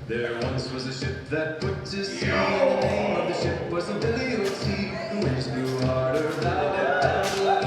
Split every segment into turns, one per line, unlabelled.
There once was a ship that put to sea, and the name of the ship was the Billy O. T. The winds blew harder, round and round,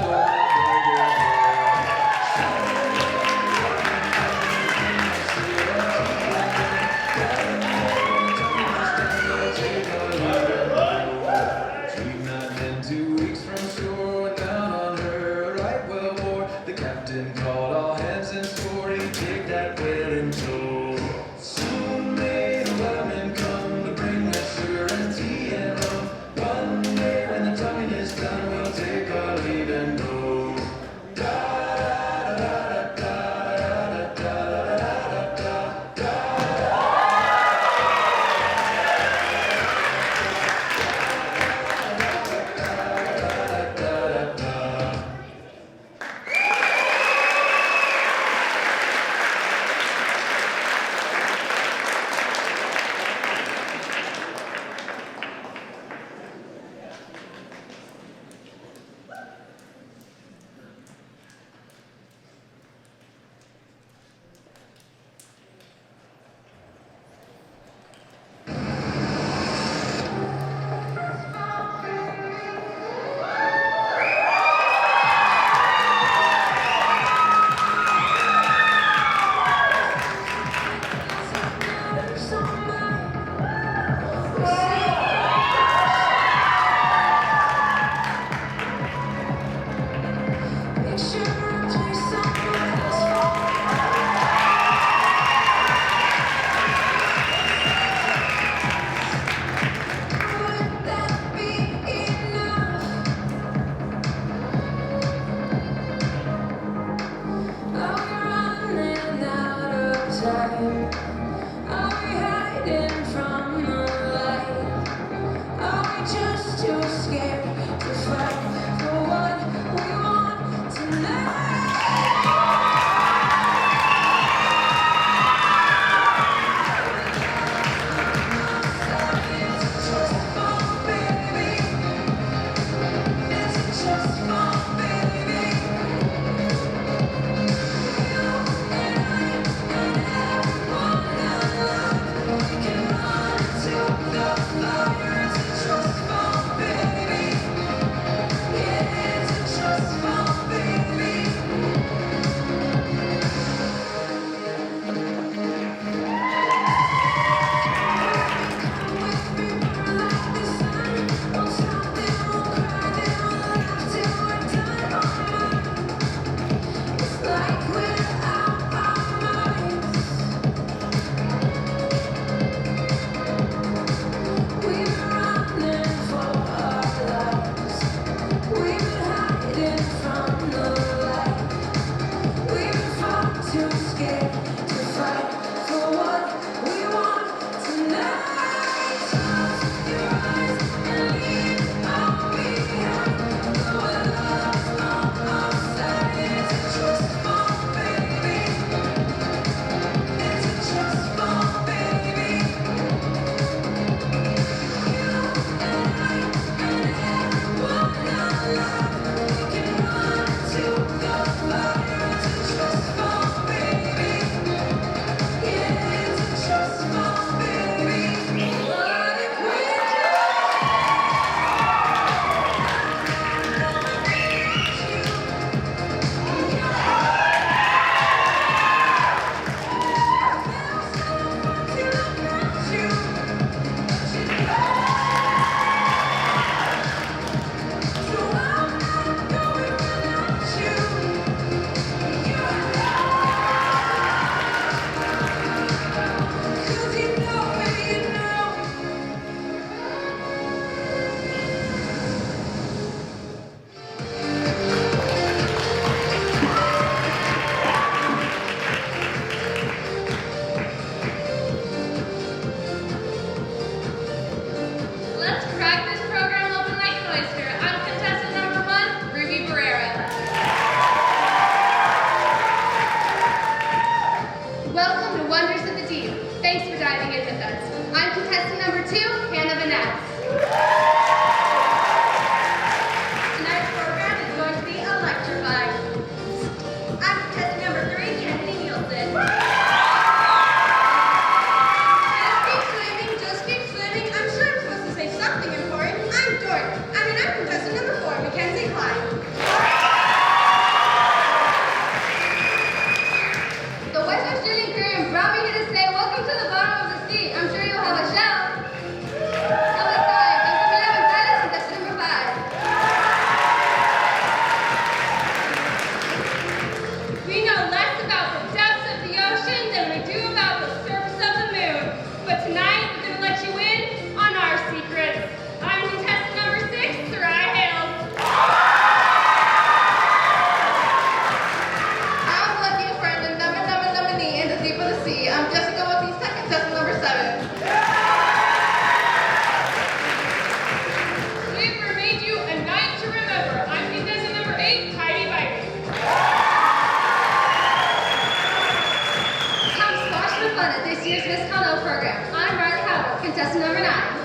year's Miss Connell program. I'm Riley Howell, contestant number 9.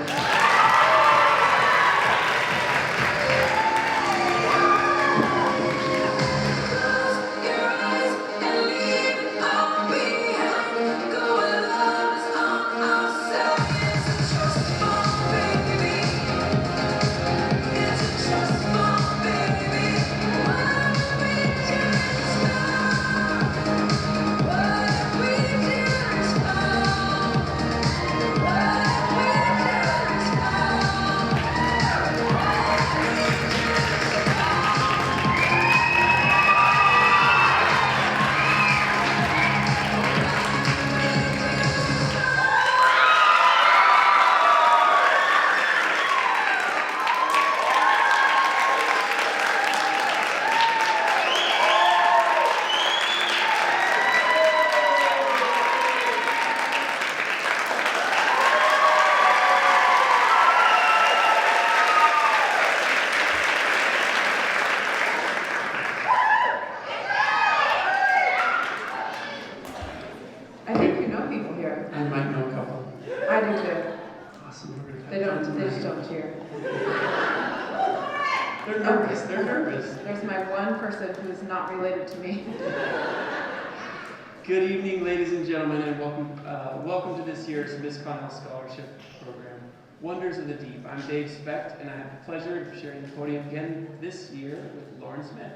Good evening, ladies and gentlemen, and welcome to this year's Miss Connell Scholarship Program, Wonders of the Deep. I'm Dave Specht, and I have the pleasure of sharing the podium again this year with Lauren Smith.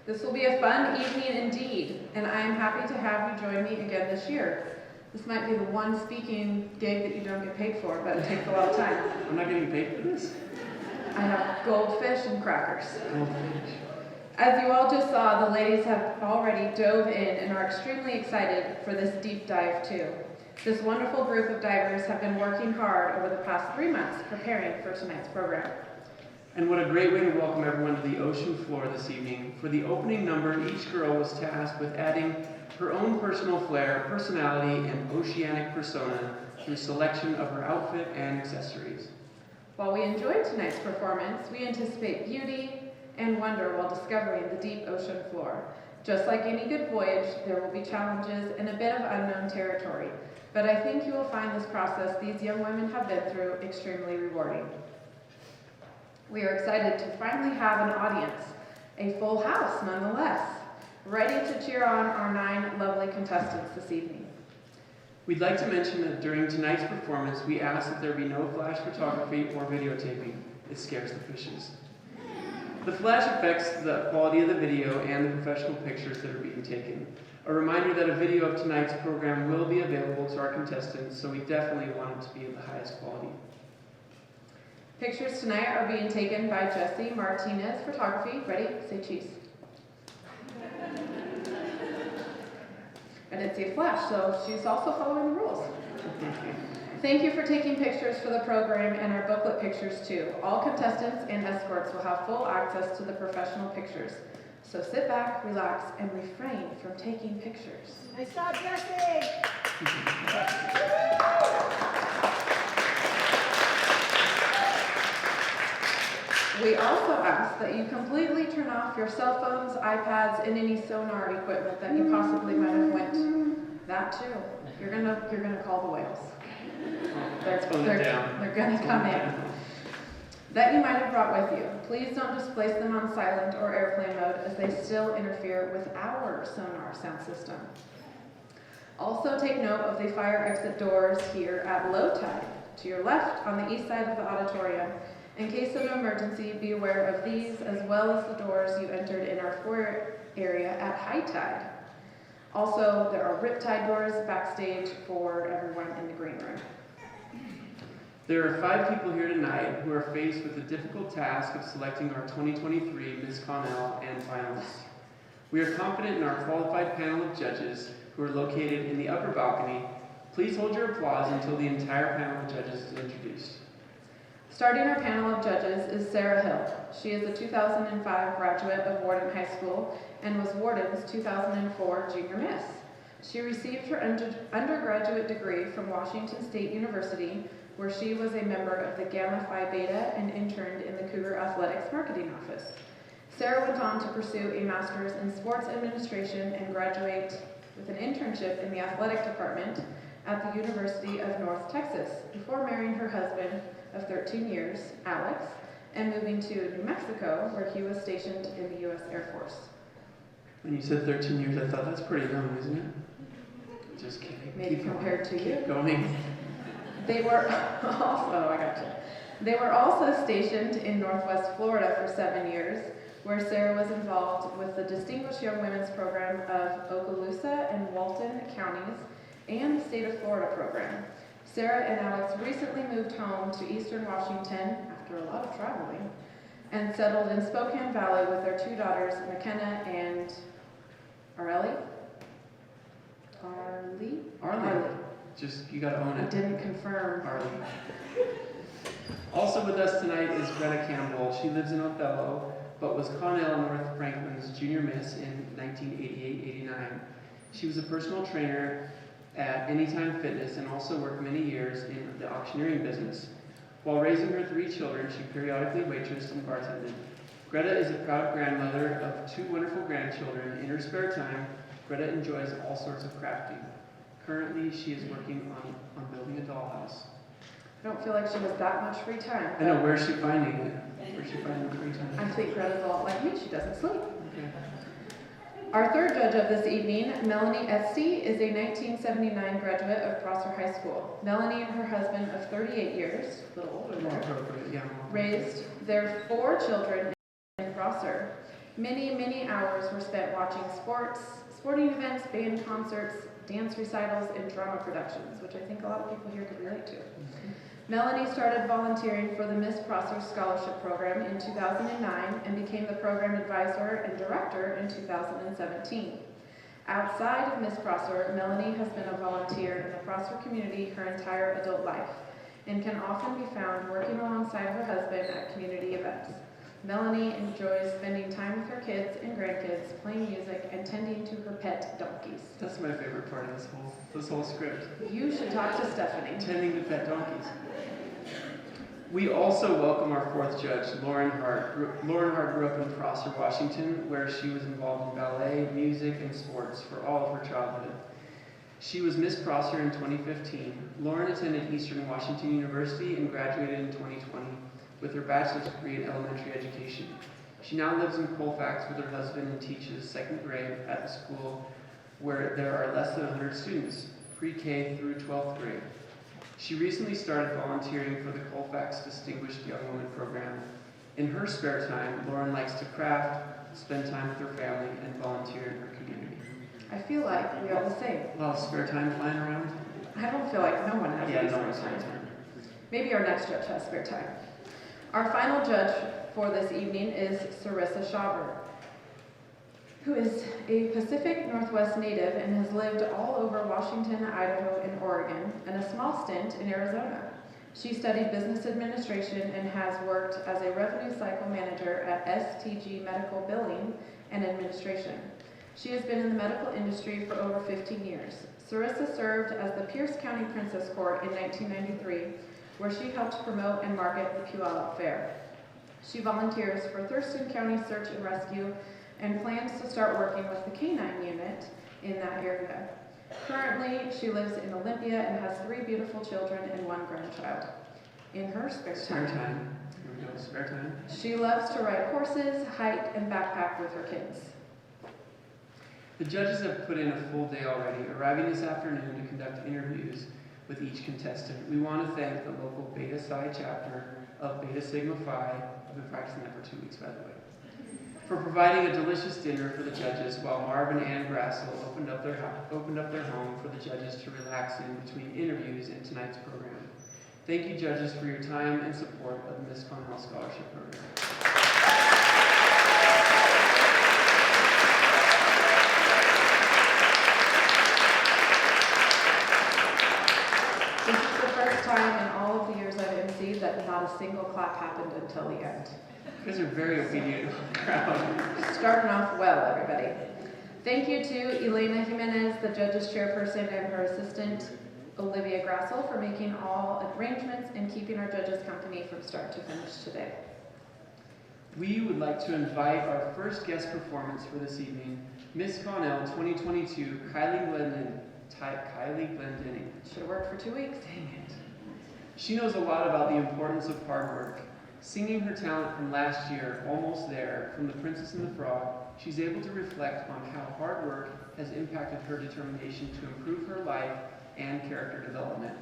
This will be a fun evening indeed, and I am happy to have you join me again this year. This might be the one speaking gig that you don't get paid for, but it takes a lot of time.
I'm not getting paid for this?
I have goldfish and crackers.
Goldfish.
As you all just saw, the ladies have already dove in and are extremely excited for this deep dive too. This wonderful group of divers have been working hard over the past 3 months preparing for tonight's program.
And what a great way to welcome everyone to the ocean floor this evening. For the opening number, each girl was tasked with adding her own personal flair, personality, and oceanic persona through selection of her outfit and accessories.
While we enjoyed tonight's performance, we anticipate beauty and wonder while discovering the deep ocean floor. Just like any good voyage, there will be challenges and a bit of unknown territory, but I think you will find this process these young women have been through extremely rewarding. We are excited to finally have an audience, a full house nonetheless, ready to cheer on our 9 lovely contestants this evening.
We'd like to mention that during tonight's performance, we ask that there be no flash photography or videotaping. It scares the fishes. The flash affects the quality of the video and the professional pictures that are being taken. A reminder that a video of tonight's program will be available to our contestants, so we definitely want it to be of the highest quality.
Pictures tonight are being taken by Jesse Martinez Photography. Ready? Say cheese. I didn't see a flash, so she's also following the rules. Thank you for taking pictures for the program and our booklet pictures too. All contestants and escorts will have full access to the professional pictures. So sit back, relax, and refrain from taking pictures.
Nice job, Jesse!
We also ask that you completely turn off your cell phones, iPads, and any sonar equipment that you possibly might have went. That too. You're gonna call the whales. They're gonna come in. That you might have brought with you. Please don't just place them on silent or airplane mode, as they still interfere with our sonar sound system. Also take note of the fire exit doors here at low tide, to your left on the east side of the auditorium. In case of an emergency, be aware of these as well as the doors you entered in our foyer area at high tide. Also, there are riptide doors backstage for everyone in the green room.
There are 5 people here tonight who are faced with the difficult task of selecting our 2023 Miss Connell and finalists. We are confident in our qualified panel of judges who are located in the upper balcony. Please hold your applause until the entire panel of judges is introduced.
Starting our panel of judges is Sarah Hill. She is a 2005 graduate of Warden High School and was Warden's 2004 Junior Miss. She received her undergraduate degree from Washington State University, where she was a member of the Gamma Phi Beta and interned in the Cougar Athletics Marketing Office. Sarah went on to pursue a master's in sports administration and graduate with an internship in the athletic department at the University of North Texas before marrying her husband of 13 years, Alex, and moving to New Mexico, where he was stationed in the U.S. Air Force.
When you said 13 years, I thought that's pretty young, isn't it? Just kidding.
Maybe compared to you.
Keep going.
They were They were also stationed in Northwest Florida for 7 years, where Sarah was involved with the Distinguished Young Women's Program of Okaloosa and Walton counties and the State of Florida program. Sarah and Alex recently moved home to Eastern Washington after a lot of traveling and settled in Spokane Valley with their 2 daughters, McKenna and Arlie.
Just, you gotta own
I
it.
didn't confirm.
Arlie. Also with us tonight is Greta Campbell. She lives in Othello, but was Connell North Franklin's junior miss in 1988-89. She was a personal trainer at Anytime Fitness and also worked many years in the auctioneering business. While raising her 3 children, she periodically waitressed and bartended. Greta is a proud grandmother of 2 wonderful grandchildren. In her spare time, Greta enjoys all sorts of crafting. Currently, she is working on building a dollhouse.
I don't feel like she has that much free time.
I know, where's she finding it? Where's she finding the free time?
I think Greta's a lot like me, she doesn't sleep.
Okay.
Our third judge of this evening, Melanie Esty, is a 1979 graduate of Prosser High School. Melanie and her husband of 38 years, a little older
More
there,
appropriate, yeah.
raised their 4 children in Prosser. Many hours were spent watching sporting events, band concerts, dance recitals, and drama productions, which I think a lot of people here could relate to. Melanie started volunteering for the Miss Prosser Scholarship Program in 2009 and became the program advisor and director in 2017. Outside of Miss Prosser, Melanie has been a volunteer in the Prosser community her entire adult life and can often be found working alongside her husband at community events. Melanie enjoys spending time with her kids and grandkids, playing music, and tending to her pet donkeys.
That's my favorite part of this whole script.
You should talk to Stephanie.
Tending to pet donkeys. We also welcome our 4th judge, Lauren Hart. Lauren Hart grew up in Prosser, Washington, where she was involved in ballet, music, and sports for all of her childhood. She was Miss Prosser in 2015. Lauren attended Eastern Washington University and graduated in 2020 with her bachelor's degree in elementary education. She now lives in Colfax with her husband and teaches 2nd grade at the school where there are less than 100 students, pre-K through 12th grade. She recently started volunteering for the Colfax Distinguished Young Women Program. In her spare time, Lauren likes to craft, spend time with her family, and volunteer in her community.
I feel like we are the same.
A lot of spare time flying around?
I don't feel like no one has any
no
spare
one's
time. Maybe our next judge has spare time. Our final judge for this evening is Sarissa Schauber, who is a Pacific Northwest native and has lived all over Washington, Idaho, and Oregon, and a small stint in Arizona. She studied business administration and has worked as a revenue cycle manager at STG Medical Billing and Administration. She has been in the medical industry for over 15 years. Sarissa served as the Pierce County Princess Court in 1993, where she helped promote and market the Puyallup Fair. She volunteers for Thurston County Search and Rescue and plans to start working with the K-9 unit in that area. Currently, she lives in Olympia and has 3 beautiful children and 1 grandchild. In her spare time,
Here we go, spare time.
she loves to ride horses, hike, and backpack with her kids.
The judges have put in a full day already, arriving this afternoon to conduct interviews with each contestant. We want to thank the local Beta Psi chapter of Beta Sigma Phi. I've been practicing that for 2 weeks, by the way, for providing a delicious dinner for the judges, while Marv and Ann Grassel opened up their home for the judges to relax in between interviews in tonight's program. Thank you, judges, for your time and support of the Miss Connell Scholarship Program.
This is the first time in all of the years I've emceed that not a single clap happened until the end.
You guys are very obedient crowd.
Starting off well, everybody. Thank you to Elena Jimenez, the judge's chairperson, and her assistant, Olivia Grassel, for making all arrangements and keeping our judges company from start to finish today.
We would like to invite our first guest performance for this evening, Miss Connell 2022, Kylie Glendon, Kylie Glendenning.
Should have worked for 2 weeks.
Dang it. She knows a lot about the importance of hard work. Singing her talent from last year, Almost There, from The Princess and the Frog, she's able to reflect on how hard work has impacted her determination to improve her life and character development.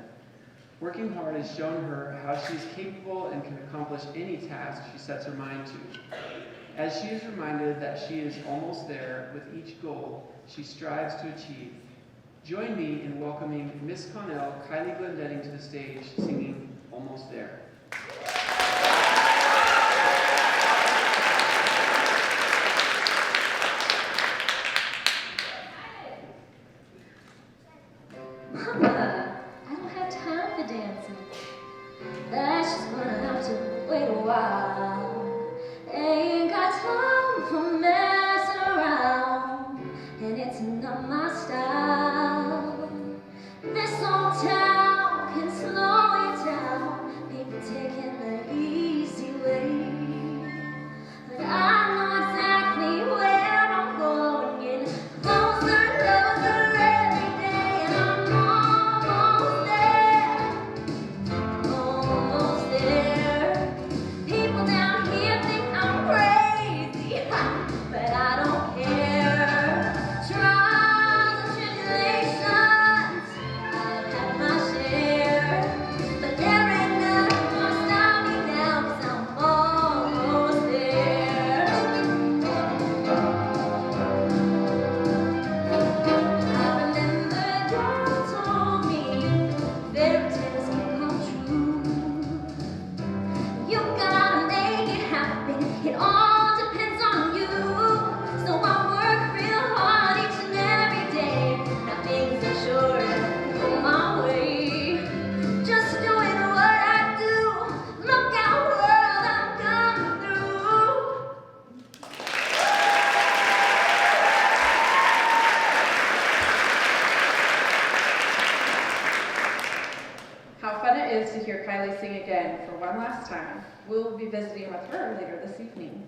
Working hard has shown her how she's capable and can accomplish any task she sets her mind to. As she is reminded that she is almost there with each goal she strives to achieve, join me in welcoming Miss Connell, Kylie Glendenning, to the stage, singing Almost There.
Mama, I don't have time for dancing. That's just gonna have to wait a while. Ain't got time for messing around, and it's not my style. This old town can slow you down, people taking the easy way. But I know exactly where I'm going, getting closer, closer every day, and I'm almost there, almost there. People down here think I'm crazy, but I don't care. Trials and tribulations, I've had my share, but there ain't nothing gonna stop me now, 'cause I'm almost there. I remember God told me fairy tales can come true. You gotta make it happen, it all depends on you. So I work real hard each and every day, not making sure I go my way. Just doing what I do, look out world, I'm coming through.
How fun it is to hear Kylie sing again for one last time. We'll be visiting with her later this evening.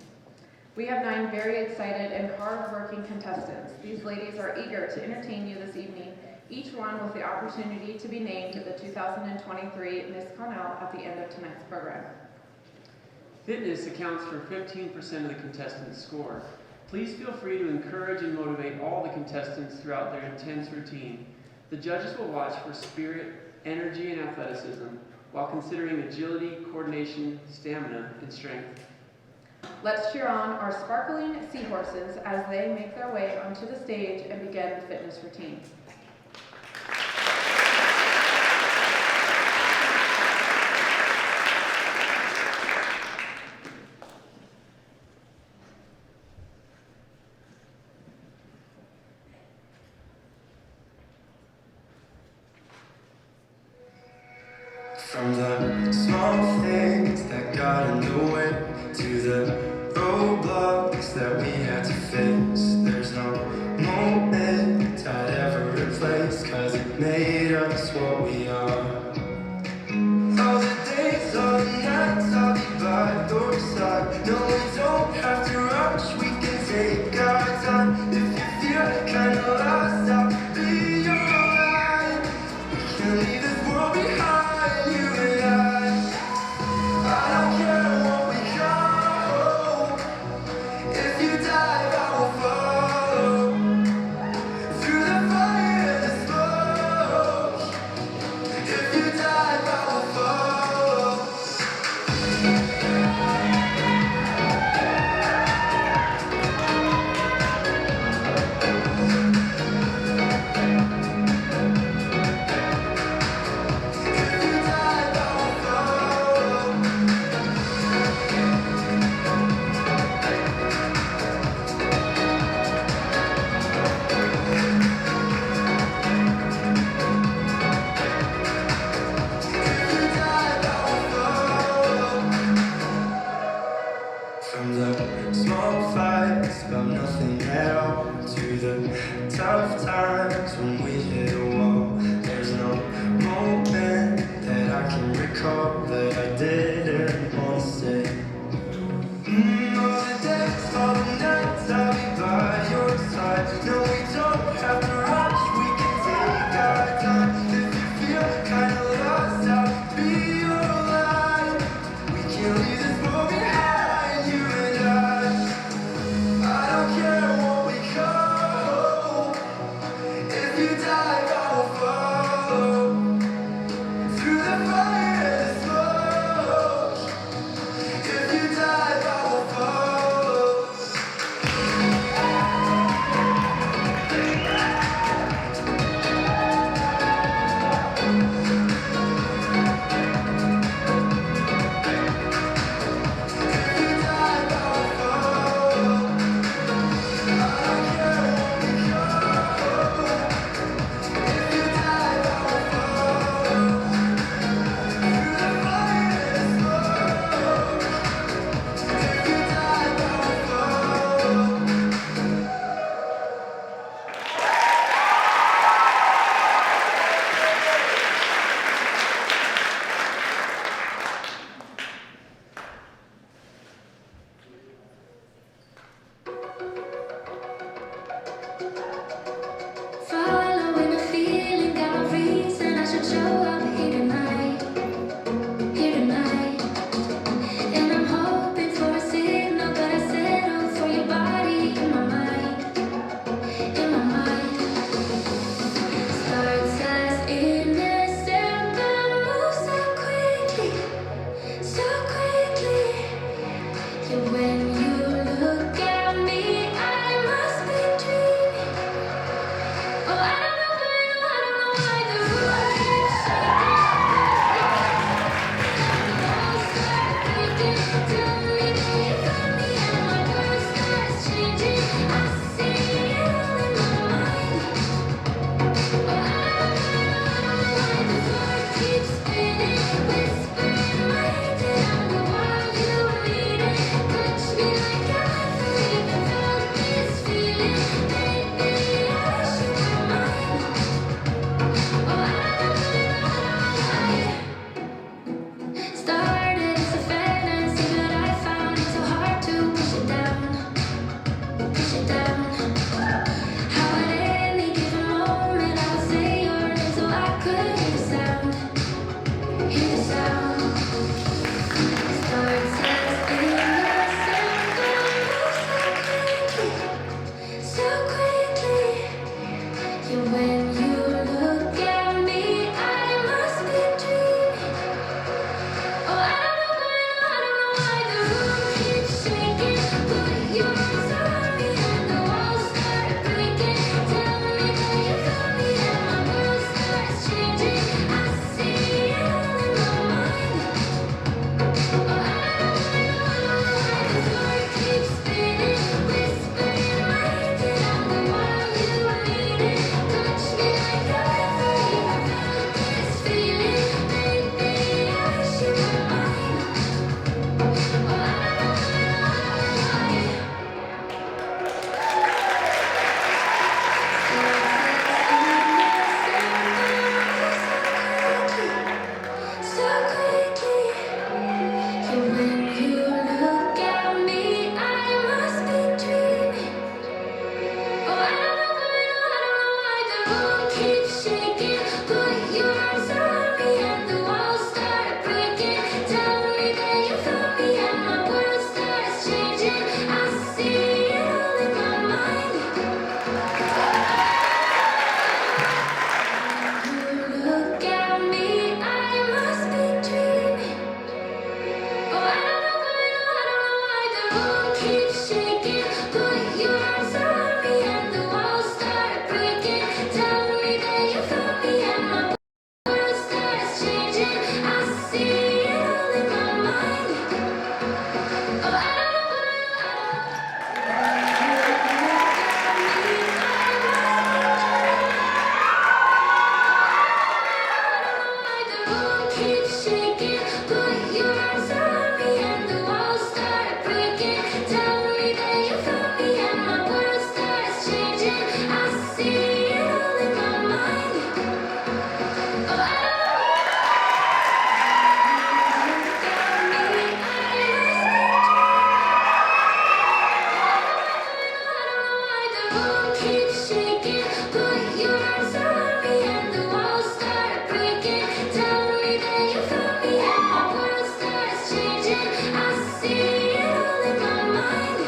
We have 9 very excited and hard-working contestants. These ladies are eager to entertain you this evening, each one with the opportunity to be named to the 2023 Miss Connell at the end of tonight's program.
Fitness accounts for 15% of the contestants' score. Please feel free to encourage and motivate all the contestants throughout their intense routine. The judges will watch for spirit, energy, and athleticism, while considering agility, coordination, stamina, and strength.
Let's cheer on our sparkling seahorses as they make their way onto the stage and begin the fitness routine.
From the small things that got in the way to the roadblocks that we had to face, there's no moment I'd ever replace, 'cause it made us what we are. All the days, all the nights, I'll be by your side. No, we don't have to rush, we can take our time. If you feel kinda lost, I'll be your ride. We can leave this world behind, you and I don't care what we go. If you dive, I will follow. Through the fire and the smoke. If you
Couldn't hear the sound, hear the sound. Starts as innocent, but moves so quickly. Yeah, when you look at me, I must be dreaming. Oh, I don't know why the room keeps shaking. Put your arms around me and the walls start breaking. Tell me that you feel me and my world starts changing. I see it all in my mind. Oh, I don't know why the floor keeps spinning. Whispering my head that I'm the one you needed. Touch me like I've never even felt this feeling. Baby, I wish you were mine. Oh, I don't know why. So quickly. Yeah, when you look at me, I must be dreaming. Oh, I don't know why the room keeps shaking. Put your arms around me and the walls start breaking. Tell me that you feel me and my world starts changing. I see it all in my mind. You look at me, I must be dreaming. Oh, I don't know why the room keeps shaking. Put your arms around me and the walls start breaking. Tell me that you feel me and my world starts changing. I see it all in my mind. Oh, I don't know why. The room keeps shaking. Put your arms around me and the walls start breaking. Tell me that you feel me and my world starts changing. I see it all in my mind. Oh, I don't know. Look at me, I must be I don't know why the room keeps shaking. Put your arms around me and the walls start breaking. Tell me that you feel me and my world starts changing. I see it all in my mind.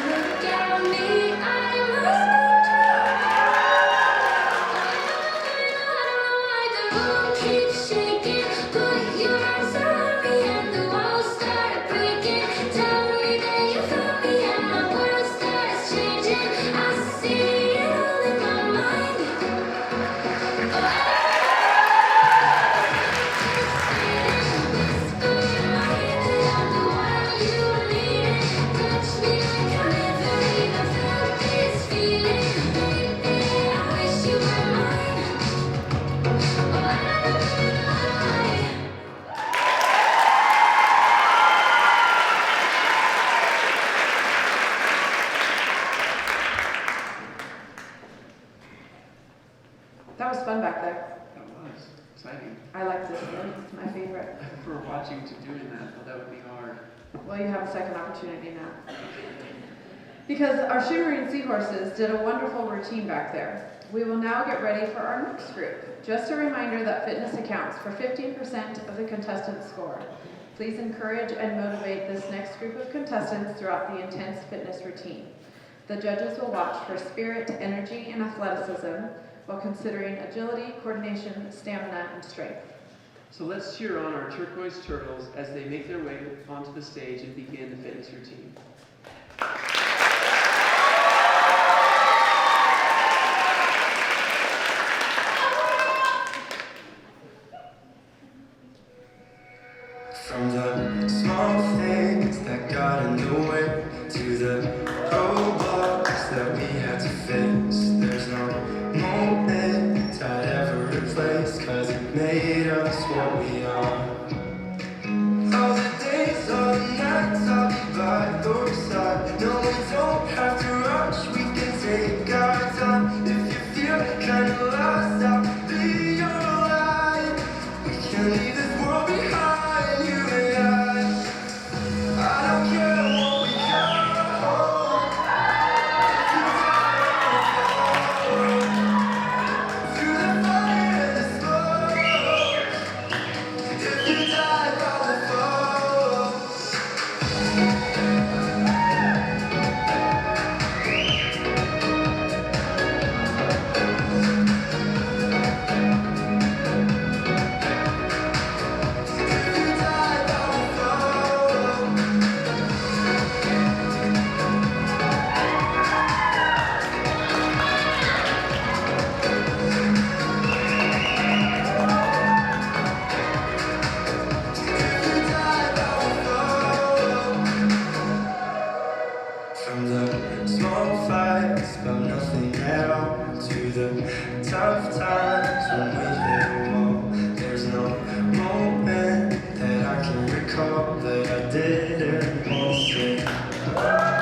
Look at me, I must be why the room keeps shaking. Put your arms around me and the walls start breaking. Tell me that you feel me and my world starts changing. I see it all in my mind. Oh, I whisper in my head that I'm the one you needed. Touch me like I've never even felt this feeling. Baby, I wish you were mine. Oh, I don't know why.
That was fun back there.
That was exciting.
I like this one. It's my favorite.
For watching to doing that, I thought that would be hard.
Well, you have a second opportunity now. Because our shimmering seahorses did a wonderful routine back there. We will now get ready for our next group. Just a reminder that fitness accounts for 15% of the contestant score. Please encourage and motivate this next group of contestants throughout the intense fitness routine. The judges will watch for spirit, energy, and athleticism while considering agility, coordination, stamina, and strength.
So let's cheer on our turquoise turtles as they make their way onto the stage and begin the fitness routine.
From the small things that got in the way to the roadblocks that we had to face. There's no moment I'd ever replace, 'cause it made us what we are. All the days, all the nights, I'll be by your side. No, we don't have to rush, we can take our time. If you feel kinda lost, I'll be your light. We can leave this world behind, you and I don't care what we got. the tough times when we hit a wall. There's no moment that I can recall that I didn't want to say.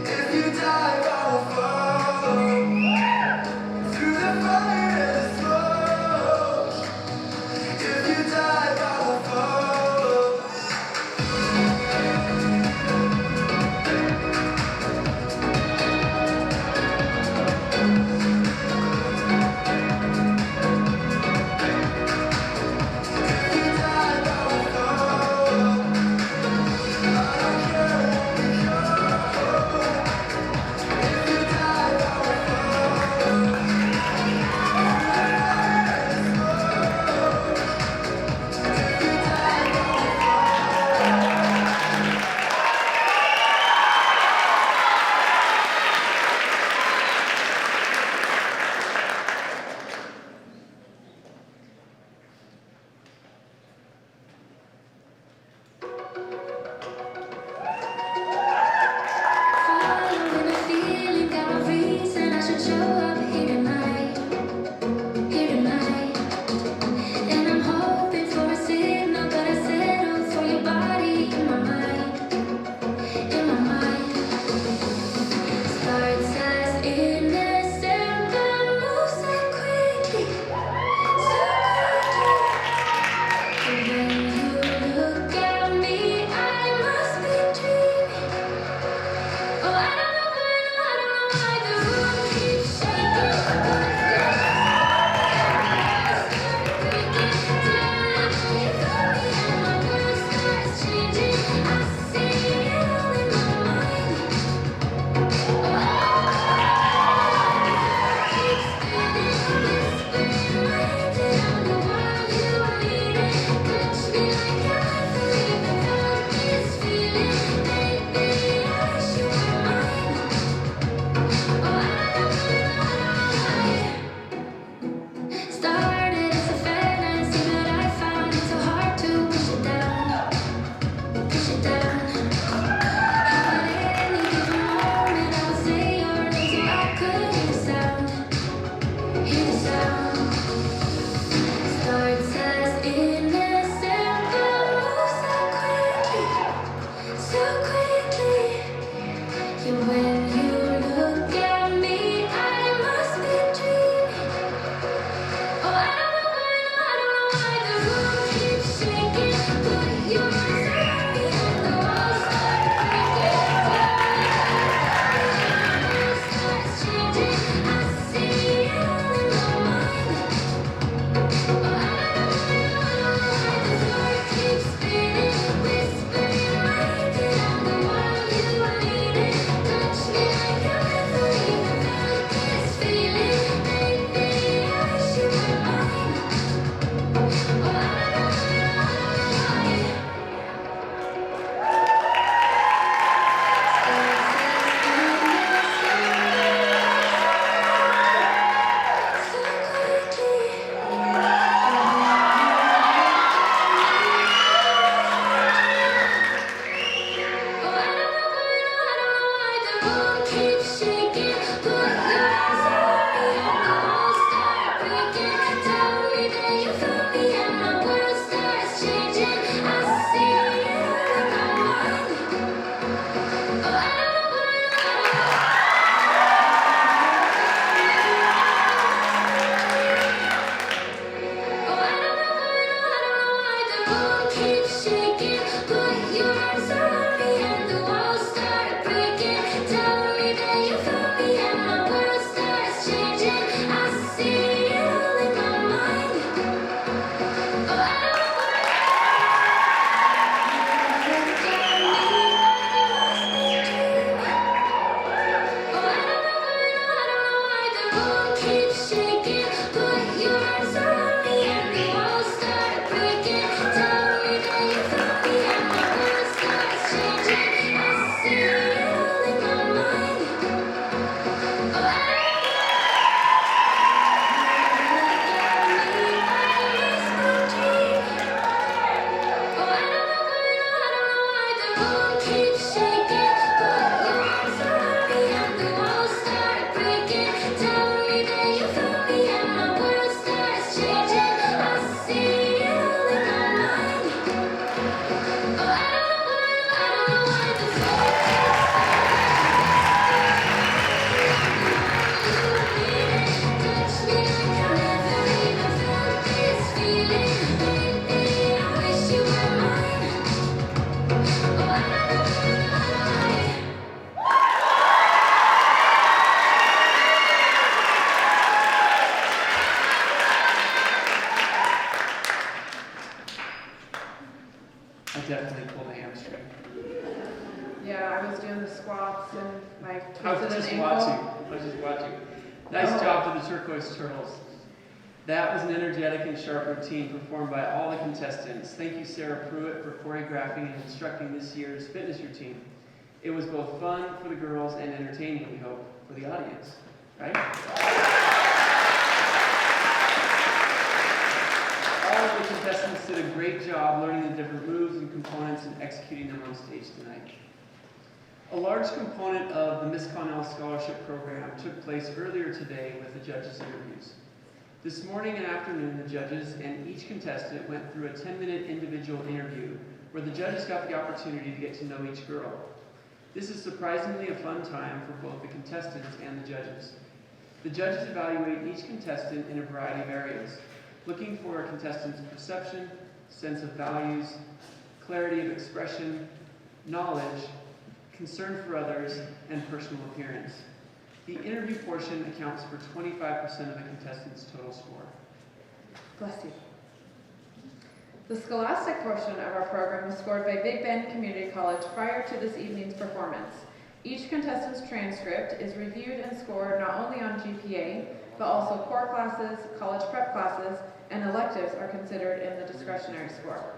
If you
Yeah, I was doing the squats and my
I was
twisted
just
an
watching.
ankle.
I was just watching. Nice job to the Turquoise Turtles. That was an energetic and sharp routine performed by all the contestants. Thank you, Sarah Pruitt, for choreographing and instructing this year's fitness routine. It was both fun for the girls and entertaining, we hope, for the audience. Right? All of the contestants did a great job learning the different moves and components and executing them on stage tonight. A large component of the Miss Connell Scholarship Program took place earlier today with the judges' interviews. This morning and afternoon, the judges and each contestant went through a 10-minute individual interview where the judges got the opportunity to get to know each girl. This is surprisingly a fun time for both the contestants and the judges. The judges evaluate each contestant in a variety of areas, looking for a contestant's perception, sense of values, clarity of expression, knowledge, concern for others, and personal appearance. The interview portion accounts for 25% of the contestants' total score.
Bless you. The scholastic portion of our program was scored by Big Bend Community College prior to this evening's performance. Each contestant's transcript is reviewed and scored not only on GPA, but also core classes, college prep classes, and electives are considered in the discretionary score.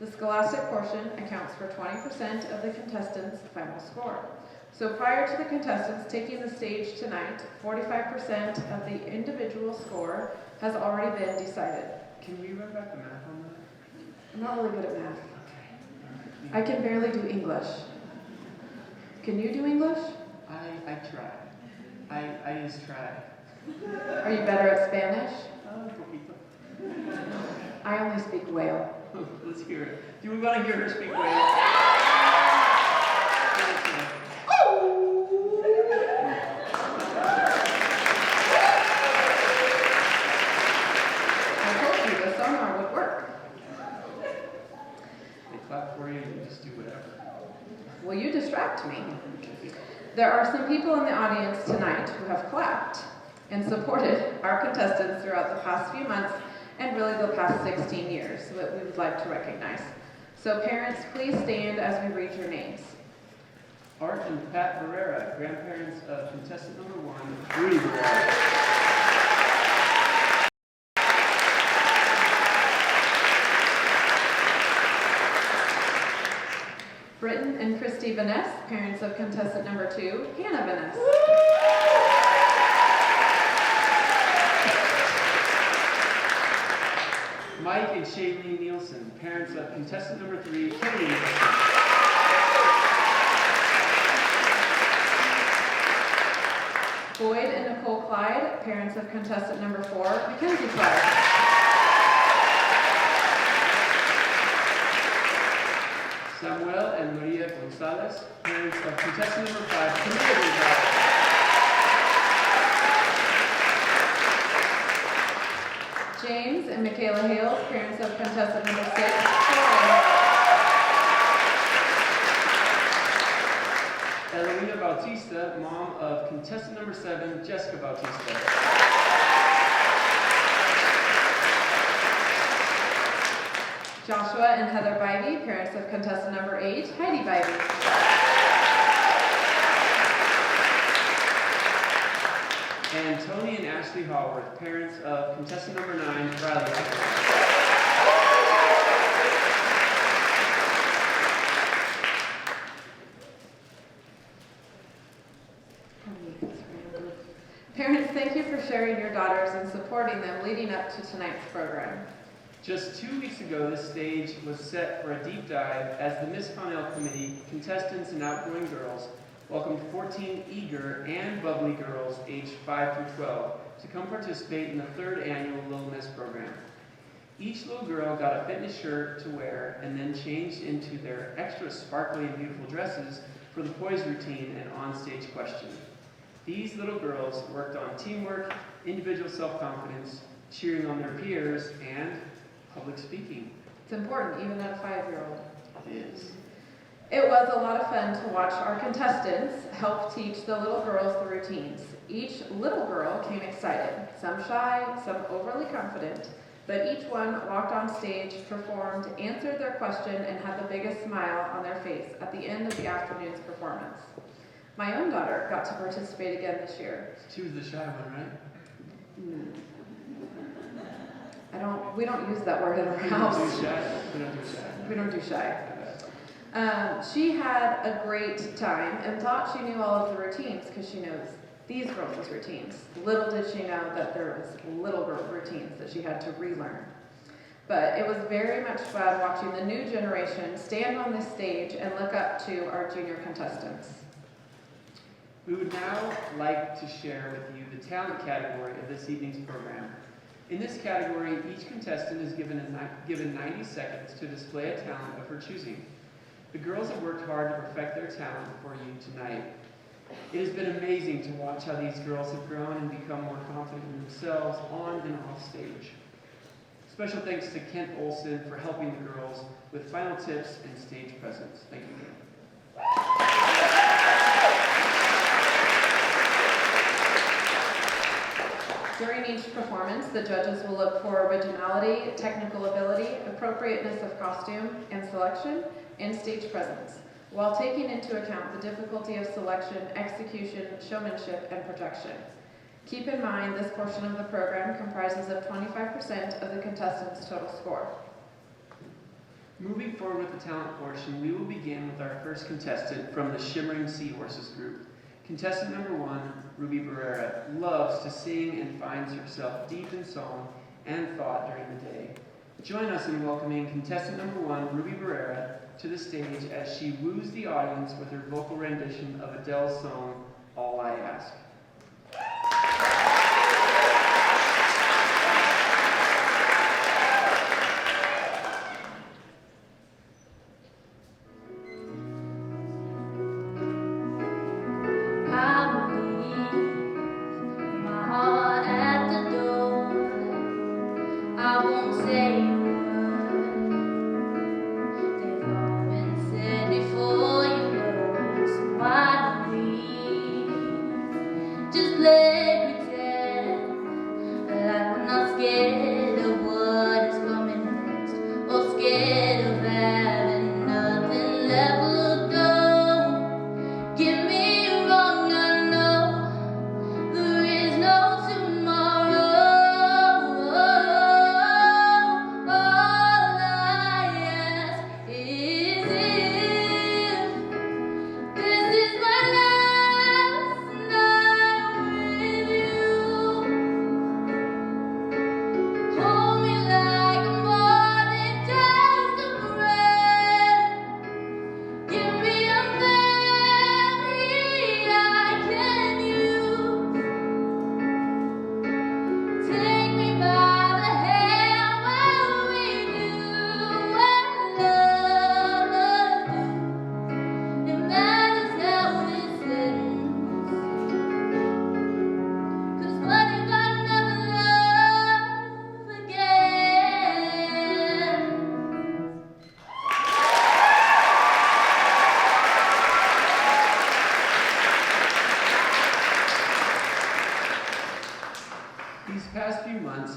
The scholastic portion accounts for 20% of the contestants' final score. So prior to the contestants taking the stage tonight, 45% of the individual score has already been decided.
Can we run back the math on that?
I'm not really good at math.
Okay.
I can barely do English. Can you do English?
I try. I just try.
Are you better at Spanish?
Poquito.
I only speak whale.
Let's hear it. Do we want to hear her speak Wales?
I told you the sonar would work.
They clap for you and you just do whatever.
Will you distract me? There are some people in the audience tonight who have clapped and supported our contestants throughout the past few months and really the past 16 years that we would like to recognize. So parents, please stand as we read your names.
Art and Pat Barrera, grandparents of contestant number 1, Rudy Barrera.
Britton and Christy Vaness, parents of contestant number 2, Hannah Vaness.
Mike and Shailene Nielsen, parents of contestant number 3, Kennedy Nielsen.
Boyd and Nicole Clyde, parents of contestant number 4, Mackenzie Clyde.
Samuel and Maria Gonzalez, parents of contestant number 5, Camila Gonzalez.
James and Michaela Hales, parents of contestant number 6, Tori.
Eloina Bautista, mom of contestant number 7, Jessica Bautista.
Joshua and Heather Bivey, parents of contestant number 8, Heidi Bivey.
And Tony and Ashley Haworth, parents of contestant number 9, Riley Haworth.
Parents, thank you for sharing your daughters and supporting them leading up to tonight's program.
Just 2 weeks ago, this stage was set for a deep dive as the Miss Connell Committee, contestants and outgoing girls, welcomed 14 eager and bubbly girls aged 5 through 12 to come participate in the 3rd annual Little Miss program. Each little girl got a fitness shirt to wear and then changed into their extra sparkly and beautiful dresses for the poise routine and on-stage question. These little girls worked on teamwork, individual self-confidence, cheering on their peers, and public speaking.
It's important, even at a 5-year-old.
It is.
It was a lot of fun to watch our contestants help teach the little girls the routines. Each little girl came excited, some shy, some overly confident, But each one walked on stage, performed, answered their question, and had the biggest smile on their face at the end of the afternoon's performance. My own daughter got to participate again this year.
She was the shy one, right?
We don't use that word in our
We
house.
don't do shy.
We don't do shy. She had a great time and thought she knew all of the routines because she knows these girls' routines. Little did she know that there was little girl routines that she had to relearn. But it was very much fun watching the new generation stand on this stage and look up to our junior contestants.
We would now like to share with you the talent category of this evening's program. In this category, each contestant is given 90 seconds to display a talent of her choosing. The girls have worked hard to perfect their talent for you tonight. It has been amazing to watch how these girls have grown and become more confident in themselves on and off stage. Special thanks to Kent Olson for helping the girls with final tips and stage presence. Thank you, Kent.
During each performance, the judges will look for originality, technical ability, appropriateness of costume and selection, and stage presence, while taking into account the difficulty of selection, execution, showmanship, and projection. Keep in mind this portion of the program comprises of 25% of the contestants' total score.
Moving forward with the talent portion, we will begin with our first contestant from the Shimmering Seahorses group. Contestant number 1, Ruby Barrera, loves to sing and finds herself deep in song and thought during the day. Join us in welcoming contestant number 1, Ruby Barrera, to the stage as she woos the audience with her vocal rendition of Adele's song, All I Ask.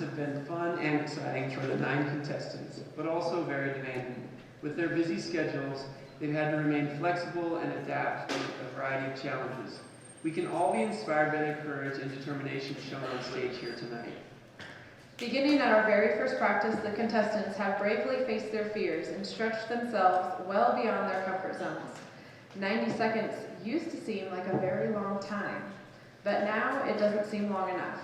Have been fun and exciting for the 9 contestants, but also very demanding. With their busy schedules, they've had to remain flexible and adapt to a variety of challenges. We can all be inspired by their courage and determination shown on stage here tonight.
Beginning at our very first practice, the contestants have bravely faced their fears and stretched themselves well beyond their comfort zones. 90 seconds used to seem like a very long time, but now it doesn't seem long enough.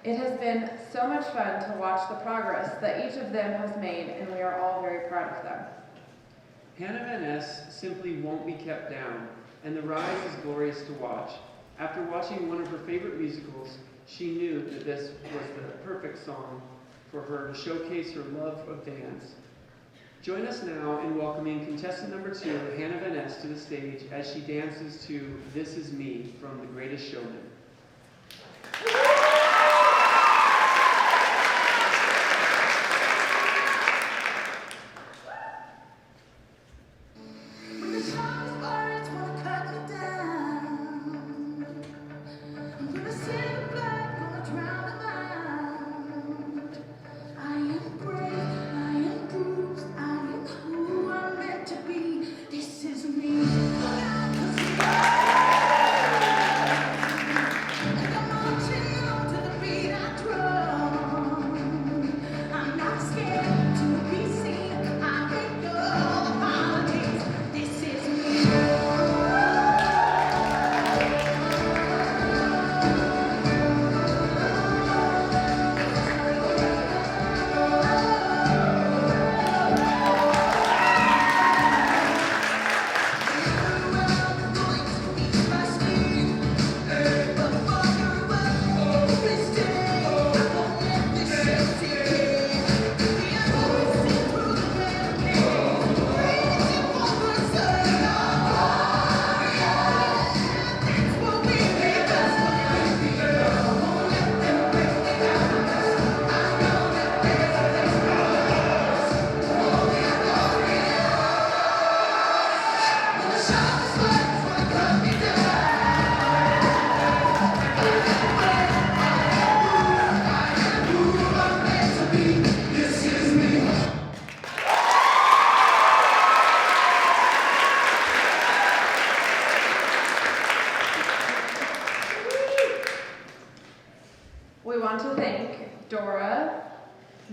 It has been so much fun to watch the progress that each of them has made, and we are all very proud of them.
Hannah Van Ness simply won't be kept down, and the rise is glorious to watch. After watching one of her favorite musicals, she knew that this was the perfect song for her to showcase her love of dance. Join us now in welcoming contestant number 2, Hannah Van Ness, to the stage as she dances to This Is Me from The Greatest Showman.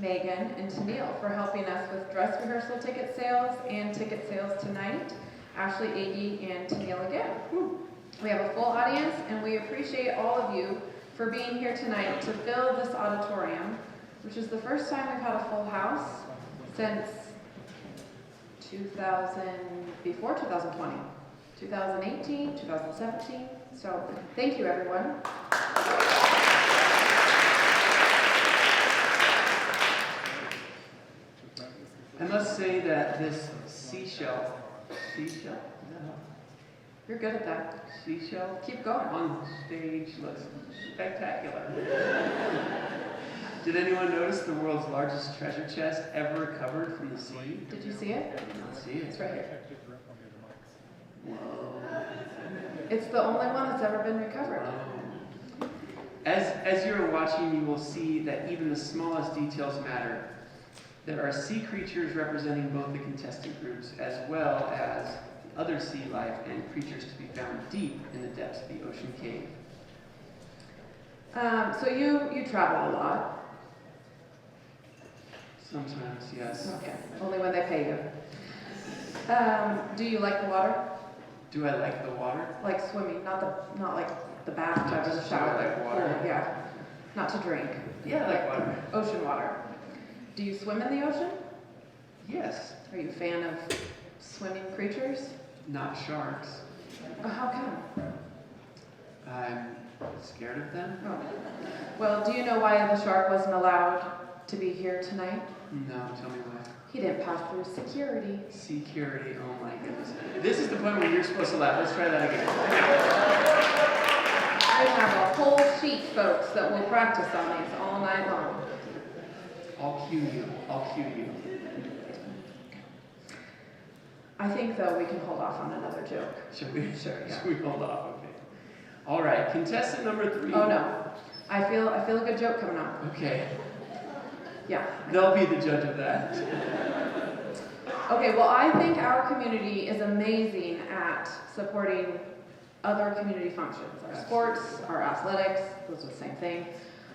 Megan, and Tennille for helping us with dress rehearsal ticket sales and ticket sales tonight. Ashley, Aggie, and Tennille again. We have a full audience, and we appreciate all of you for being here tonight to fill this auditorium, which is the first time we've had a full house since before 2020, 2018, 2017. So thank you, everyone.
I must say that this seashell,
You're good at that.
seashell
Keep going.
on stage looks spectacular. Did anyone notice the world's largest treasure chest ever recovered from the sea?
Did you see it?
I did not see it.
It's right here.
Whoa.
It's the only one that's ever been recovered.
Wow. As you're watching, you will see that even the smallest details matter. There are sea creatures representing both the contestant groups, as well as other sea life and creatures to be found deep in the depths of the ocean cave.
So you travel a lot.
Sometimes, yes.
Okay. Only when they pay you. Do you like the water?
Do I like the water?
Like swimming, not like the bathtub or the shower.
I like water.
Pool, yeah. Not to drink.
Yeah, I like water.
Ocean water. Do you swim in the ocean?
Yes.
Are you a fan of swimming creatures?
Not sharks.
How come?
I'm scared of them.
Oh. Well, do you know why the shark wasn't allowed to be here tonight?
No, tell me why.
He didn't pass through security.
Security, oh my goodness. This is the point where you're supposed to laugh. Let's try that again.
I have a whole sheet, folks, that will practice on these all night long.
I'll cue you. I'll cue you.
I think, though, we can hold off on another joke.
Should we?
Sure, yeah.
Should we hold off? Okay. All right, contestant number 3.
Oh, no. I feel a good joke coming up.
Okay.
Yeah.
They'll be the judge of that.
Okay, well, I think our community is amazing at supporting other community functions. Our sports, our athletics, those are the same thing.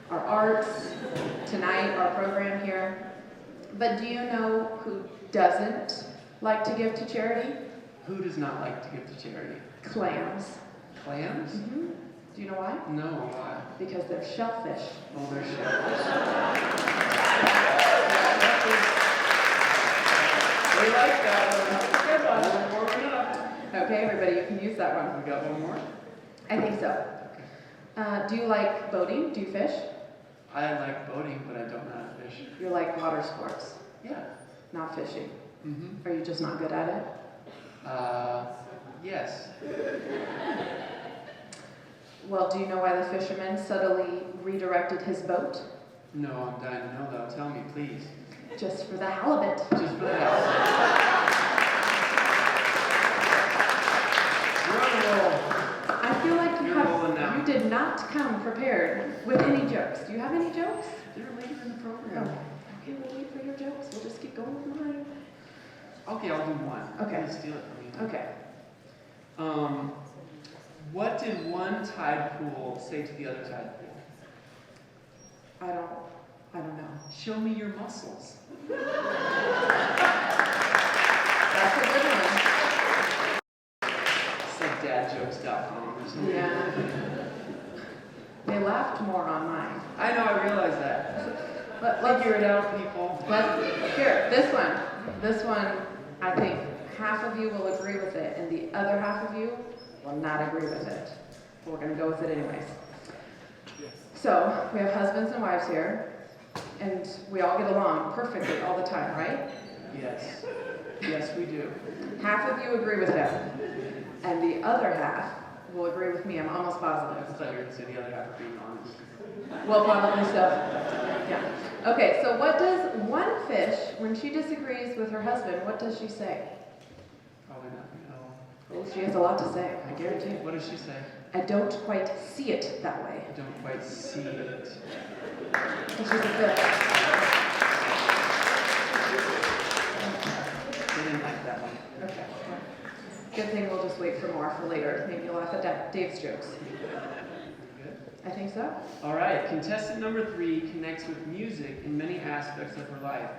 Our arts, tonight, our program here. But do you know who doesn't like to give to charity?
Who does not like to give to charity?
Clams.
Clams?
Mm-hmm. Do you know why?
No, why?
Because they're shellfish.
Oh, they're shellfish. We like that one. Good one. We're warming up.
Okay, everybody, you can use that one.
We got one more?
I think so. Do you like boating? Do you fish?
I like boating, but I don't know how to fish.
You like water sports,
Yeah.
not fishing.
Mm-hmm.
Are you just not good at it?
Yes.
Well, do you know why the fisherman subtly redirected his boat?
No, I'm dying to know though. Tell me, please.
Just for the halibut.
Just for the house. You're on a roll.
I feel like
You're rolling now.
you did not come prepared with any jokes. Do you have any jokes?
They're later in the
Oh,
program.
okay, we'll wait for your jokes. We'll just keep going with mine.
Okay, I'll do one.
Okay.
Please steal it from me.
Okay.
What did one tide pool say to the other tide pool?
I don't know.
Show me your muscles.
That's a good one.
It's like dadjokes.com or something.
Yeah. They laughed more on mine.
I know, I realize that.
Let's
Figure it out, people.
Here, this one, I think half of you will agree with it, and the other half of you will not agree with it. But we're going to go with it anyways. So, we have husbands and wives here, and we all get along perfectly all the time, right?
Yes. Yes, we do.
Half of you agree with him, and the other half will agree with me. I'm almost
I
positive.
thought you were going to say the other half of being honest.
Well, probably so. Yeah. Okay, so what does one fish, when she disagrees with her husband, what does she say?
Probably nothing at all.
Oh, she has a lot to say, I guarantee.
What does she say?
I don't quite see it that way.
I don't quite see it.
And she's a fish.
I didn't like that one.
Okay. Good thing we'll just wait for more for later. Maybe you'll laugh at Dave's jokes.
Good.
I think so.
All right, contestant number 3 connects with music in many aspects of her life.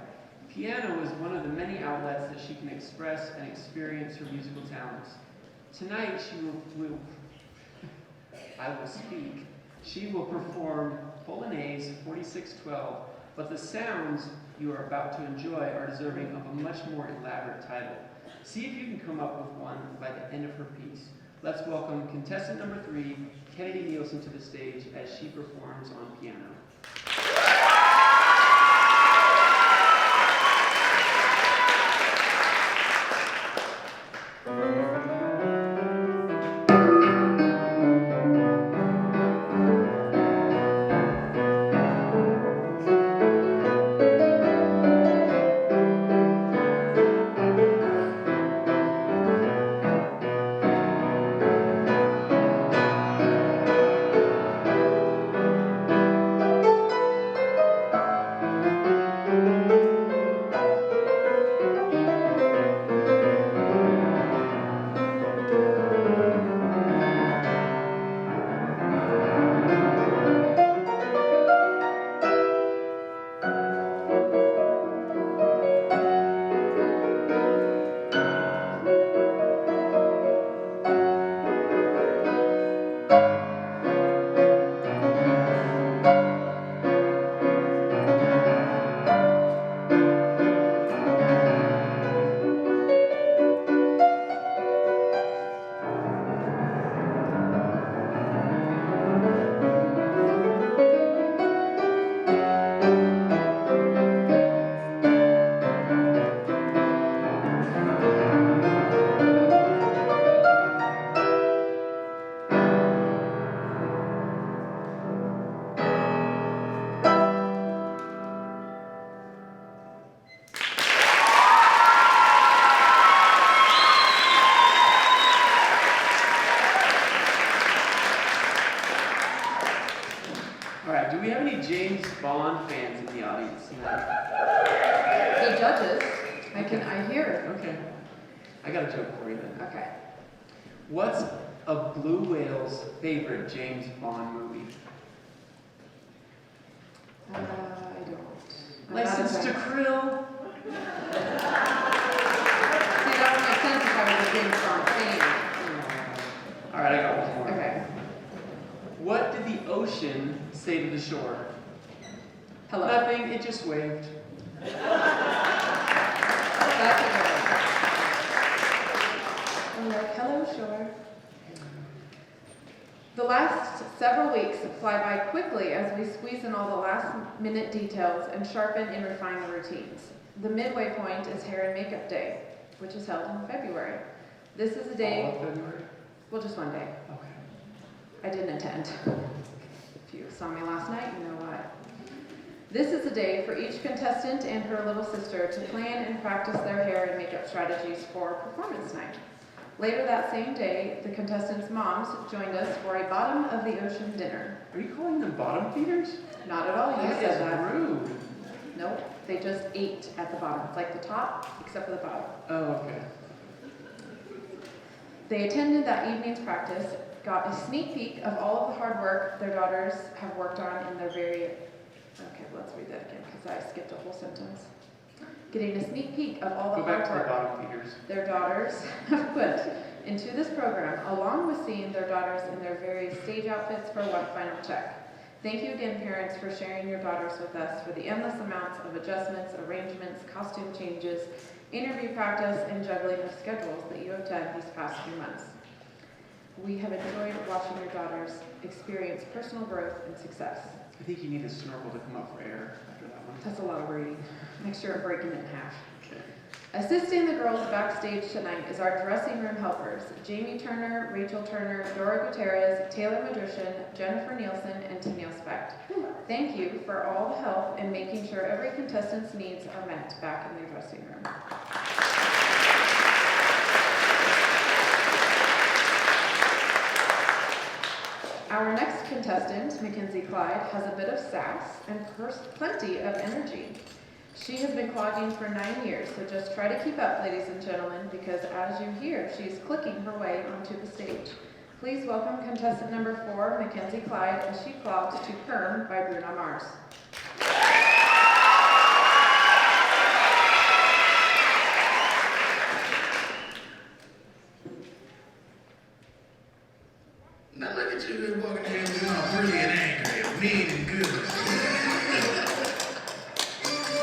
Piano is one of the many outlets that she can express and experience her musical talents. Tonight, she will perform Polonaise 4612, but the sounds you are about to enjoy are deserving of a much more elaborate title. See if you can come up with one by the end of her piece. Let's welcome contestant number 3, Kennedy Nielsen, to the stage as she performs on piano. All right, do we have any James Bond fans in the audience tonight?
The judges, I hear.
Okay. I got a joke for you then.
Okay.
What's a blue whale's favorite James Bond movie?
I don't.
License to Krill.
See, that would make sense if I was a James Bond fan.
All right, I got one more.
Okay.
What did the ocean say to the shore?
Hello.
Nothing, it just waved.
That's a good one. I'm like, hello, shore. The last several weeks fly by quickly as we squeeze in all the last-minute details and sharpen and refine the routines. The midway point is Hair and Makeup Day, which is held in February. This is a day...
All of February?
Well, just one day.
Okay.
I didn't attend. If you saw me last night, you know why. This is a day for each contestant and her little sister to plan and practice their hair and makeup strategies for performance night. Later that same day, the contestants' moms joined us for a bottom of the ocean dinner.
Are you calling them bottom feeders?
Not at all, you
That
said
is
that.
rude.
Nope, they just ate at the bottom. It's like the top, except for the bottom.
Oh, okay.
They attended that evening's practice, got a sneak peek of all of the hard work their daughters have worked on in their very... Okay, let's read that again, because I skipped a whole sentence. Getting a sneak peek of all the
Go back
hard
to the
work
bottom feeders.
their daughters have put into this program, along with seeing their daughters in their various stage outfits for one final check. Thank you again, parents, for sharing your daughters with us for the endless amounts of adjustments, arrangements, costume changes, interview practice, and juggling of schedules that you have done these past few months. We have enjoyed watching your daughters experience personal growth and success.
I think you need a snorkel to come up for air after that one.
That's a lot of reading. Make sure I'm breaking it in half.
Okay.
Assisting the girls backstage tonight is our dressing room helpers, Jamie Turner, Rachel Turner, Dora Gutierrez, Taylor Magician, Jennifer Nielsen, and Tennille Specht. Thank you for all the help in making sure every contestant's needs are met back in their dressing room. Our next contestant, Mackenzie Clyde, has a bit of sass and plenty of energy. She has been clogging for 9 years, so just try to keep up, ladies and gentlemen, because as you hear, she's clicking her way onto the stage. Please welcome contestant number 4, Mackenzie Clyde, as she clogs to Perm by Bruno Mars.
Now look at you walking here doing all pretty and angry and mean and good.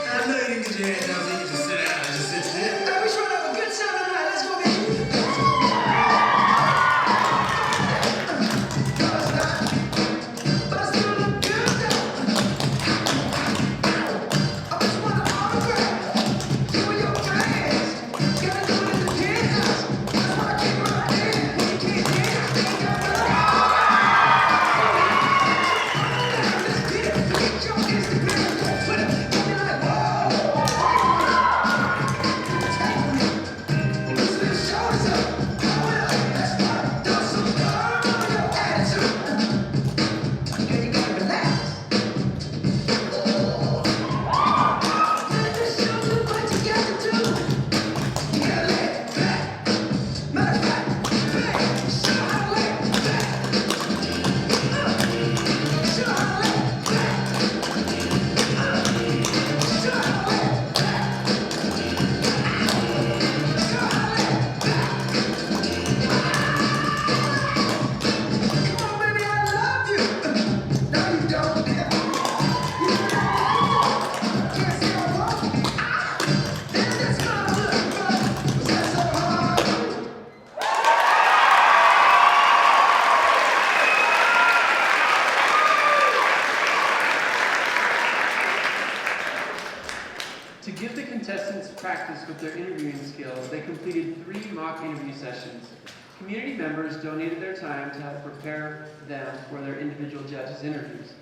I know you can get your hands down so you can just sit down and just sit still. Hey, we trying to have a good time tonight. Let's go, baby. But I still look good, though. I just want an autograph. You and your friends. Gotta do it in the kids' house. That's why I keep right there. When you can't dance, you ain't got no. Let's get it. Get your Instagram and Twitter. Don't be like, whoa. Listen to the shoulders up. Blow it up. That's right. Throw some curve on your attitude. Girl, you gotta relax. Let this show you what you got to do. You gotta lay it back. Matter of fact, bang. Show how to lay it back. Show how to lay it back. Show how to lay it back. Show how to lay it back. Come on, baby, I love you. No, you don't. You don't like that. Can't say I won't. Then that's my look, but was that so hard?
To give the contestants practice with their interviewing skills, they completed 3 mock interview sessions. Community members donated their time to help prepare them for their individual judges' interviews.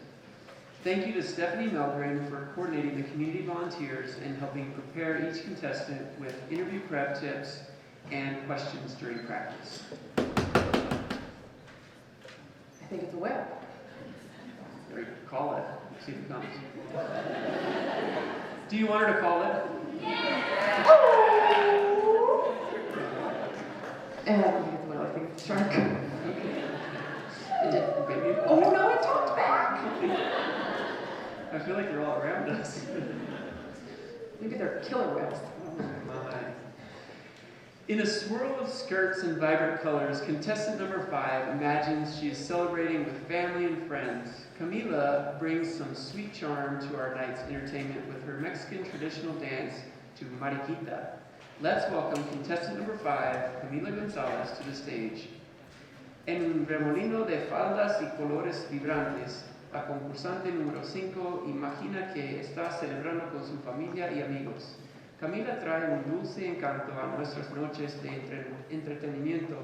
Thank you to Stephanie Meldring for coordinating the community volunteers and helping prepare each contestant with interview prep tips and questions during practice.
I think it's a whale.
Or call it, see if it comes. Do you want her to call it?
And I don't think it's a whale, I think it's a shark.
It did, maybe.
Oh no, it talked back!
I feel like they're all around us.
Maybe they're killer whales.
Oh my. In a swirl of skirts and vibrant colors, contestant number 5 imagines she is celebrating with family and friends. Camila brings some sweet charm to our night's entertainment with her Mexican traditional dance to Mariquita. Let's welcome contestant number 5, Camila Gonzalez, to the stage. En un remolino de faldas y colores vibrantes, la concursante número 5 imagina que está celebrando con su familia y amigos. Camila trae un dulce encanto a nuestras noches de entretenimiento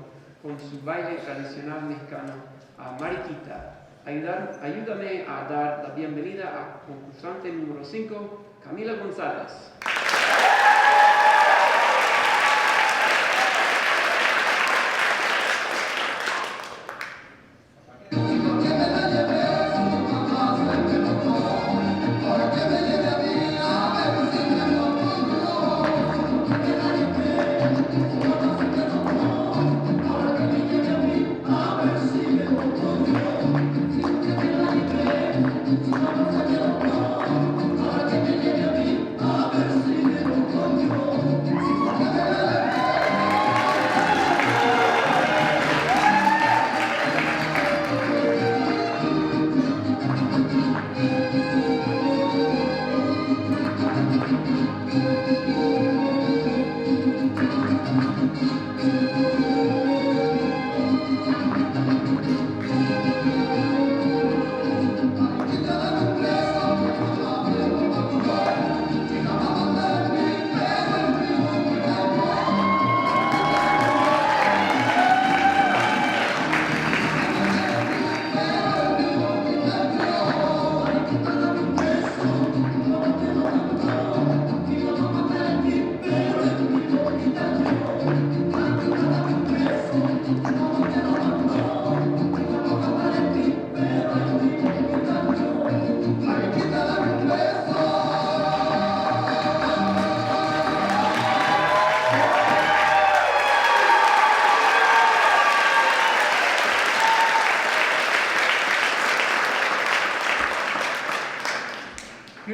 con su baile tradicional mexicano a Mariquita. Ayúdame a dar la bienvenida a concursante número 5, Camila González.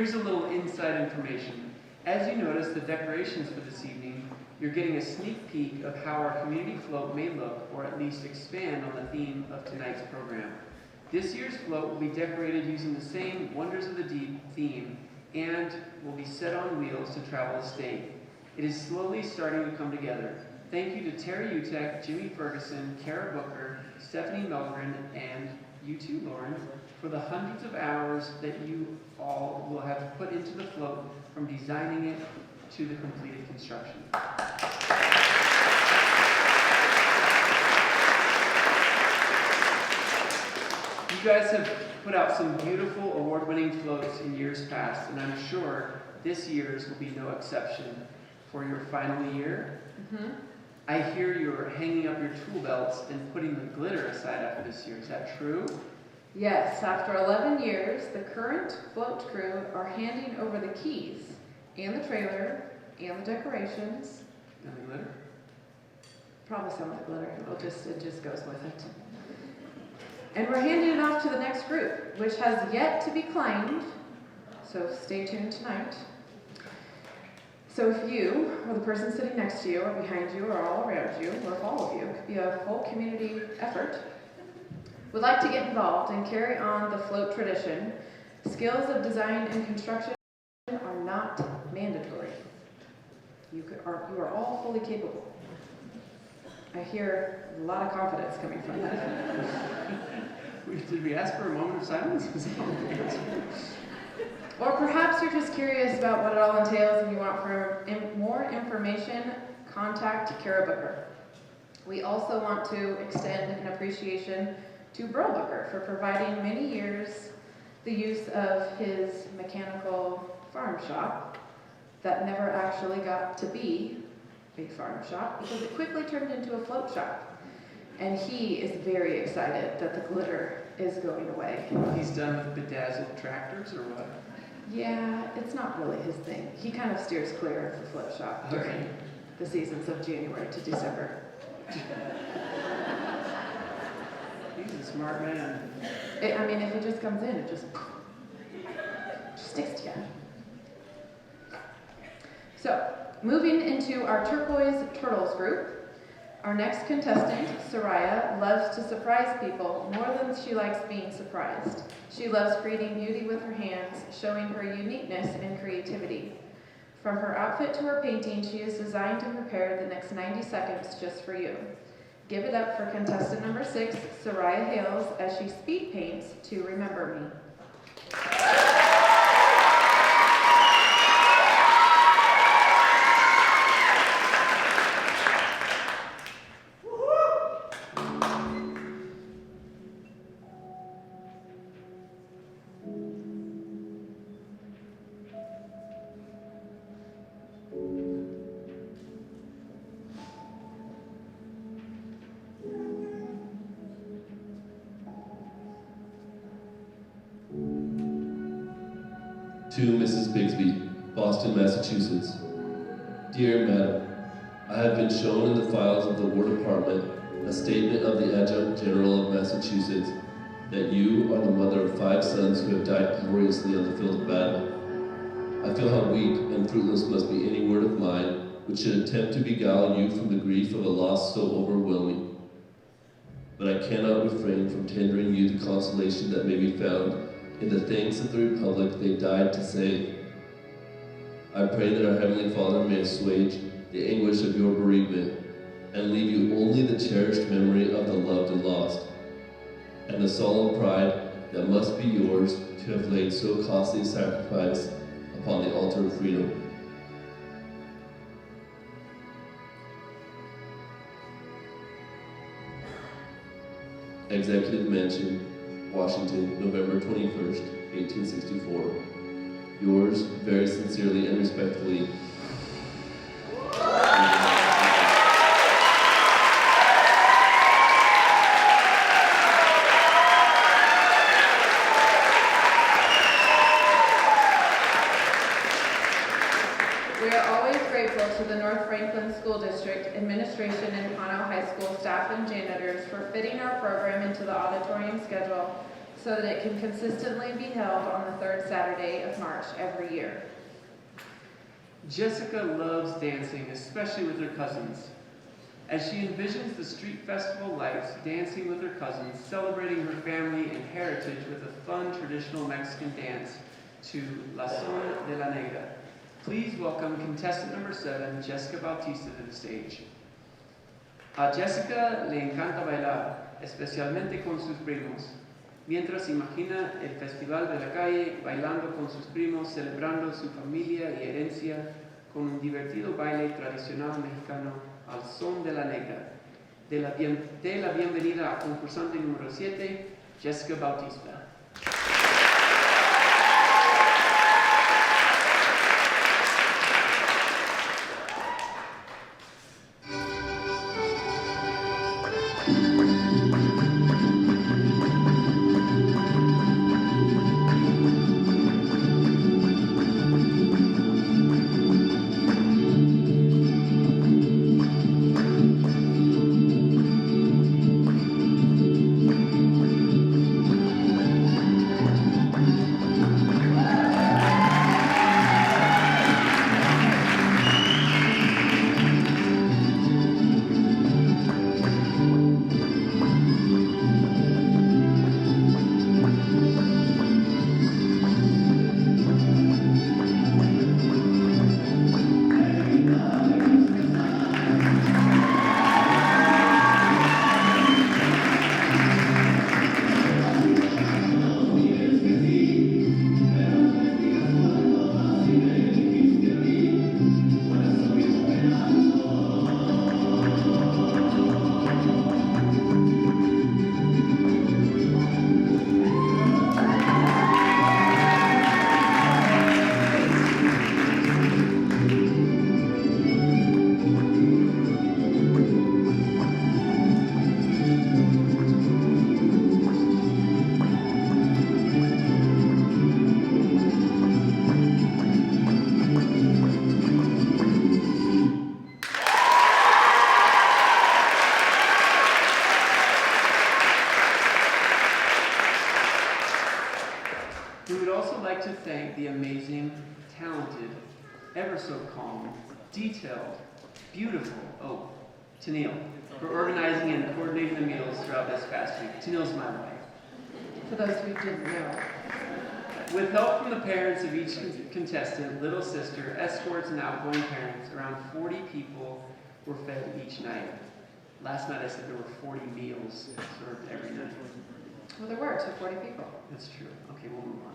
Here's a little inside information. As you notice the decorations for this evening, you're getting a sneak peek of how our community float may look, or at least expand on the theme of tonight's program. This year's float will be decorated using the same Wonders of the Deep theme and will be set on wheels to travel the state. It is slowly starting to come together. Thank you to Terry Utek, Jimmy Ferguson, Kara Booker, Stephanie Melgren, and you too, Lauren, for the hundreds of hours that you all will have put into the float, from designing it to the completed construction. You guys have put out some beautiful award-winning floats in years past, and I'm sure this year's will be no exception. For your final year, I hear you're hanging up your tool belts and putting the glitter aside after this year. Is that true?
Yes, after 11 years, the current float crew are handing over the keys and the trailer and the decorations.
And the glitter?
Probably some of the glitter. It just goes with it. And we're handing it off to the next group, which has yet to be claimed. So stay tuned tonight. So if you, or the person sitting next to you, or behind you, or all around you, or if all of you, could be a whole community effort, would like to get involved and carry on the float tradition, skills of design and construction are not mandatory. You are all fully capable. I hear a lot of confidence coming from that.
Did we ask for a moment of silence?
Or perhaps you're just curious about what it all entails and you want more information, contact Kara Booker. We also want to extend an appreciation to Burl Booker for providing many years the use of his mechanical farm shop that never actually got to be a farm shop because it quickly turned into a float shop. And he is very excited that the glitter is going away.
He's done with bedazzled tractors or what?
Yeah, it's not really his thing. He kind of steers clear of the float shop during the seasons of January to December.
He's a smart man.
If it just comes in, it just sticks to you. So, moving into our Turquoise Turtles group, our next contestant, Soraya, loves to surprise people more than she likes being surprised. She loves creating beauty with her hands, showing her uniqueness and creativity. From her outfit to her painting, she is designed to prepare the next 90 seconds just for you. Give it up for contestant number 6, Soraya Hales, as she speed paints to Remember Me.
To Mrs. Bixby, Boston, Massachusetts. Dear Madam, I have been shown in the files of the War Department a statement of the Adjutant General of Massachusetts that you are the mother of 5 sons who have died gloriously on the field of battle. I feel how weak and fruitless must be any word of mine which should attempt to beguile you from the grief of a loss so overwhelming. But I cannot refrain from tendering you the consolation that may be found in the thanks of the Republic they died to save. I pray that our Heavenly Father may assuage the anguish of your bereavement and leave you only the cherished memory of the loved and lost, and the solemn pride that must be yours to have laid so costly a sacrifice upon the altar of freedom. Executive Mansion, Washington, November 21st, 1864. Yours, very sincerely and respectfully,
We are always grateful to the North Franklin School District, administration, and Connell High School staff and janitors for fitting our program into the auditorium schedule so that it can consistently be held on the third Saturday of March every year.
Jessica loves dancing, especially with her cousins. As she envisions the street festival lights, dancing with her cousins, celebrating her family and heritage with a fun traditional Mexican dance to La Son de la Negra. Please welcome contestant number 7, Jessica Bautista, to the stage. A Jessica le encanta bailar, especialmente con sus primos, mientras imagina el festival de la calle, bailando con sus primos, celebrando su familia y herencia con un divertido baile tradicional mexicano al son de la negra. De la bienvenida a concursante número 7, Jessica Bautista. We would also like to thank the amazing, talented, ever so calm, detailed, beautiful, Connell, for organizing and coordinating the meals throughout this past week. Connell's my wife.
For those who didn't know.
With help from the parents of each contestant, little sister, escorts, and outgoing parents, around 40 people were fed each night. Last night I said there were 40 meals served every night.
Well, there were to 40 people.
That's true. Okay, we'll move on.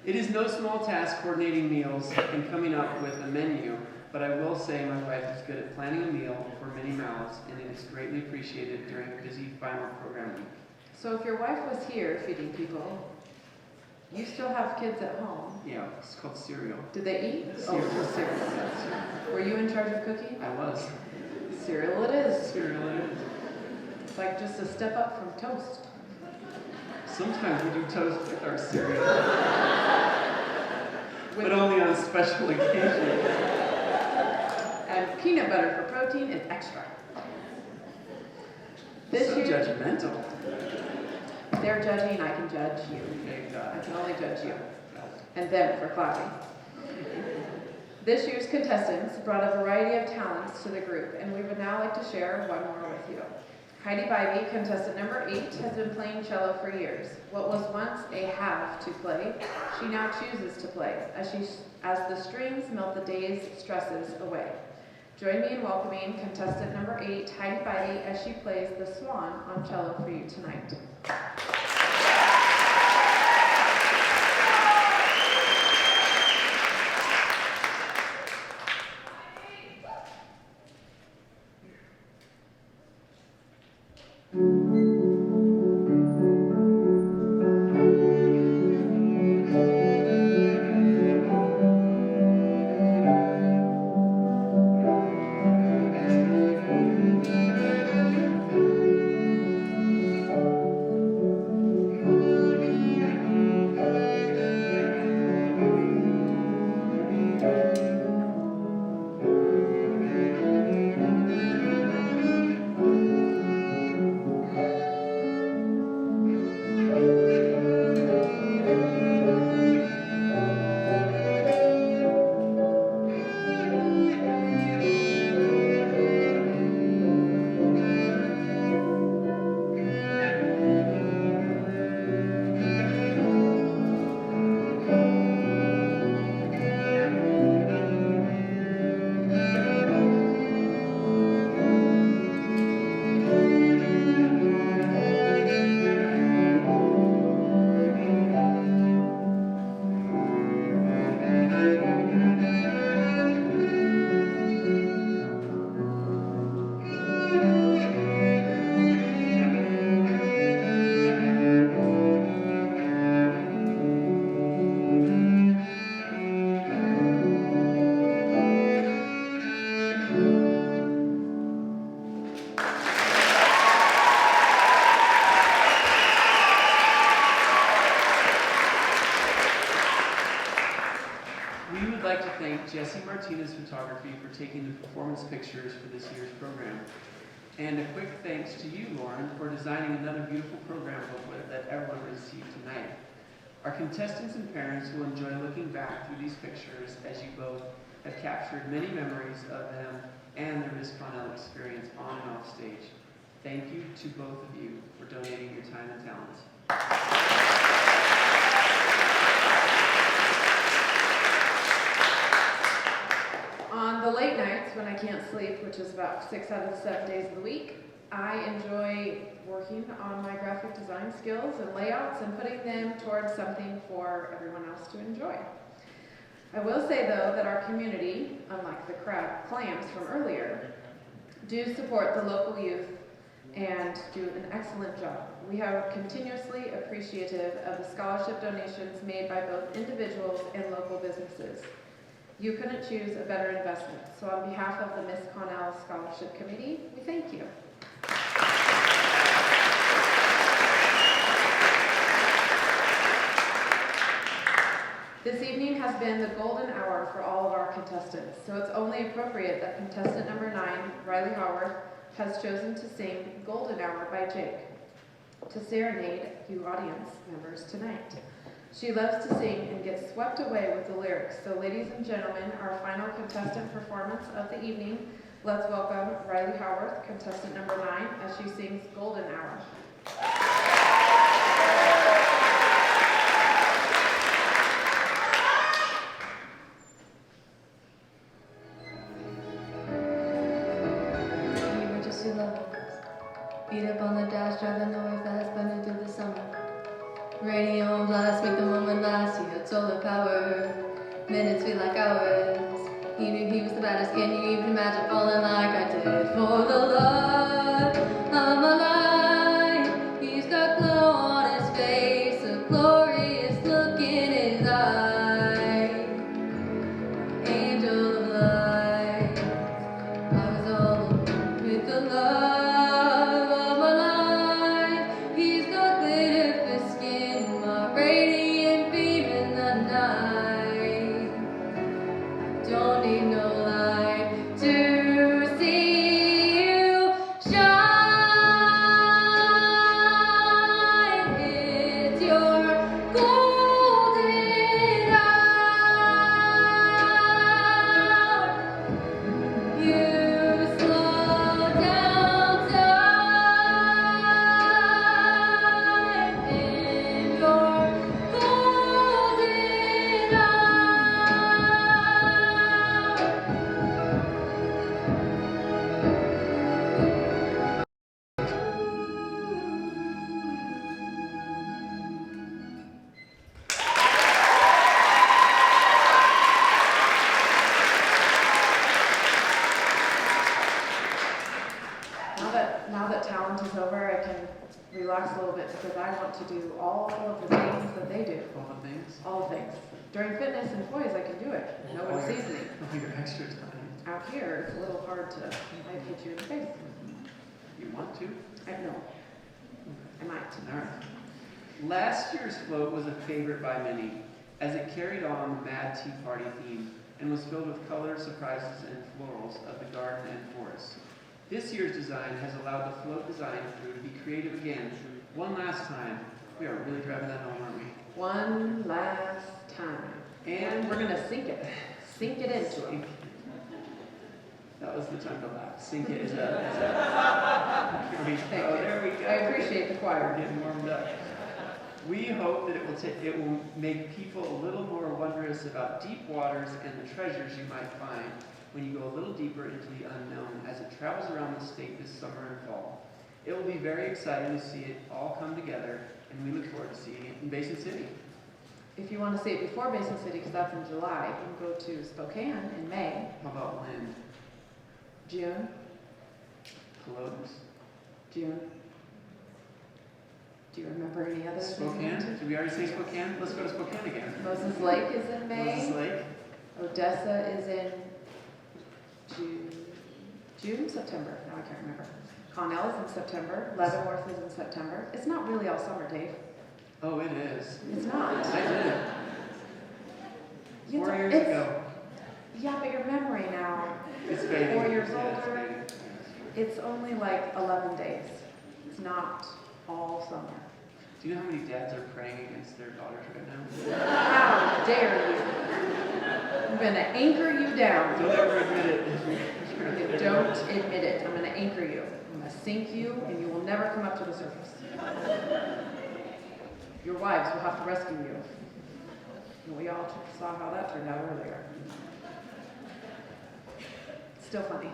It is no small task coordinating meals and coming up with a menu, but I will say my wife is good at planning a meal for many mouths, and it is greatly appreciated during a busy final program week.
So if your wife was here feeding people, you still have kids at home.
Yeah, it's called cereal.
Did they eat?
Cereal.
Oh, cereal. Were you in charge of cooking?
I was.
Cereal it is.
Cereal it is.
It's like just a step up from toast.
Sometimes we do toast with our cereal, but only on special occasions.
And peanut butter for protein is extra.
So judgmental.
They're judging, I can judge you.
Thank
I
God.
can only judge you. And them for clapping. This year's contestants brought a variety of talents to the group, and we would now like to share one more with you. Heidi Bybee, contestant number 8, has been playing cello for years. What was once a have to play, she now chooses to play, as the strings melt the day's stresses away. Join me in welcoming contestant number 8, Heidi Bybee, as she plays the Swan on cello for you tonight.
Jesse Martinez Photography for taking the performance pictures for this year's program. And a quick thanks to you, Lauren, for designing another beautiful program booklet that everyone received tonight. Our contestants and parents will enjoy looking back through these pictures as you both have captured many memories of them and their Miss Connell experience on and off stage. Thank you to both of you for donating your time and talents.
On the late nights when I can't sleep, which is about 6 out of the 7 days of the week, I enjoy working on my graphic design skills and layouts and putting them towards something for everyone else to enjoy. I will say though that our community, unlike the clams from earlier, do support the local youth and do an excellent job. We are continuously appreciative of the scholarship donations made by both individuals and local businesses. You couldn't choose a better investment. So on behalf of the Miss Connell Scholarship Committee, we thank you. This evening has been the golden hour for all of our contestants, so it's only appropriate that contestant number 9, Riley Howard, has chosen to sing Golden Hour by Jake to serenade you audience members tonight. She loves to sing and gets swept away with the lyrics, so ladies and gentlemen, our final contestant performance of the evening, let's welcome Riley Howard, contestant number 9, as she sings Golden Hour.
Beat up on the dash, driving nowhere fast, burning through the summer. Radio on blast, make the moment last. You got solar power, minutes feel like hours. He knew he was the baddest. Can you even imagine falling like I did for the love of my life? He's got glow on his face, a glorious look in his eye. Angel of light, I was all with the love. Don't need no light to see you shine. It's your golden hour. You slow down time in your golden hour.
Now that talent is over, I can relax a little bit because I want to do all of the things that they do.
All the things?
All the things. During fitness and toys, I can do it. No one sees me.
Oh, your extra time.
Out here, it's a little hard to hit you in the face.
You want to?
I know. I might.
All right. Last year's float was a favorite by many, as it carried on the Mad Tea Party theme and was filled with colors, surprises, and florals of the garden and forest. This year's design has allowed the float design crew to be creative again, one last time. We are really driving that home, aren't we?
One last time. And we're gonna sink it. Sink it into them.
That was the time to laugh. Sink it is a Here we
Thank
go.
you.
There we go.
I appreciate the
We're
choir.
getting warmed up. We hope that it will make people a little more wondrous about deep waters and the treasures you might find when you go a little deeper into the unknown as it travels around the state this summer and fall. It will be very exciting to see it all come together, and we look forward to seeing it in Basin City.
If you want to see it before Basin City, because that's in July, you can go to Spokane in May.
How about when?
June.
Close.
June. Do you remember any others?
Spokane? Did we already say Spokane? Let's go to Spokane again.
Moses Lake is in May.
Moses Lake.
Odessa is in June, September. Now I can't remember. Connell is in September. Leavenworth is in September. It's not really all summer, Dave.
Oh, it is.
It's not.
I did it. 4 years ago.
Yeah, but your memory now,
It's fading.
4 years
Yeah, it's
older,
fading.
it's only like 11 days. It's not all summer.
Do you know how many dads are praying against their daughters right now?
How dare you? I'm going to anchor you down.
Don't ever admit it.
Okay, don't admit it. I'm going to anchor you. I'm going to sink you, and you will never come up to the surface. Your wives will have to rescue you. And we all saw how that turned out earlier. Still funny.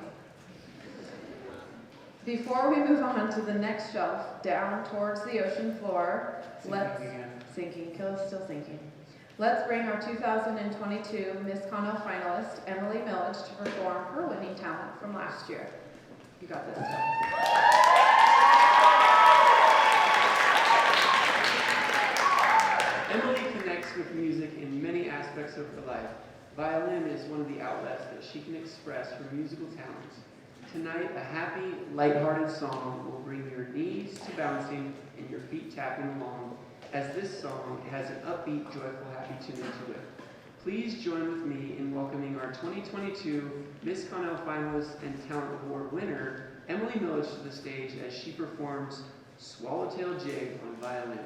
Before we move on to the next shelf, down towards the ocean floor, sinking, still sinking. Let's bring our 2022 Miss Connell finalist, Emily Millage, to perform her winning talent from last year. You got this.
Emily connects with music in many aspects of her life. Violin is one of the outlets that she can express her musical talents. Tonight, a happy, lighthearted song will bring your knees to bouncing and your feet tapping along, as this song has an upbeat, joyful, happy tune to it. Please join with me in welcoming our 2022 Miss Connell finalist and Talent Award winner, Emily Millage, to the stage as she performs Swallowtail Jig on violin.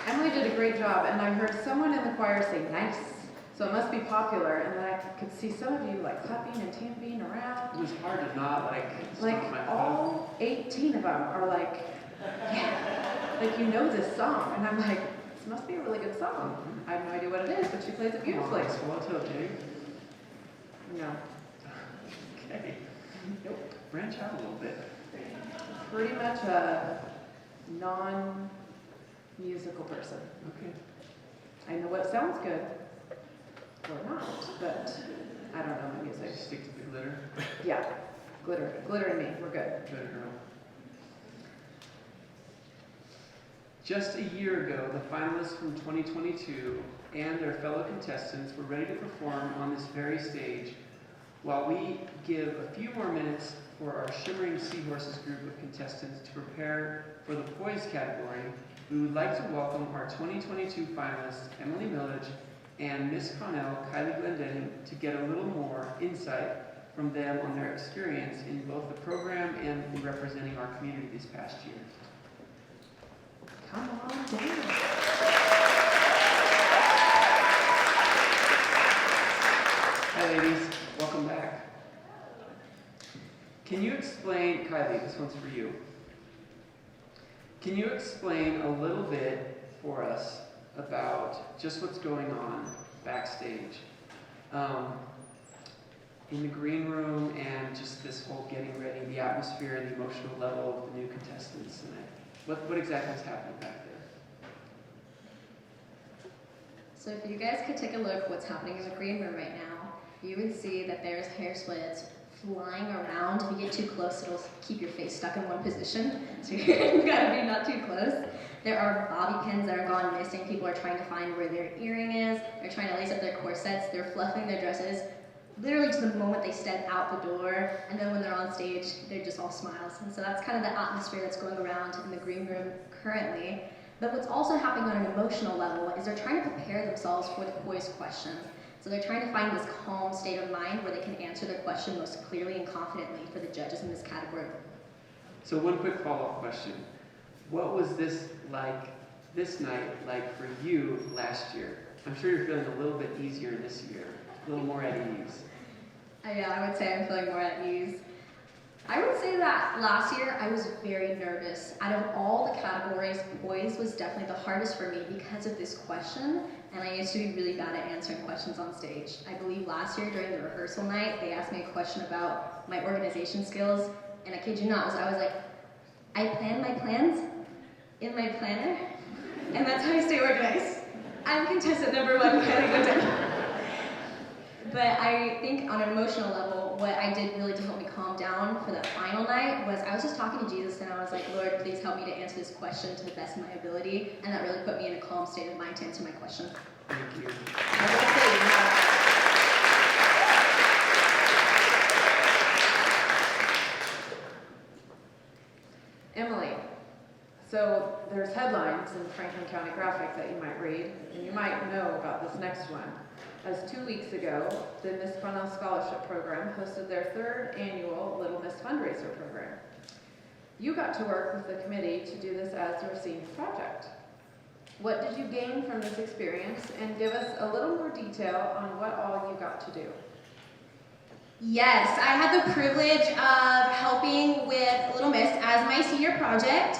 Emily did a great job, and I heard someone in the choir say nice, so it must be popular, and then I could see some of you like clapping and tamping
It
around.
was hard to not stomp
Like
my foot.
all 18 of them are like, yeah, like you know this song, and I'm like, this must be a really good song. I have no idea what it is, but she plays it beautifully.
Swallowtail Jig?
No,
Okay.
nope.
Branch out a little bit.
Pretty much a non-musical person.
Okay.
I know what sounds good, or not, but I don't know my music.
Stick to the glitter.
Yeah, glitter and me, we're good.
Good girl. Just a year ago, the finalists from 2022 and their fellow contestants were ready to perform on this very stage. While we give a few more minutes for our Shimmering Seahorses group of contestants to prepare for the Poise category, we would like to welcome our 2022 finalists, Emily Millage and Miss Connell, Kylie Glendenning, to get a little more insight from them on their experience in both the program and in representing our community this past year.
Come on down.
Hi ladies, welcome back. Can you explain Kylie, this one's for you. Can you explain a little bit for us about just what's going on backstage? In the green room and just this whole getting ready, the atmosphere and the emotional level of the new contestants tonight. What exactly is happening back there?
So if you guys could take a look what's happening in the green room right now, you would see that there's hair splits flying around. If you get too close, it'll keep your face stuck in one position. So you gotta be not too close. There are bobby pins that are gone missing. People are trying to find where their earring is. They're trying to lace up their corsets. They're fluffing their dresses, literally to the moment they step out the door. And then when they're on stage, they're just all smiles. And so that's kind of the atmosphere that's going around in the green room currently. But what's also happening on an emotional level is they're trying to prepare themselves for the poise questions. So they're trying to find this calm state of mind where they can answer their question most clearly and confidently for the judges in this category.
So one quick follow-up question. What was this night like for you last year? I'm sure you're feeling a little bit easier this year, a little more at ease.
Yeah, I would say I'm feeling more at ease. I would say that last year I was very nervous. Out of all the categories, poise was definitely the hardest for me because of this question, and I used to be really bad at answering questions on stage. I believe last year during the rehearsal night, they asked me a question about my organization skills, and I kid you not, I was like, I plan my plans in my planner, and that's how I stay organized. I'm contestant number 1, Kylie Goodman. But I think on an emotional level, what I did really to help me calm down for that final night was I was just talking to Jesus and I was like, Lord, please help me to answer this question to the best of my ability. And that really put me in a calm state of mind to answer my question.
Thank you.
Emily, so there's headlines in Franklin County Graphic that you might read, and you might know about this next one. As 2 weeks ago, the Miss Connell Scholarship Program hosted their 3rd annual Little Miss Fundraiser Program. You got to work with the committee to do this as your senior project. What did you gain from this experience, and give us a little more detail on what all you got to do?
Yes, I had the privilege of helping with Little Miss as my senior project,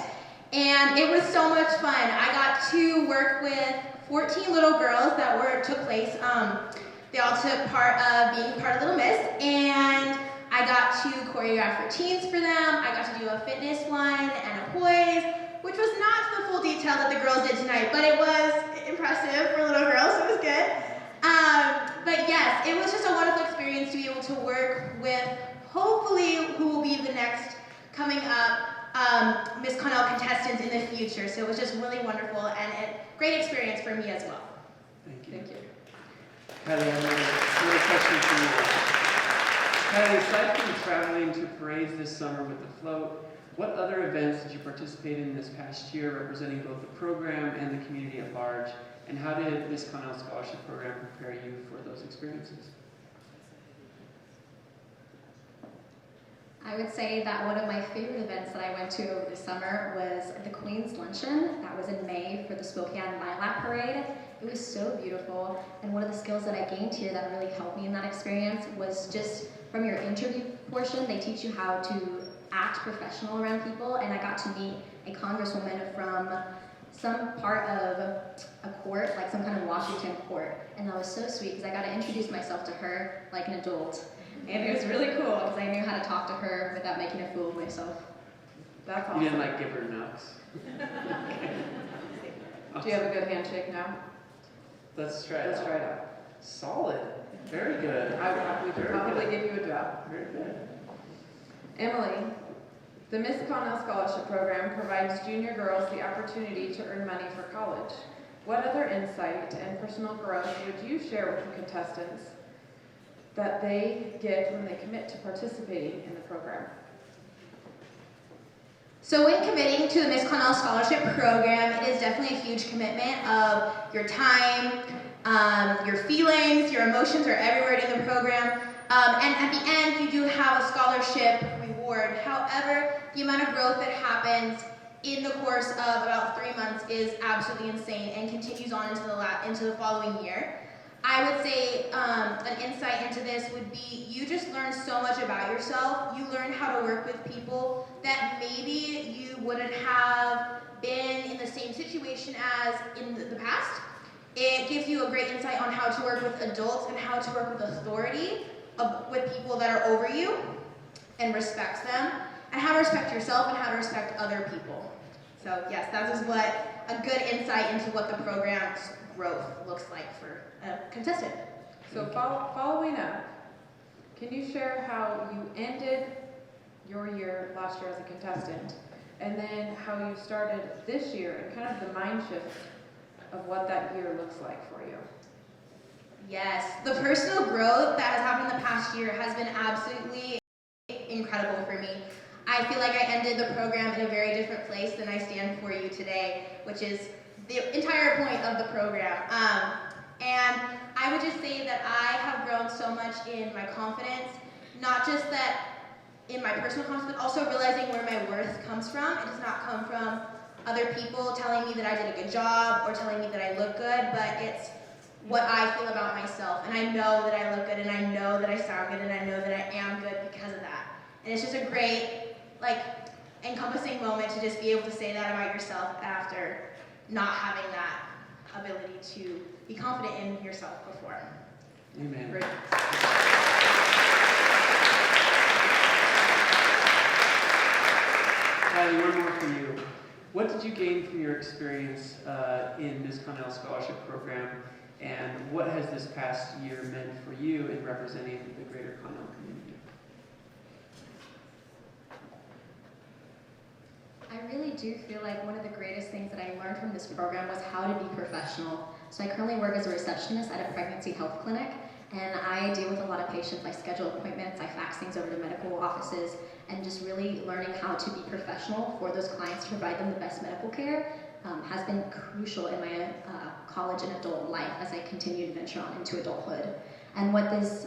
and it was so much fun. I got to work with 14 little girls that took place. They all took part of being part of Little Miss, and I got to choreograph routines for them. I got to do a fitness one and a poise, which was not the full detail that the girls did tonight, but it was impressive for little girls, so it was good. But yes, it was just a wonderful experience to be able to work with, hopefully, who will be the next coming up Miss Connell contestants in the future. So it was just really wonderful and a great experience for me as well.
Thank you.
Thank you.
Kylie, I have another question for you. Kylie, aside from traveling to parades this summer with the float, what other events did you participate in this past year representing both the program and the community at large? And how did Miss Connell Scholarship Program prepare you for those experiences?
I would say that one of my favorite events that I went to over the summer was the Queen's Luncheon. That was in May for the Spokane Lilac Parade. It was so beautiful, and one of the skills that I gained here that really helped me in that experience was just from your interview portion, they teach you how to act professional around people, and I got to meet a congresswoman from some part of a court, like some kind of Washington court, and that was so sweet because I got to introduce myself to her like an adult. And it was really cool because I knew how to talk to her without making a fool of myself.
That's awesome.
You didn't give her nuts.
Do you have a good handshake now?
Let's try it
Let's
out.
try it out.
Solid. Very good.
We could probably give you a job.
Very good.
Emily, the Miss Connell Scholarship Program provides junior girls the opportunity to earn money for college. What other insight and personal growth would you share with the contestants that they get when they commit to participating in the program?
So when committing to the Miss Connell Scholarship Program, it is definitely a huge commitment of your time, your feelings, your emotions are everywhere in the program. And at the end, you do have a scholarship reward. However, the amount of growth that happens in the course of about 3 months is absolutely insane and continues on into the following year. I would say an insight into this would be you just learn so much about yourself. You learn how to work with people that maybe you wouldn't have been in the same situation as in the past. It gives you a great insight on how to work with adults and how to work with authority, with people that are over you, and respect them, and how to respect yourself and how to respect other people. So yes, that is what a good insight into what the program's growth looks like for a contestant.
So following up, can you share how you ended your year last year as a contestant, and then how you started this year and kind of the mind shift of what that year looks like for you?
Yes, the personal growth that has happened in the past year has been absolutely incredible for me. I feel like I ended the program in a very different place than I stand for you today, which is the entire point of the program. And I would just say that I have grown so much in my confidence, not just that in my personal confidence, but also realizing where my worth comes from. It does not come from other people telling me that I did a good job or telling me that I look good, but it's what I feel about myself. And I know that I look good, and I know that I sound good, and I know that I am good because of that. And it's just a great, encompassing moment to just be able to say that about yourself after not having that ability to be confident in yourself before.
Amen.
Great.
Kylie, one more for you. What did you gain from your experience in Ms. Connell's scholarship program, and what has this past year meant for you in representing the greater Connell community?
I really do feel like one of the greatest things that I learned from this program was how to be professional. So I currently work as a receptionist at a pregnancy health clinic, and I deal with a lot of patients. I schedule appointments, I fax things over to medical offices, and just really learning how to be professional for those clients to provide them the best medical care has been crucial in my college and adult life as I continue to venture on into adulthood. And what this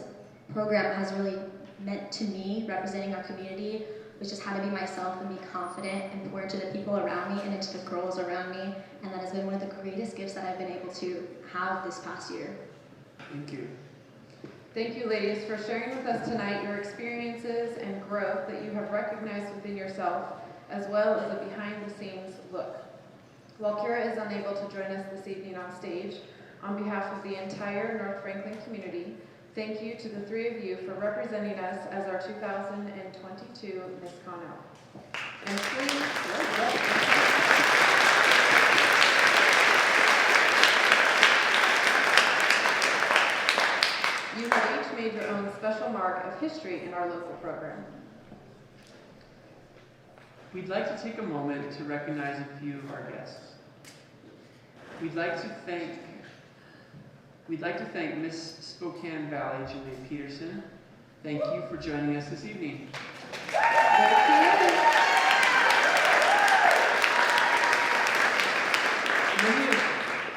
program has really meant to me, representing our community, was just how to be myself and be confident and pour into the people around me and into the girls around me. And that has been one of the greatest gifts that I've been able to have this past year.
Thank you.
Thank you, ladies, for sharing with us tonight your experiences and growth that you have recognized within yourself, as well as a behind-the-scenes look. While Kira is unable to join us this evening on stage, on behalf of the entire North Franklin community, thank you to the three of you for representing us as our 2022 Miss Connell. And please, you have each made your own special mark of history in our local program.
We'd like to take a moment to recognize a few of our guests. We'd like to thank Miss Spokane Valley, Julia Peterson. Thank you for joining us this evening.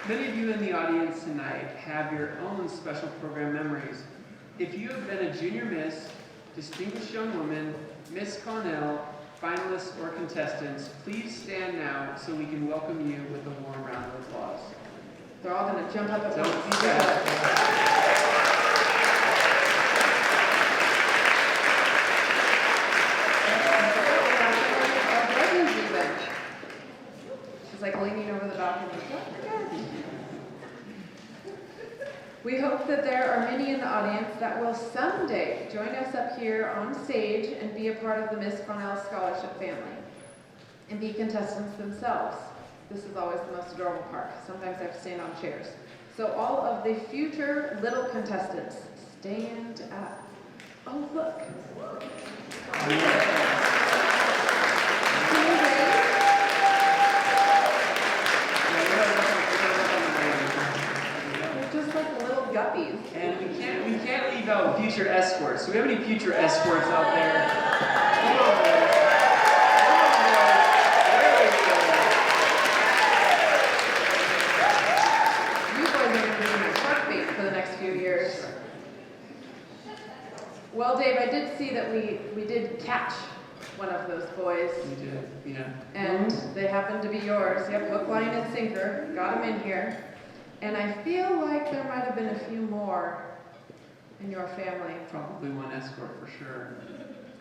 Many of you in the audience tonight have your own special program memories. If you have been a junior miss, distinguished young woman, Miss Connell, finalists, or contestants, please stand now so we can welcome you with a warm round of applause.
They're all going to jump up at once.
Don't be sad.
She's like leaning over the balcony. We hope that there are many in the audience that will someday join us up here on stage and be a part of the Miss Connell Scholarship family and be contestants themselves. This is always the most adorable part. Sometimes I have to stand on chairs. So all of the future little contestants, stand up. Oh, look. They're just like little guppies.
And we can't leave out future escorts. Do we have any future escorts out there? Come on, boys.
You boys are going to be my shark bait for the next few years. Well, Dave, I did see that we did catch one of those boys.
We did, yeah.
And they happened to be yours. Yep, hook, line, and sinker. Got them in here. And I feel like there might have been a few more in your family.
Probably one escort for sure.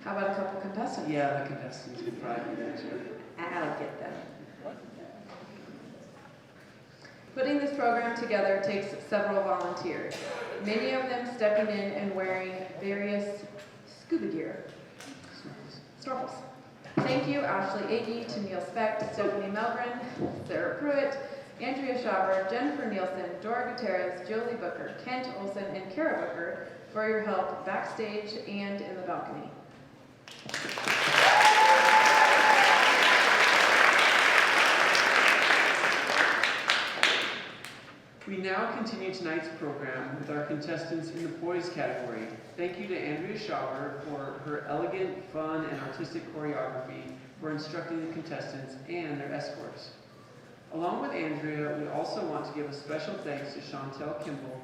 How about a couple contestants?
Yeah, the contestants would probably be next week.
I'll get them. Putting this program together takes several volunteers, many of them stepping in and wearing various scuba gear. Snorkels. Thank you, Ashley Agee, Tennille Specht, Stephanie Melgren, Sarah Pruitt, Andrea Schauber, Jennifer Nielsen, Dora Gutierrez, Jolie Booker, Kent Olson, and Kara Booker for your help backstage and in the balcony.
We now continue tonight's program with our contestants in the Poise category. Thank you to Andrea Schauber for her elegant, fun, and artistic choreography for instructing the contestants and their escorts. Along with Andrea, we also want to give a special thanks to Chantel Kimball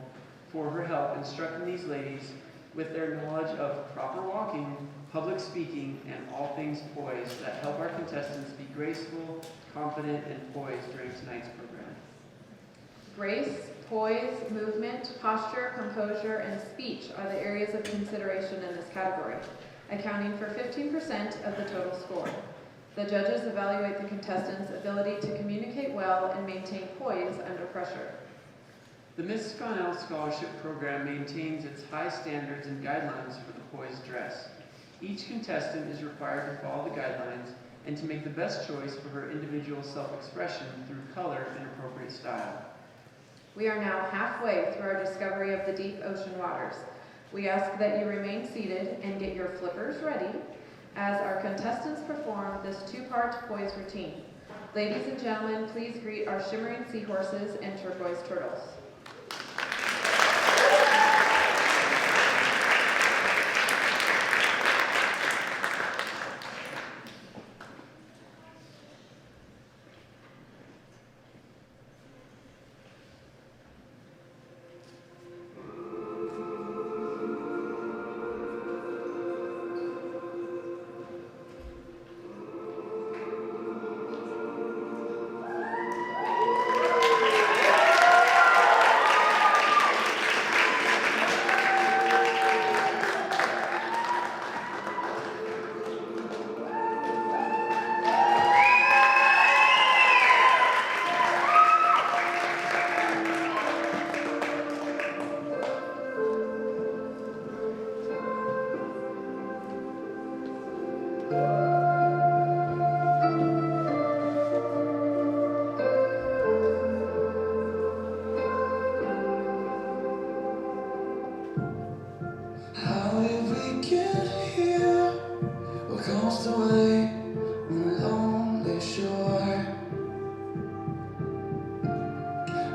for her help instructing these ladies with their knowledge of proper walking, public speaking, and all things poise that help our contestants be graceful, confident, and poised during tonight's program.
Grace, poise, movement, posture, composure, and speech are the areas of consideration in this category, accounting for 15% of the total score. The judges evaluate the contestants' ability to communicate well and maintain poise under pressure.
The Miss Connell Scholarship Program maintains its high standards and guidelines for the poise dress. Each contestant is required to follow the guidelines and to make the best choice for her individual self-expression through color and appropriate style.
We are now halfway through our discovery of the deep ocean waters. We ask that you remain seated and get your flippers ready as our contestants perform this two-part poise routine. Ladies and gentlemen, please greet our shimmering seahorses and turquoise turtles.
How did we get here? What comes away on a lonely shore?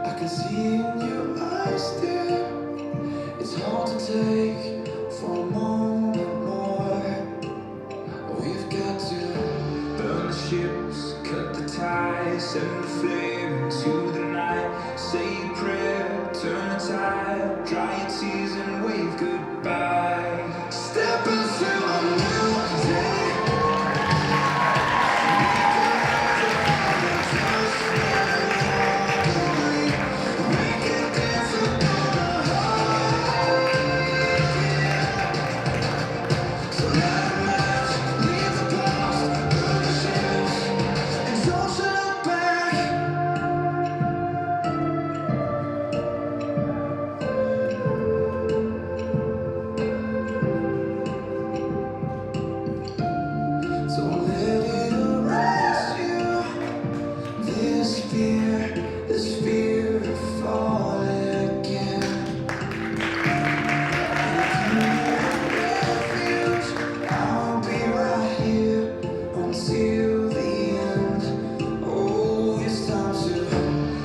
I can see in your eyes, dear. It's hard to take for a moment more. We've got to burn the ships, cut the ties, send the flame into the night. Say a prayer, turn the tide, dry your tears and wave goodbye. Step into a new day. Don't let it arrest you. This fear of falling again. If you need refuge, I'll be right here until the end. Oh, it's time to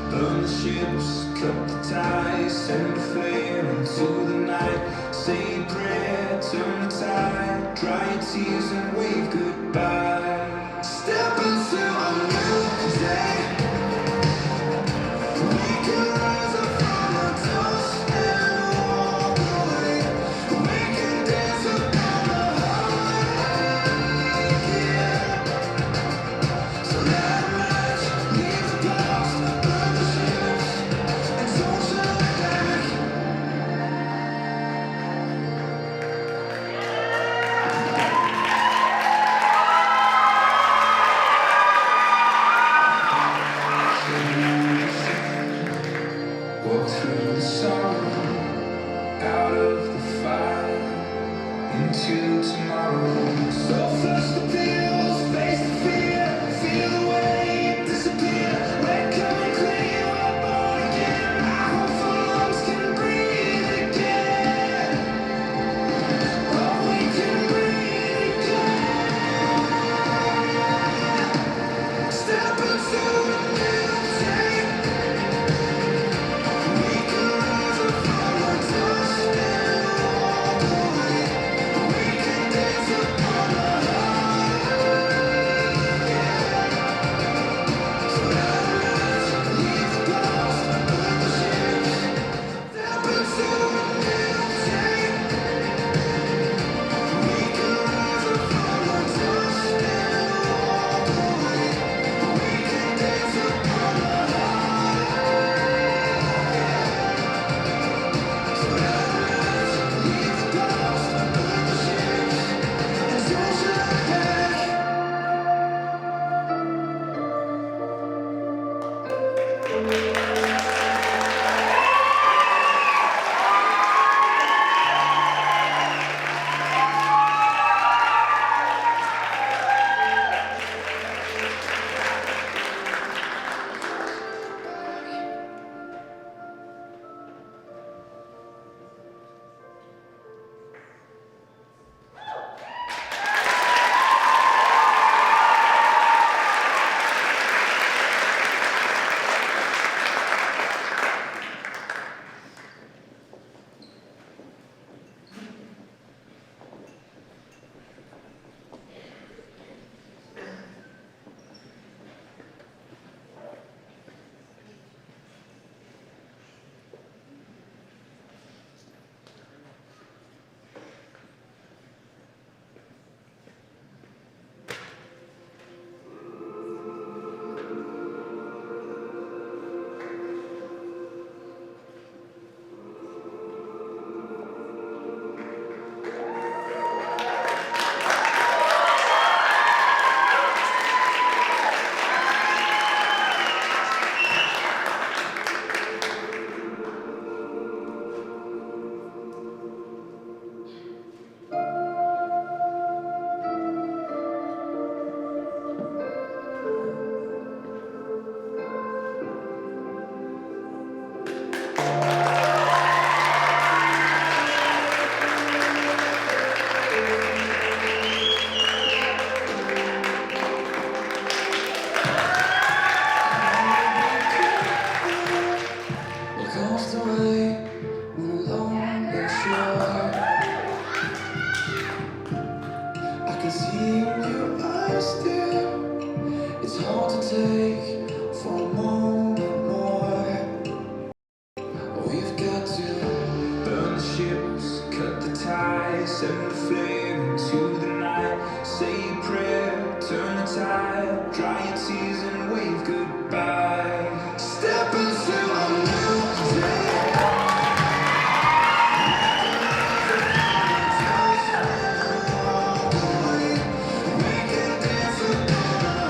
burn the ships, cut the ties, send the flame into the night. Say a prayer, turn the tide, dry your tears and wave goodbye. Step into a new day. We can rise up from the dust and walk away. We can dance upon the highway, yeah. So let the lights leave the past, burn the ships, and don't Walk through the sorrow, out of the fire, into tomorrow. So flush the pills, face the fear, feel the weight disappear. We're coming clean, we're born again. Our hopeful lungs can breathe again. Oh, we can breathe again. Step into a new day. We can rise up from the dust and walk away. We can dance upon the so that let's leave the past, burn the ships. Step into a new day. We can rise up from the dust and walk away. We can dance upon the so that let's leave the past, burn the ships, and don't you look back. Across the way, when alone but sure, I can see in your eyes still. It's hard to take for a moment more. We've got to burn the ships, cut the ties, send the flame into the night. Say a prayer, turn the tide, dry your tears and wave goodbye. Step into a new day. We can dance upon the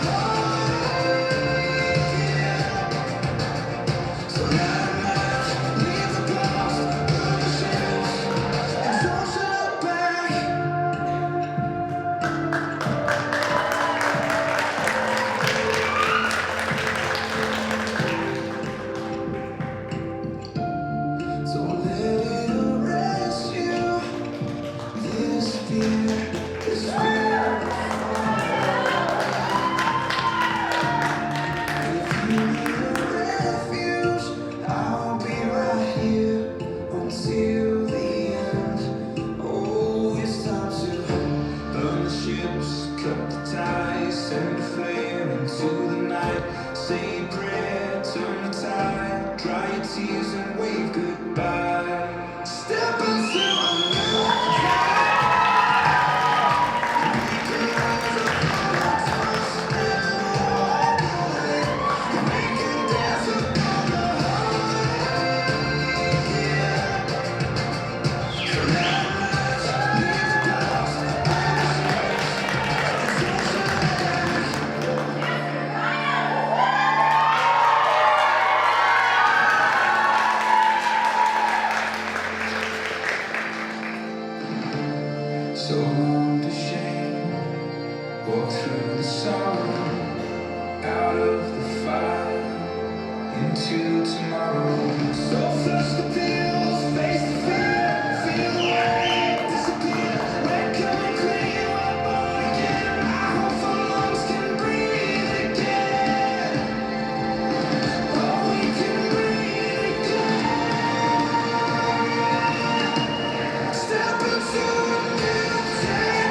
so that let's leave the past, burn the ships, and don't you look back. Don't let it arrest you. This fear is fear. If you need a refuge, I'll be right here until the end. Oh, it's time to burn the ships, cut the ties, send the flame into the night. Say a prayer, turn the tide, dry your tears and wave goodbye. Step into a new day. We can rise up from the dust and walk away. We can dance upon the so that let's leave the past, burn the ships, and don't you look back.
sold to shame. Walk through the summer, out of the fire, into tomorrow. So flush the pills, face the fear, feel the weight disappear. We're coming clean, we're born again. Our hopeful lungs can breathe again. Oh, we can breathe again. Step into a new day.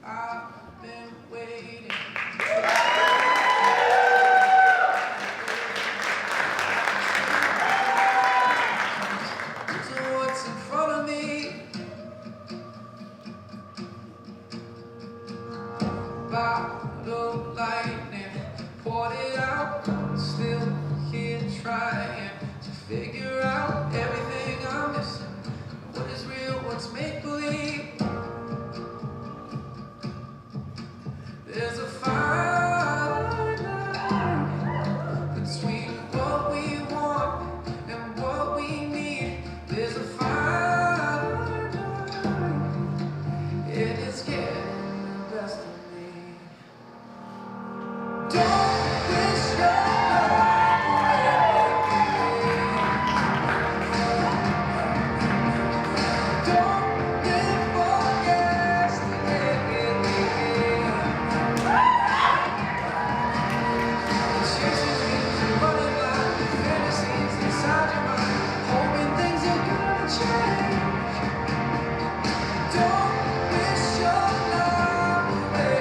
I've been waiting. So what's in front of me? Bottle lightning, poured it out. Still here trying to figure out everything I'm missing. What is real? What's make believe? There's a fine line between what we want and what we need. There's a fine line. It is getting the best of me. Don't wish your life away. Don't live for yesterday. Chasing dreams and running blind, fantasies inside your mind, hoping things are gonna change. Don't wish your life away.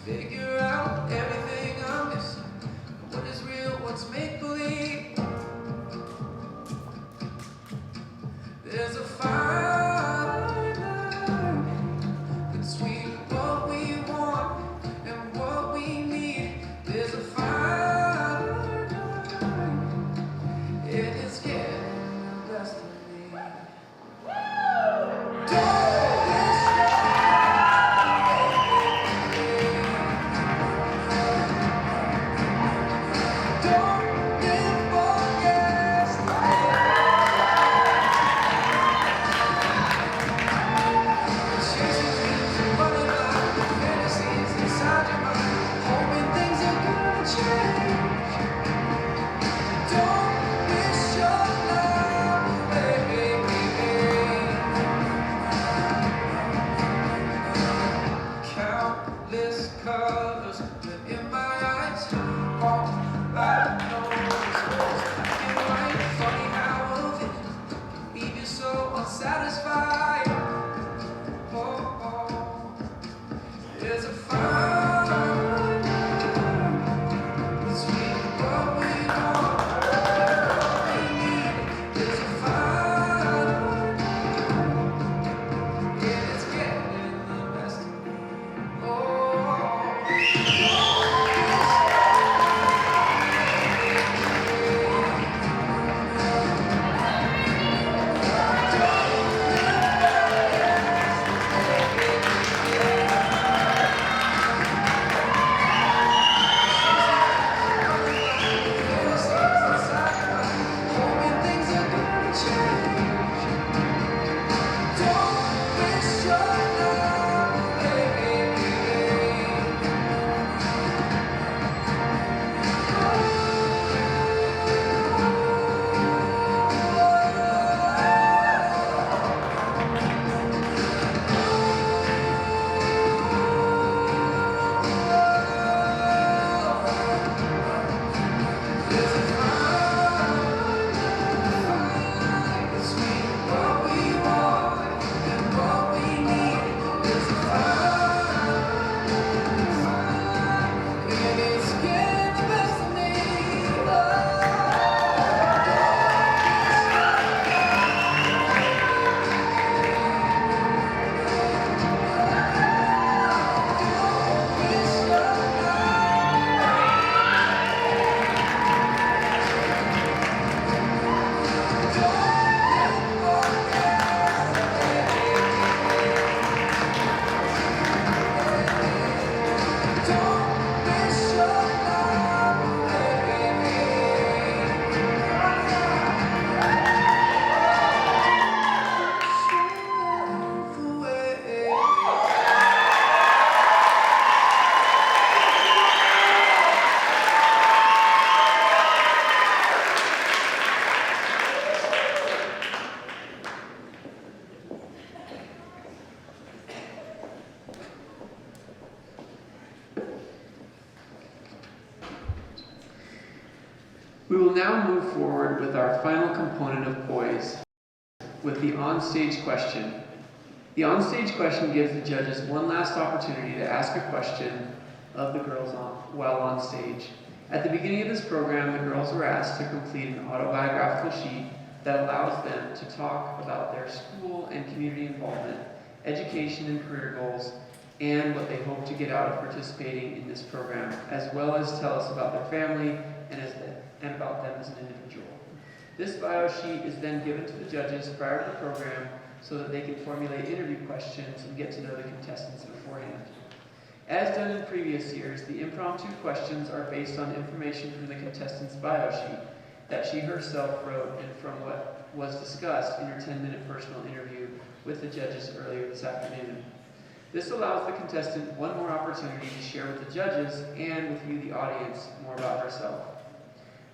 figure out everything I'm missing. What is real, what's make-believe? There's a fine line between what we want and what we need. There's a fine line, and it's getting the best of me. Don't live for yesterday. Chasing dreams and running out fantasies inside your mind, hoping things are gonna change. Don't wish your love away. Countless colors live in my eyes. All I know is black and white. Funny how a vision can leave you so unsatisfied. Oh, oh. There's a fine line between what we want and what we need. There's a fine line, and it's getting the best of me. Hoping things are gonna change. Don't wish your love away. There's a fine line between what we want and what we need. There's a fine line, and it's getting the best of me. Wish your Don't wish your love away.
We will now move forward with our final component of poise, with the onstage question. The onstage question gives the judges one last opportunity to ask a question of the girls while on stage. At the beginning of this program, the girls were asked to complete an autobiographical sheet that allows them to talk about their school and community involvement, education and career goals, and what they hope to get out of participating in this program, as well as tell us about their family and about them as an individual. This bio sheet is then given to the judges prior to the program so that they can formulate interview questions and get to know the contestants beforehand. As done in previous years, the impromptu questions are based on information from the contestant's bio sheet that she herself wrote and from what was discussed in her 10-minute personal interview with the judges earlier this afternoon. This allows the contestant one more opportunity to share with the judges and with you, the audience, more about herself.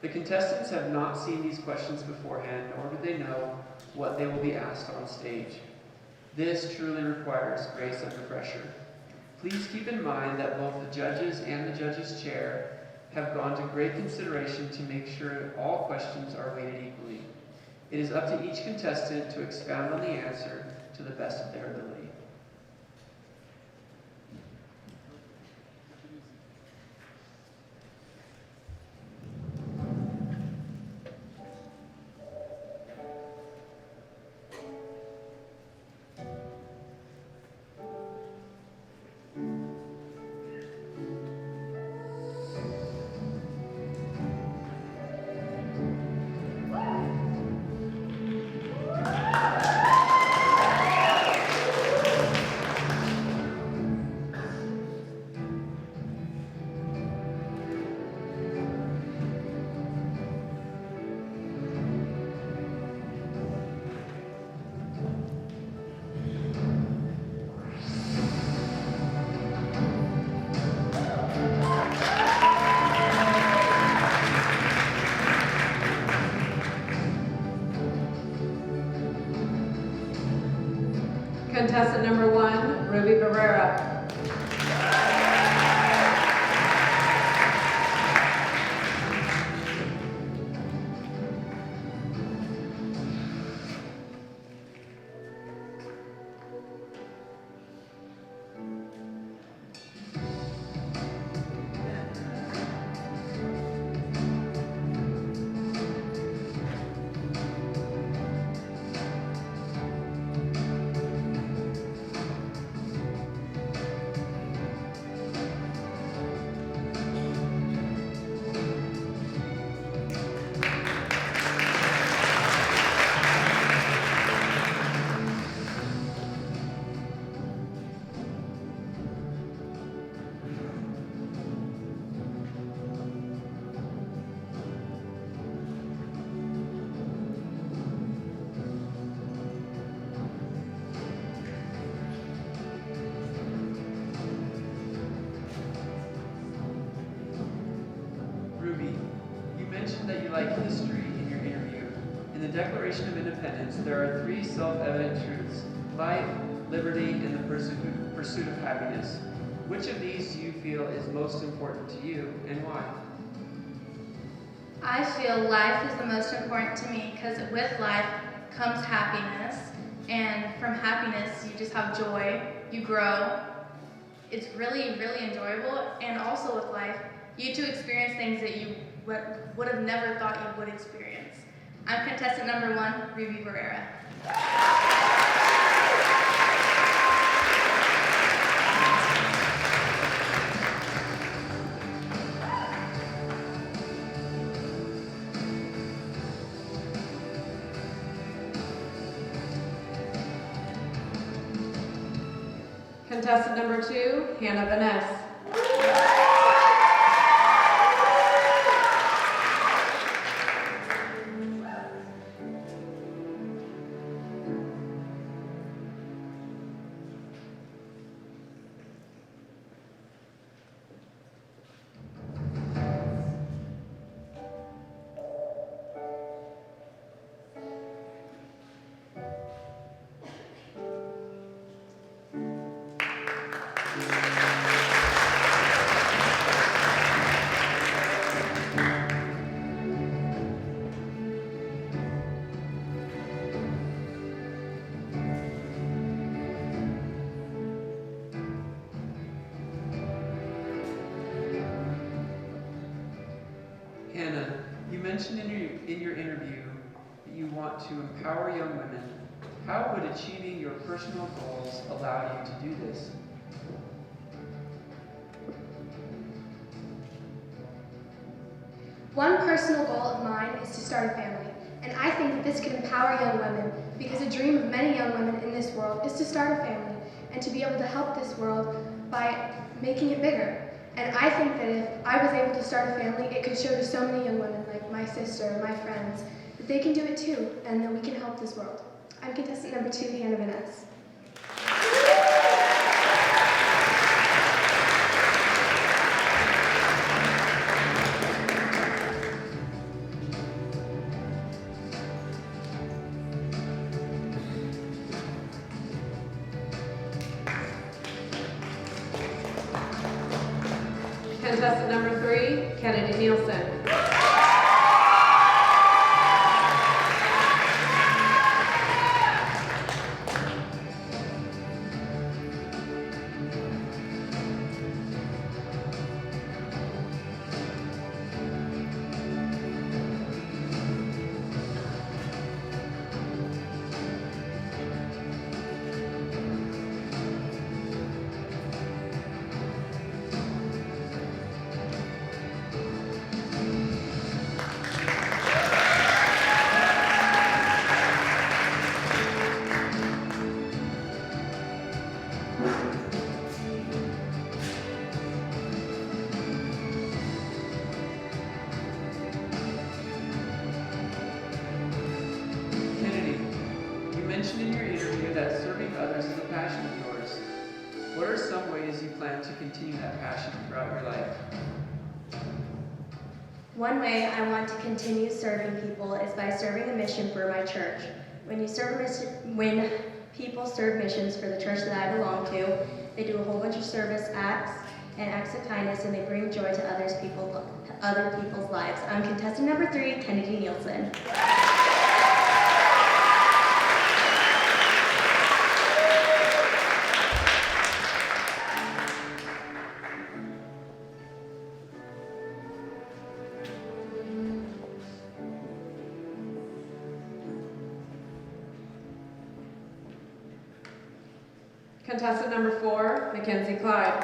The contestants have not seen these questions beforehand, nor do they know what they will be asked on stage. This truly requires grace under pressure. Please keep in mind that both the judges and the judges' chair have gone to great consideration to make sure all questions are weighted equally. It is up to each contestant to expound on the answer to the best of their ability.
Contestant number 1, Ruby Barrera.
That you like history in your interview. In the Declaration of Independence, there are 3 self-evident truths: life, liberty, and the pursuit of happiness. Which of these do you feel is most important to you, and why?
I feel life is the most important to me because with life comes happiness, and from happiness you just have joy, you grow. It's really, really enjoyable, and also with life, you get to experience things that you would have never thought you would experience. I'm contestant number 1, Ruby Barrera.
Contestant number 2, Hannah Vaness.
Hannah, you mentioned in your interview that you want to empower young women. How would achieving your personal goals allow you to do this?
One personal goal of mine is to start a family, and I think that this could empower young women because a dream of many young women in this world is to start a family and to be able to help this world by making it bigger. And I think that if I was able to start a family, it could show to so many young women, like my sister, my friends, that they can do it too, and that we can help this world. I'm contestant number 2, Hannah Vaness.
Contestant number 3, Kennedy Nielsen.
mentioned in your interview that serving others is a passion of yours. What are some ways you plan to continue that passion throughout your life?
One way I want to continue serving people is by serving a mission for my church. When you serve a mission,
people serve missions for the church that I belong to. They do a whole bunch of service acts and acts of kindness, and they bring joy to other people's lives. I'm contestant number 3, Kennedy Nielsen.
Contestant number 4, Mackenzie Clyde.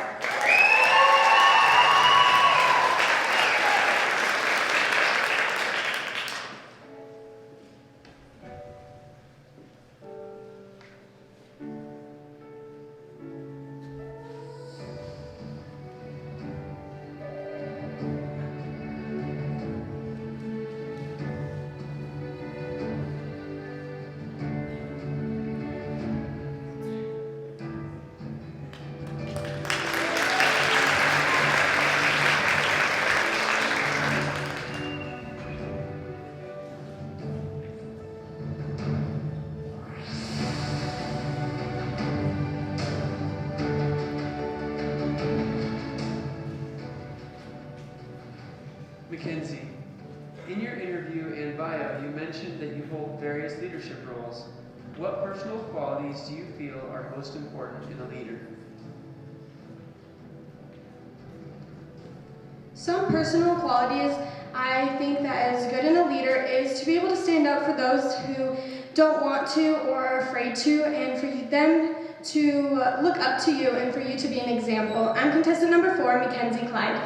Mackenzie, in your interview and bio, you mentioned that you hold various leadership roles. What personal qualities do you feel are most important in a leader?
Some personal qualities I think that is good in a leader is to be able to stand up for those who don't want to or are afraid to, and for them to look up to you and for you to be an example. I'm contestant number 4, Mackenzie Clyde.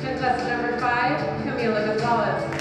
Contestant number 5, Camila Gonzalez.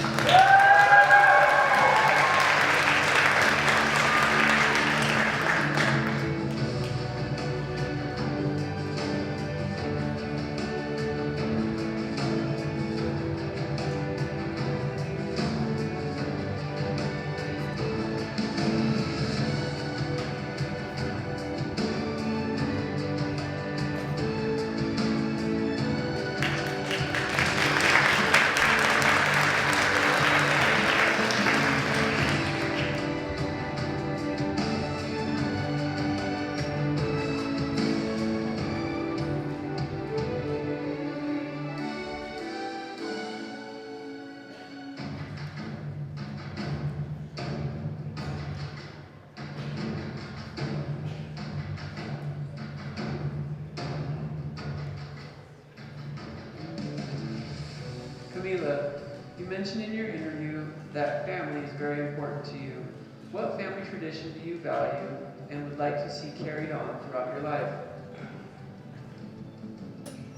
Camila, you mentioned in your interview that family is very important to you. What family tradition do you value and would like to see carried on throughout your life?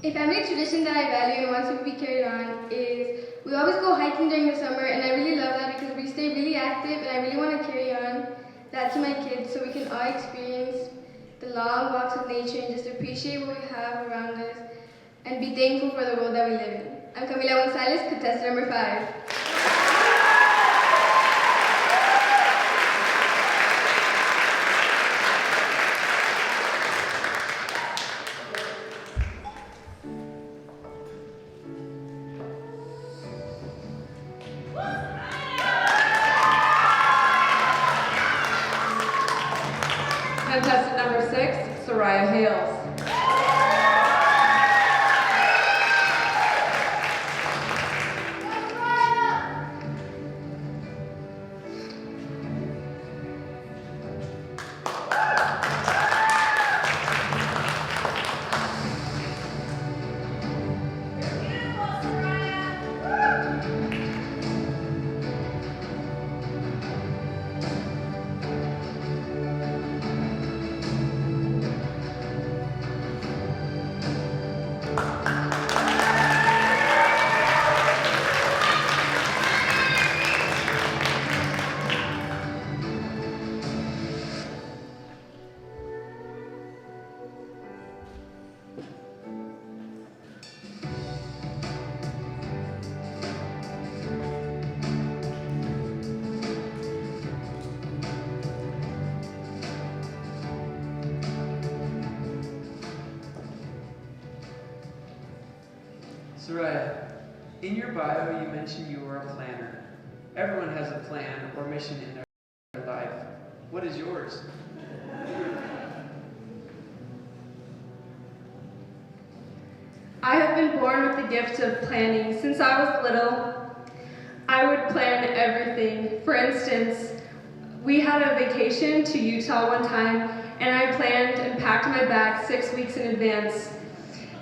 A family tradition that I value and want to be carried on is we always go hiking during the summer, and I really love that because we stay really active, and I really want to carry on that to my kids so we can all experience the long walks with nature and just appreciate what we have around us and be thankful for the world that we live in. I'm Camila Gonzalez, contestant number 5.
Contestant number 6, Soraya Hales.
Soraya, in your bio you mentioned you are a planner. Everyone has a plan or mission in their life. What is yours?
I have been born with the gift of planning. Since I was little, I would plan everything. For instance, we had a vacation to Utah one time, and I planned and packed my bag 6 weeks in advance.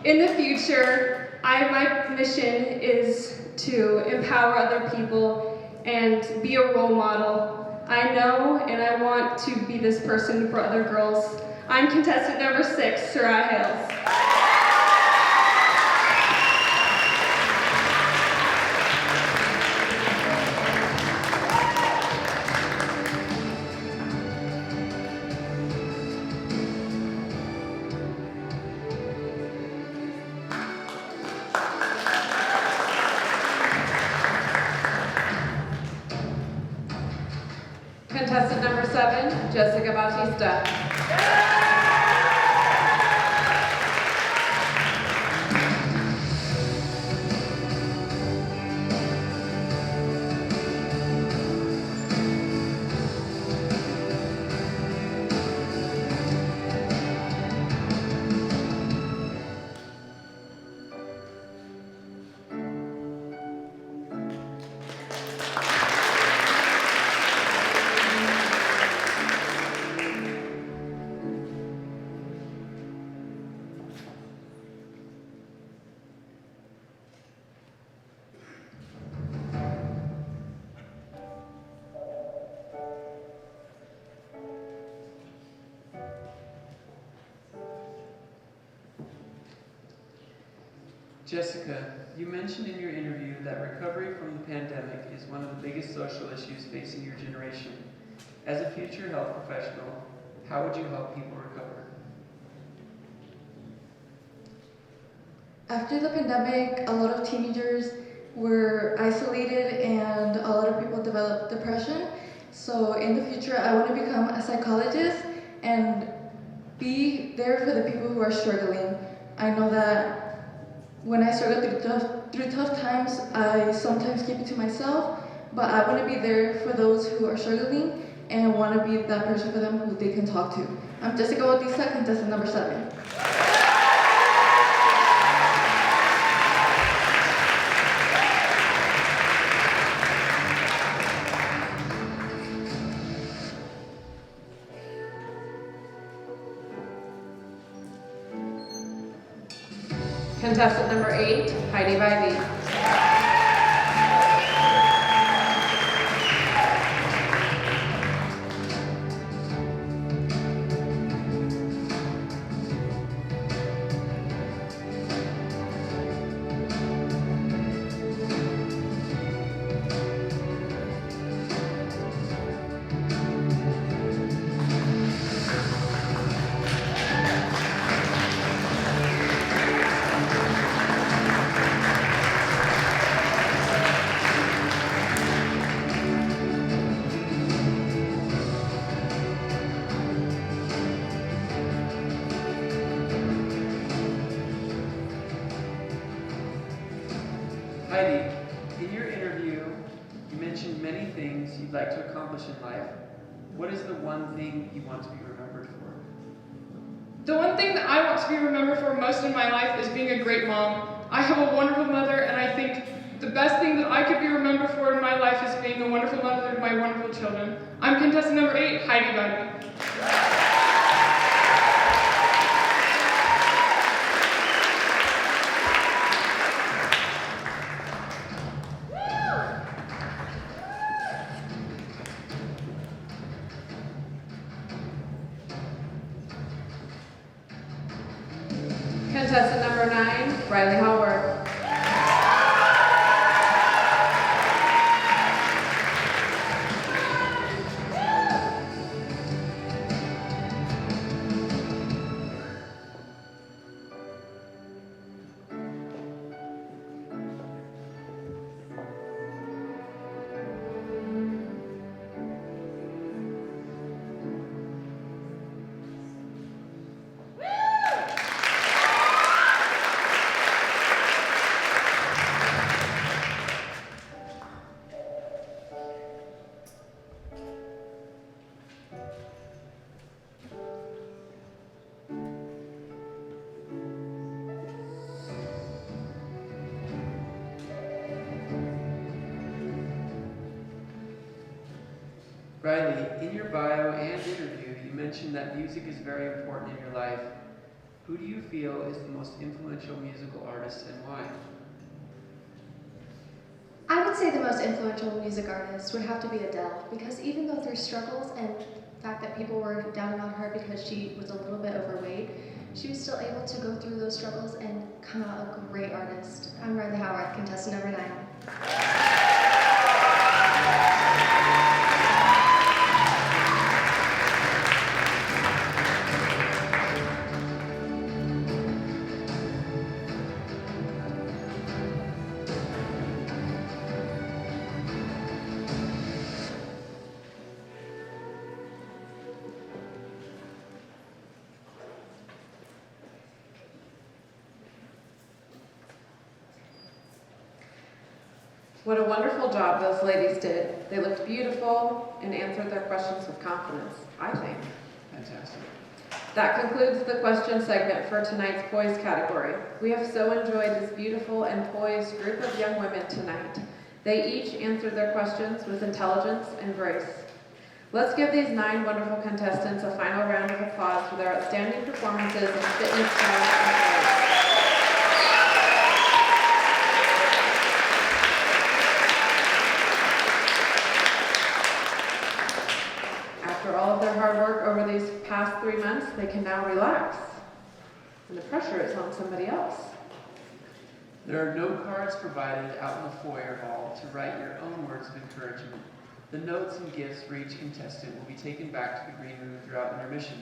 In the future, my mission is to empower other people and be a role model. I know and I want to be this person for other girls. I'm contestant number 6, Soraya Hales.
Contestant number 7, Jessica Bautista.
Jessica, you mentioned in your interview that recovery from the pandemic is one of the biggest social issues facing your generation. As a future health professional, how would you help people recover?
After the pandemic, a lot of teenagers were isolated and a lot of people developed depression. So in the future, I want to become a psychologist and be there for the people who are struggling. I know that when I struggle through tough times, I sometimes keep it to myself, but I want to be there for those who are struggling and want to be that person for them who they can talk to. I'm Jessica Bautista, contestant number 7.
Contestant number 8, Heidi Vivey.
Heidi, in your interview, you mentioned many things you'd like to accomplish in life. What is the one thing you want to be remembered for?
The one thing that I want to be remembered for most in my life is being a great mom. I have a wonderful mother, and I think the best thing that I could be remembered for in my life is being a wonderful mother to my wonderful children. I'm contestant number 8, Heidi Vivey.
Contestant number 9, Riley Hallworth.
Riley, in your bio and interview, you mentioned that music is very important in your life. Who do you feel is the most influential musical artist and why?
I would say the most influential music artist would have to be Adele, because even though through struggles and the fact that people were down on her because she was a little bit overweight, she was still able to go through those struggles and come out a great artist. I'm Riley Howard, contestant number 9.
What a wonderful job those ladies did. They looked beautiful and answered their questions with confidence, I think.
Fantastic.
That concludes the question segment for tonight's boys category. We have so enjoyed this beautiful and poised group of young women tonight. They each answered their questions with intelligence and grace. Let's give these 9 wonderful contestants a final round of applause for their outstanding performances and fitness talent and grace. After all of their hard work over these past 3 months, they can now relax. And the pressure is on somebody else.
There are note cards provided out in the foyer hall to write your own words of encouragement. The notes and gifts for each contestant will be taken back to the green room throughout intermission.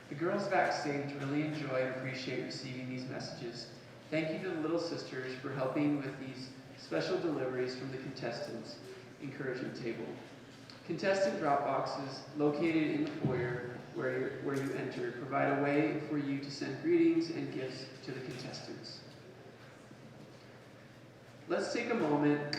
The girls backstage really enjoy and appreciate receiving these messages. Thank you to the Little Sisters for helping with these special deliveries from the contestants' encouragement table. Contestant drop boxes located in the foyer where you enter provide a way for you to send greetings and gifts to the contestants. Let's not take a moment.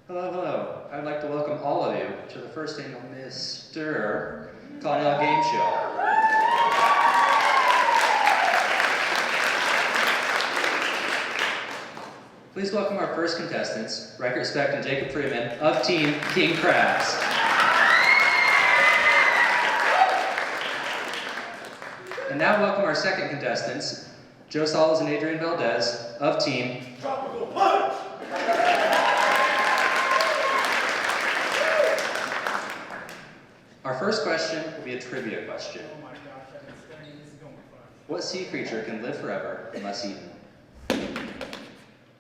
Hello, hello. I'd like to welcome all of you to the first annual Mr. Connell Game Show. Please welcome our first contestants, Riker Speck and Jacob Freeman of Team King Crabs. And now welcome our second contestants, Joe Solis and Adrian Valdez of Team
Tropical Punch!
Our first question will be a trivia question.
Oh my gosh, I've been studying. This is going to be fun.
What sea creature can live forever unless eaten?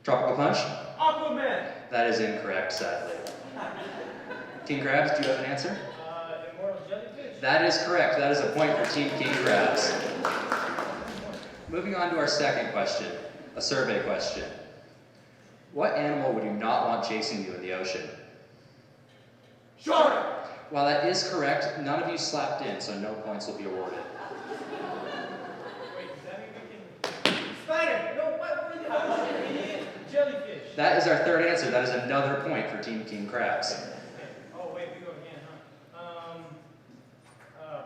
Tropical Punch?
Aquaman!
That is incorrect, sadly. King Crabs, do you have an answer?
Immortal jellyfish?
That is correct. That is a point for Team King Crabs. Moving on to our second question, a survey question. What animal would you not want chasing you in the ocean?
Shark!
While that is correct, none of you slapped in, so no points will be awarded.
Wait, does that mean we can... Spider! No, what? We're in the ocean, idiot! Jellyfish!
That is our third answer. That is another point for Team King Crabs.
Okay. Oh, wait, we go again, huh?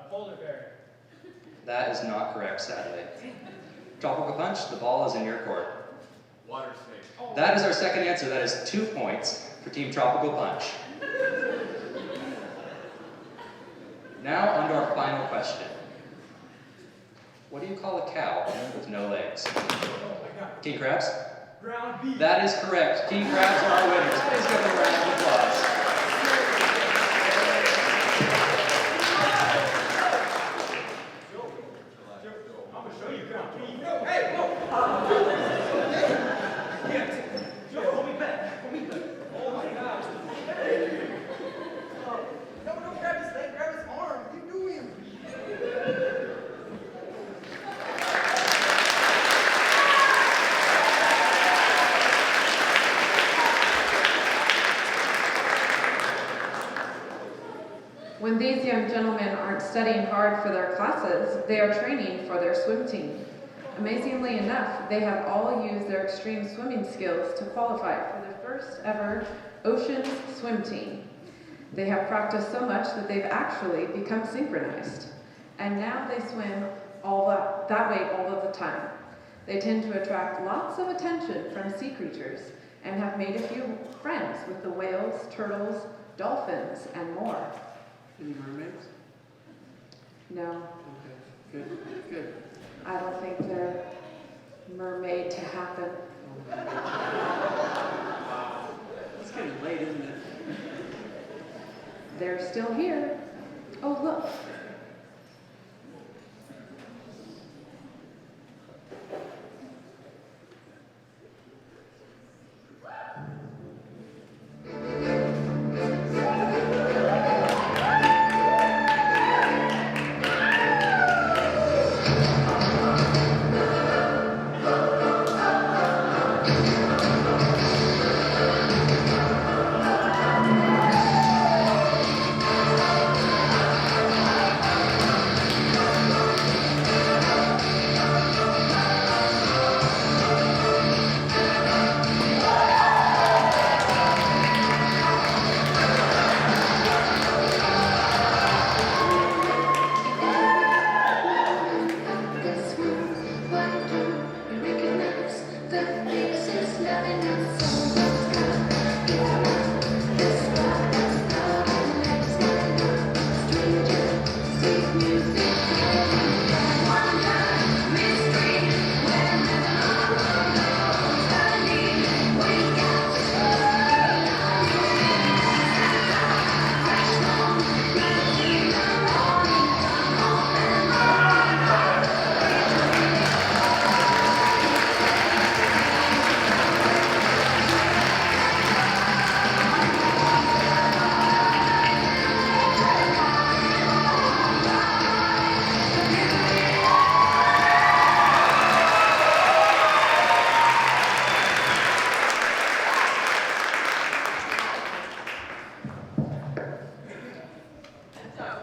Polar bear.
That is not correct, sadly. Tropical Punch, the ball is in your court.
Water snake. Oh.
That is our second answer. That is 2 points for Team Tropical Punch. Now, on to our final question. What do you call a cow with no legs?
Oh my God.
King Crabs?
Ground beef.
That is correct. King Crabs are our winners. Please give them a round of applause.
I'm going to show you ground beef. No, hey, no! Joe, hold me back. Hold me back. Oh my gosh. Hey. No, don't grab his leg. Grab his arm. What are you doing?
When these young gentlemen aren't studying hard for their classes, they are training for their swim team. Amazingly enough, they have all used their extreme swimming skills to qualify for the first ever Oceans swim team. They have practiced so much that they've actually become synchronized. And now they swim that way all of the time. They tend to attract lots of attention from sea creatures and have made a few friends with the whales, turtles, dolphins, and more.
Any mermaids?
No,
Okay, good.
I don't think they're mermaid to happen.
It's getting late, isn't it?
They're still here. Oh, look.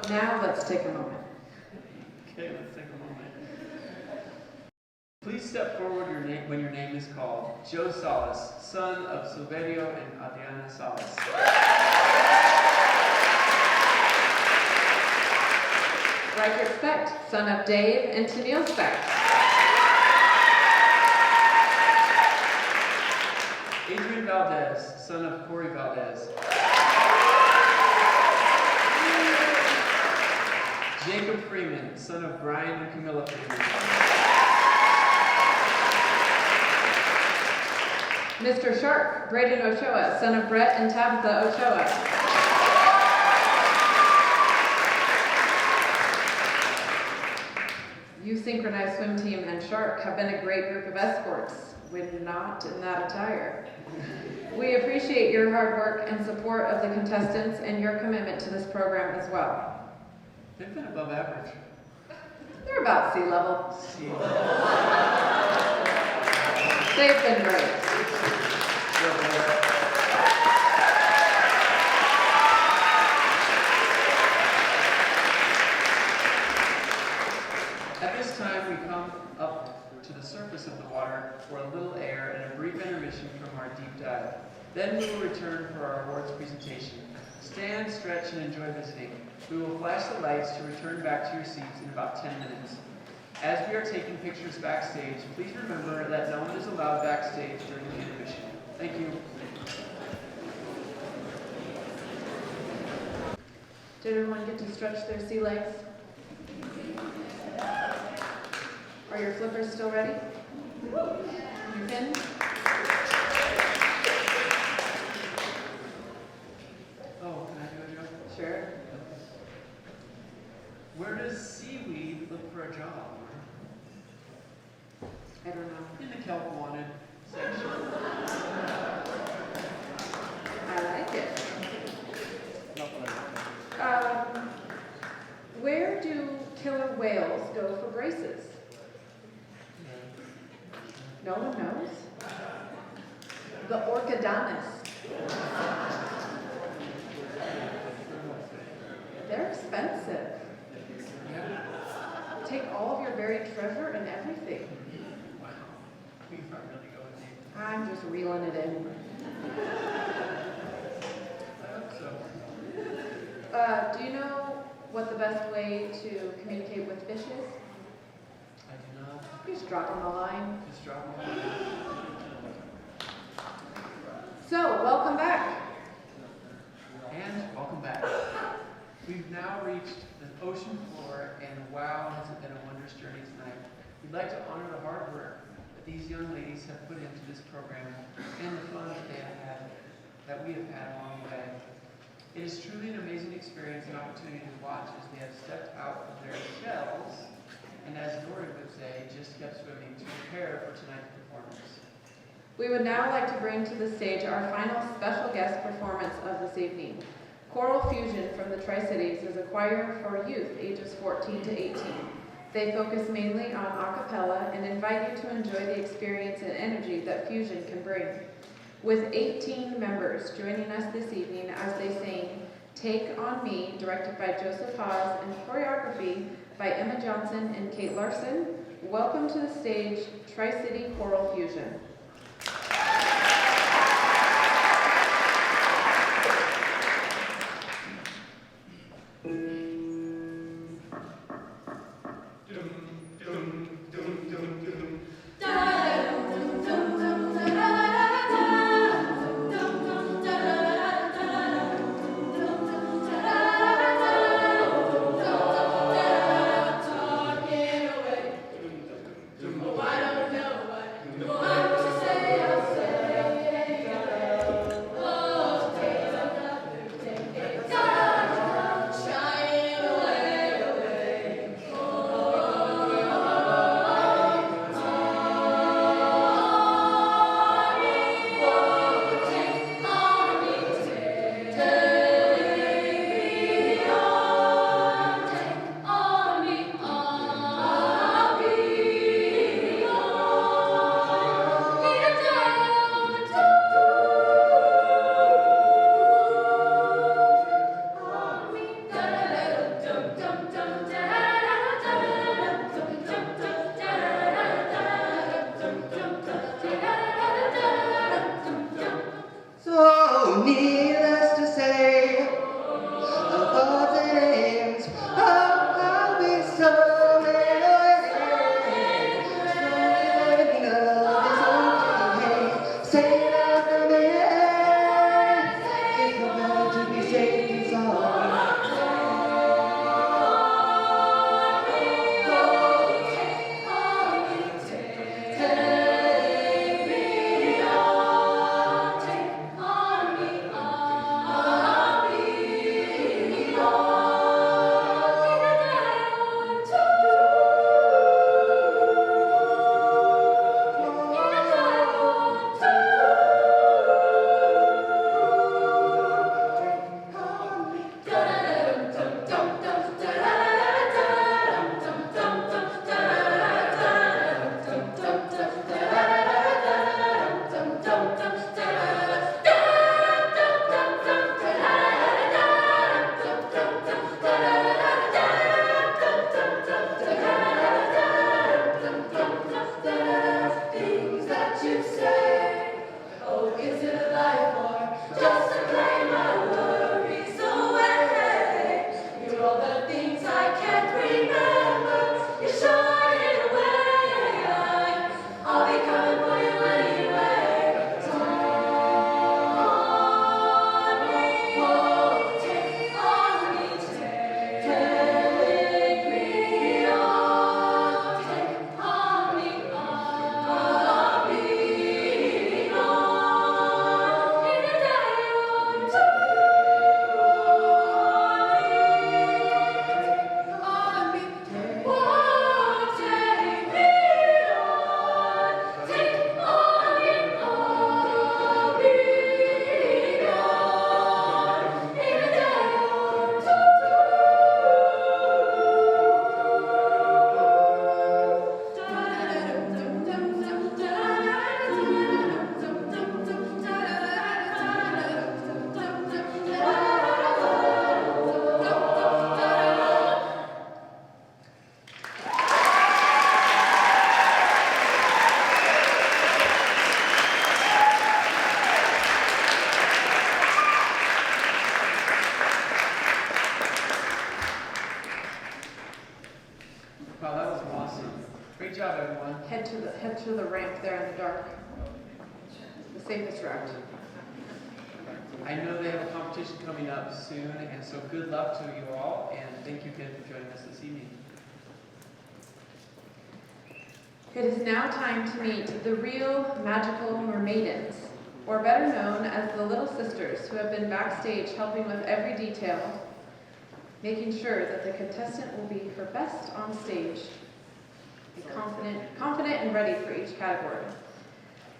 Now let's take a moment.
Okay, let's take a moment. Please step forward when your name is called. Joe Salas, son of Silverio and Adriana Salas.
Riker Specht, son of Dave and Tennille Specht.
Adrian Valdez, son of Corey Valdez. Jacob Freeman, son of Brian and Camilla Freeman.
Mr. Shark, Braden Ochoa, son of Brett and Tabitha Ochoa. You Synchronized Swim Team and Shark have been a great group of escorts when not in that attire. We appreciate your hard work and support of the contestants and your commitment to this program as well.
They've been above average.
They're about sea level. They've been great.
At this time, we come up to the surface of the water for a little air and a brief intermission from our deep dive. Then we will return for our awards presentation. Stand, stretch, and enjoy visiting. We will flash the lights to return back to your seats in about 10 minutes. As we are taking pictures backstage, please remember that no one is allowed backstage during the intermission. Thank you.
Did everyone get to stretch their sea legs? Are your flippers still ready? Your pins?
Oh, can I do a job?
Sure.
Where does seaweed look for a job?
I don't know.
In the kelp wanted section.
I like it. Where do killer whales go for braces? No one knows? The orchodontist. They're expensive. Take all of your buried treasure and everything.
Wow. We are really going deep.
I'm just reeling it in.
I hope so.
Do you know what the best way to communicate with fish is?
I do not.
You just drop them a line.
Just drop me a line.
So, welcome back.
And welcome back. We've now reached the ocean floor, and wow, has it been a wondrous journey tonight. We'd like to honor the hard work that these young ladies have put into this program and the fun that they have had, that we have had along the way. It is truly an amazing experience and opportunity to watch as they have stepped out of their shells and, as Nori would say, just kept swimming to prepare for tonight's performance.
We would now like to bring to the stage our final special guest performance of this evening. Choral Fusion from the Tri-Cities is a choir for youth ages 14 to 18. They focus mainly on a cappella and invite you to enjoy the experience and energy that fusion can bring. With 18 members joining us this evening as they sing Take On Me, directed by Joseph Haas, and choreography by Emma Johnson and Kate Larson, welcome to the stage Tri-City Choral Fusion.
I don't know what
head to the ramp there in the dark. The safest route.
I know they have a competition coming up soon, and so good luck to you all, and thank you again for joining us this evening.
It is now time to meet the real magical mermaidens, or better known as the Little Sisters, who have been backstage helping with every detail, making sure that the contestant will be her best on stage, confident and ready for each category.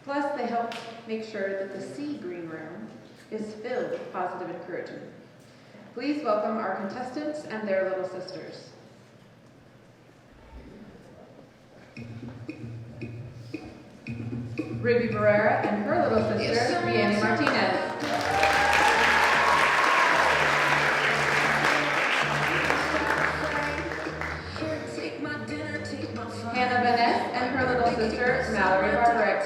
Plus, they help make sure that the sea green room is filled with positive encouragement. Please welcome our contestants and their little sisters. Ruby Barrera and her little sister, Brianna Martinez. Hannah Vaness and her little sister, Mallory Barbarick.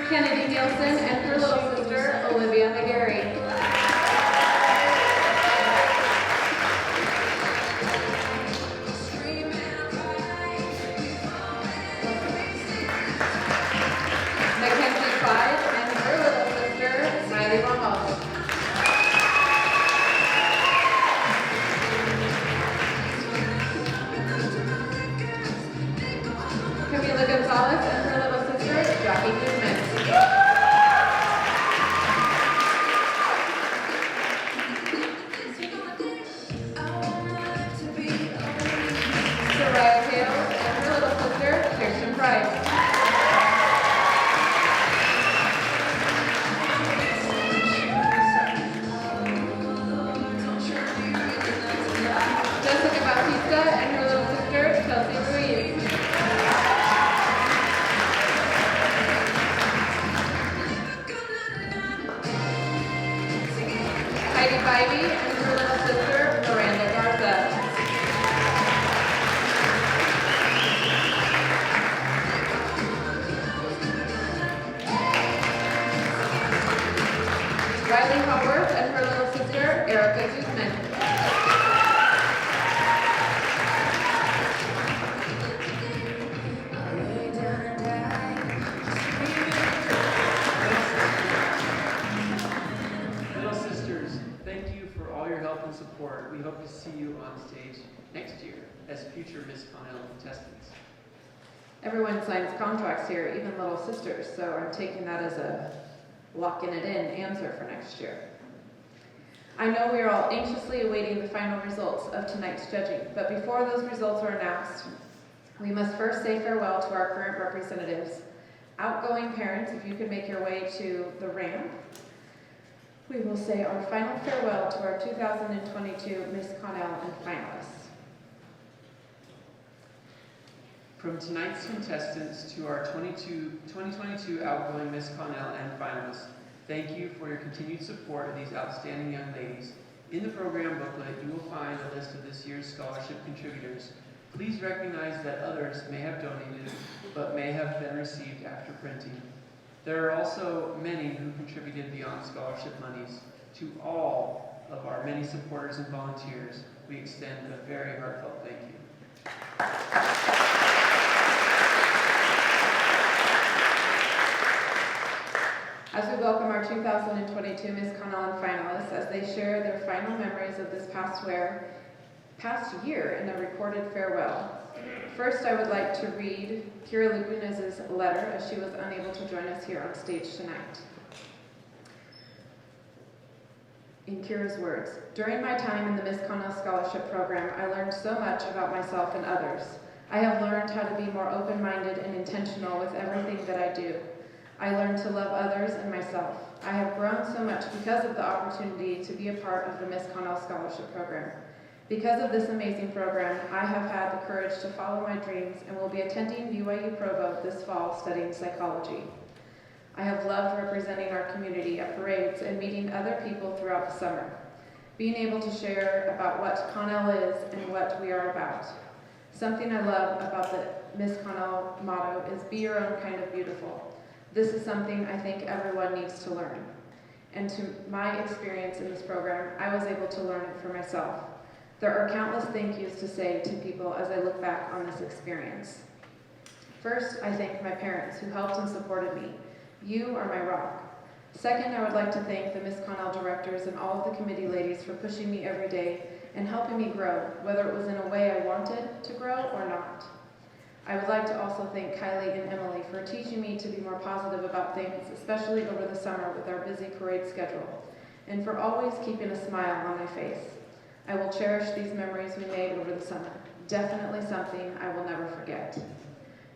Kennedy Nielsen and her little sister, Olivia McGarry. Mackenzie Clyde and her little sister, Miley Ramos. Camila Gonzalez and her little sister, Jackie Guzman. Soraya Hales and her little sister, Kirsten Price. Jessica Bautista and her little sister, Chelsea Ruiz. Heidi Bivey and her little sister, Miranda Garza. Riley Howard and her little sister, Erica Guzman.
Little sisters, thank you for all your help and support. We hope to see you on stage next year as future Miss Connell contestants.
Everyone signs contracts here, even little sisters, so I'm taking that as a locking it in answer for next year. I know we are all anxiously awaiting the final results of tonight's judging, but before those results are announced, we must first say farewell to our current representatives. Outgoing parents, if you could make your way to the ramp, we will say our final farewell to our 2022 Miss Connell and finalists.
From tonight's contestants to our 2022 outgoing Miss Connell and finalists, thank you for your continued support of these outstanding young ladies. In the program booklet, you will find a list of this year's scholarship contributors. Please recognize that others may have donated, but may have been received after printing. There are also many who contributed beyond scholarship monies. To all of our many supporters and volunteers, we extend a very heartfelt thank you.
As we welcome our 2022 Miss Connell and finalists as they share their final memories of this past year in a recorded farewell. First, I would like to read Kira Lagunez's letter as she was unable to join us here on stage tonight. In Kira's words, during my time in the Miss Connell Scholarship Program, I learned so much about myself and others. I have learned how to be more open-minded and intentional with everything that I do. I learned to love others and myself. I have grown so much because of the opportunity to be a part of the Miss Connell Scholarship Program. Because of this amazing program, I have had the courage to follow my dreams and will be attending BYU Provo this fall studying psychology. I have loved representing our community at parades and meeting other people throughout the summer, being able to share about what Connell is and what we are about. Something I love about the Miss Connell motto is be your own kind of beautiful. This is something I think everyone needs to learn. and to my experience in this program, I was able to learn it for myself. There are countless thank yous to say to people as I look back on this experience. First, I thank my parents who helped and supported me. You are my rock. Second, I would like to thank the Miss Connell directors and all of the committee ladies for pushing me every day and helping me grow, whether it was in a way I wanted to grow or not. I would like to also thank Kylie and Emily for teaching me to be more positive about things, especially over the summer with our busy parade schedule, and for always keeping a smile on my face. I will cherish these memories we made over the summer. Definitely something I will never forget.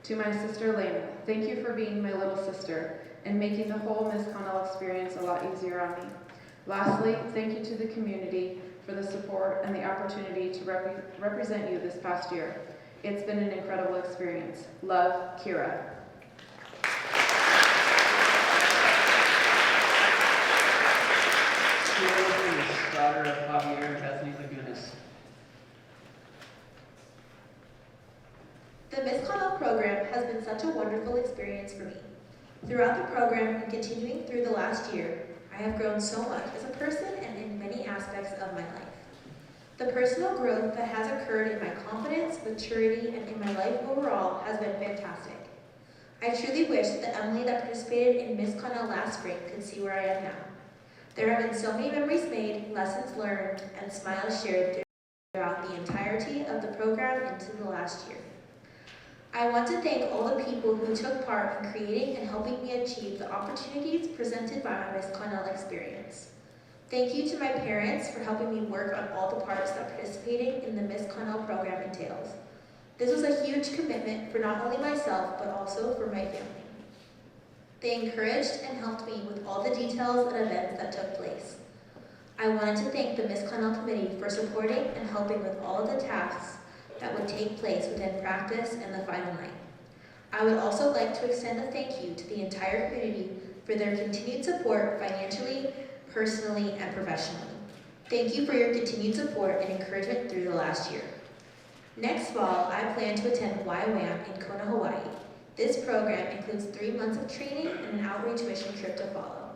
To my sister Lena, thank you for being my little sister and making the whole Miss Connell experience a lot easier on me. Lastly, thank you to the community for the support and the opportunity to represent you this past year. It's been an incredible experience. Love, Kira.
Kira Lagunas, daughter of Javier and Bethany Lagunas.
The Miss Connell program has been such a wonderful experience for me. Throughout the program and continuing through the last year, I have grown so much as a person and in many aspects of my life. The personal growth that has occurred in my confidence, maturity, and in my life overall has been fantastic. I truly wish that the Emily that participated in Miss Connell last spring could see where I am now. There have been so many memories made, lessons learned, and smiles shared throughout the entirety of the program into the last year. I want to thank all the people who took part in creating and helping me achieve the opportunities presented by my Miss Connell experience. Thank you to my parents for helping me work on all the parts that participating in the Miss Connell program entails. This was a huge commitment for not only myself, but also for my family. They encouraged and helped me with all the details and events that took place. I wanted to thank the Miss Connell committee for supporting and helping with all of the tasks that would take place within practice and the final night. I would also like to extend a thank you to the entire community for their continued support financially, personally, and professionally. Thank you for your continued support and encouragement through the last year. Next fall, I plan to attend YWAM in Kona, Hawaii. This program includes 3 months of training and an outreach mission trip to follow.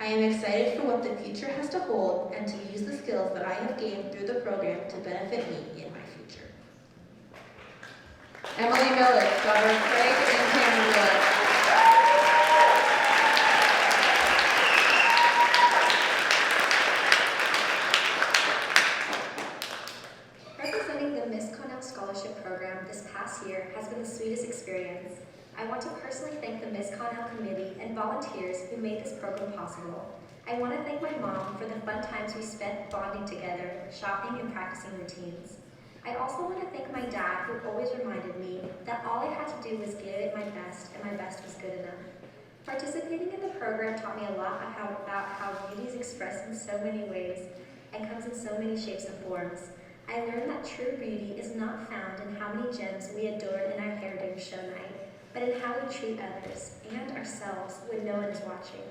I am excited for what the future has to hold and to use the skills that I have gained through the program to benefit me in my future.
Emily Millis, daughter of Craig and Cameron Millis.
Representing the Miss Connell Scholarship Program this past year has been the sweetest experience. I want to personally thank the Miss Connell Committee and volunteers who made this program possible. I want to thank my mom for the fun times we spent bonding together, shopping, and practicing routines. I also want to thank my dad, who always reminded me that all I had to do was give it my best, and my best was good enough. Participating in the program taught me a lot about how beauty is expressed in so many ways and comes in so many shapes and forms. I learned that true beauty is not found in how many gems we adorn in our hair during show night, but in how we treat others and ourselves when no one is watching.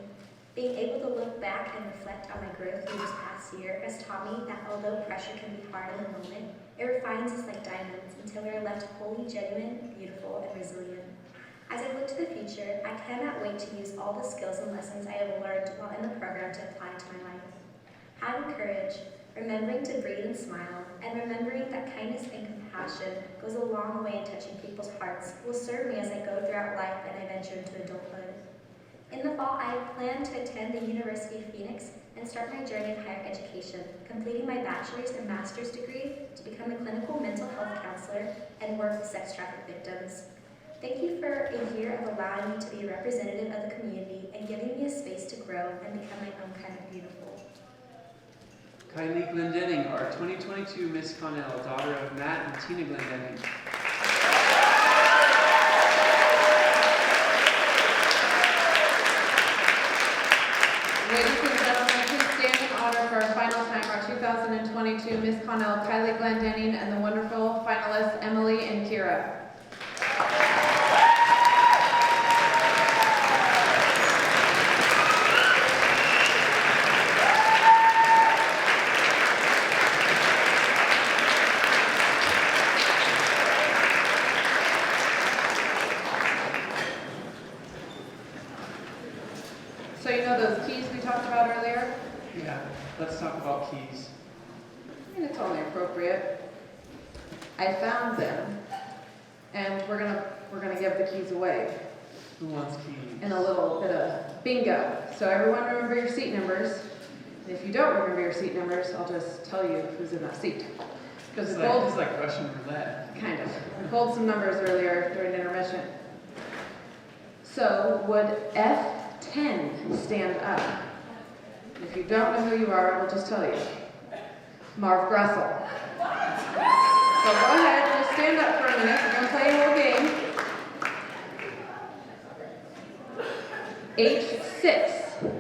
Being able to look back and reflect on my growth through this past year has taught me that although pressure can be hard in the moment, it refines us like diamonds until we are left wholly genuine, beautiful, and resilient. As I look to the future, I cannot wait to use all the skills and lessons I have learned while in the program to apply to my life. Having courage, remembering to breathe and smile, and remembering that kindness and compassion goes a long way in touching people's hearts will serve me as I go throughout life and I venture into adulthood. In the fall, I plan to attend the University of Phoenix and start my journey in higher education, completing my bachelor's and master's degree to become a clinical mental health counselor and work with sex trafficked victims. Thank you for a year of allowing me to be a representative of the community and giving me a space to grow and become my own kind of beautiful.
Kylie Glendenning, our 2022 Miss Connell, daughter of Matt and Tina Glendenning.
Ladies and gentlemen, please stand in honor for our final time, our 2022 Miss Connell, Kylie Glendenning, and the wonderful finalists, Emily and Kira. So you know those keys we talked about earlier?
Yeah, let's talk about keys.
I mean, it's only appropriate. I found them, and we're gonna give the keys away
Who wants keys?
in a little bit of bingo. So everyone remember your seat numbers. And if you don't remember your seat numbers, I'll just tell you who's in that seat. Because
It's like Russian roulette.
kind of. We pulled some numbers earlier during intermission. So would F10 stand up? If you don't know who you are, I will just tell you. Marv Gressel. So go ahead, just stand up for a minute. We're going to play a little game. H6.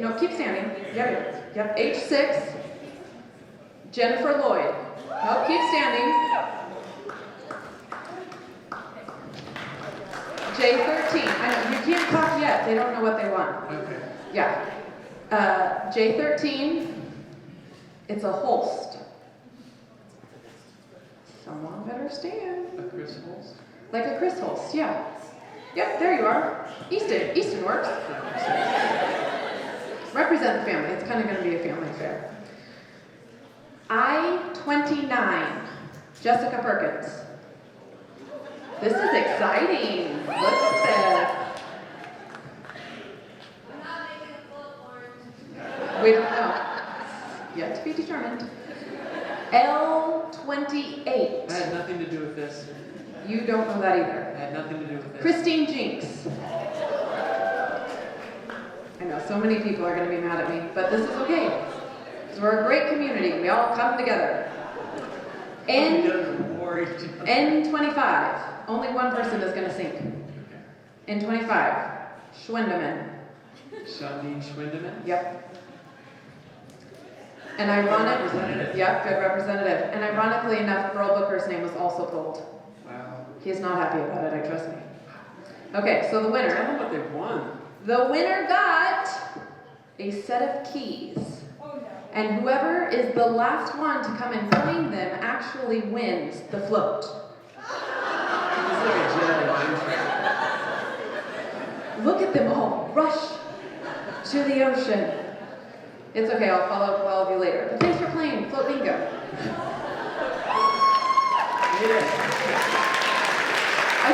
No, keep standing. Yep. H6. Jennifer Lloyd. No, keep standing. J13. I know, you can't talk yet. They don't know what they want.
Okay.
Yeah. J13. It's a Holst. Someone better stand.
A Chris Holst?
Like a Chris Holst, yeah. Yep, there you are. Easton works. Represent the family. It's kind of going to be a family affair. I-29. Jessica Perkins. This is exciting. Look at this. We don't know. Yet to be determined. L28.
I had nothing to do with this.
You don't know that either.
I had nothing to do with this.
Christine Jinks. I know so many people are going to be mad at me, but this is okay. Because we're a great community. We all come together. N25. Only one person is going to sink. N25. Schwindeman.
Shundeen Schwindeman?
Yep. And ironic, yep, good representative. And ironically enough, Girl Booker's name was also pulled.
Wow.
He's not happy about it, I trust me. Okay, so the winner.
Tell them what they won.
The winner got a set of keys.
Oh no.
And whoever is the last one to come and claim them actually wins the float.
It's like a Jedi mind trick.
Look at them all rush to the ocean. It's okay, I'll follow up with all of you later. But thanks for playing Float Bingo. I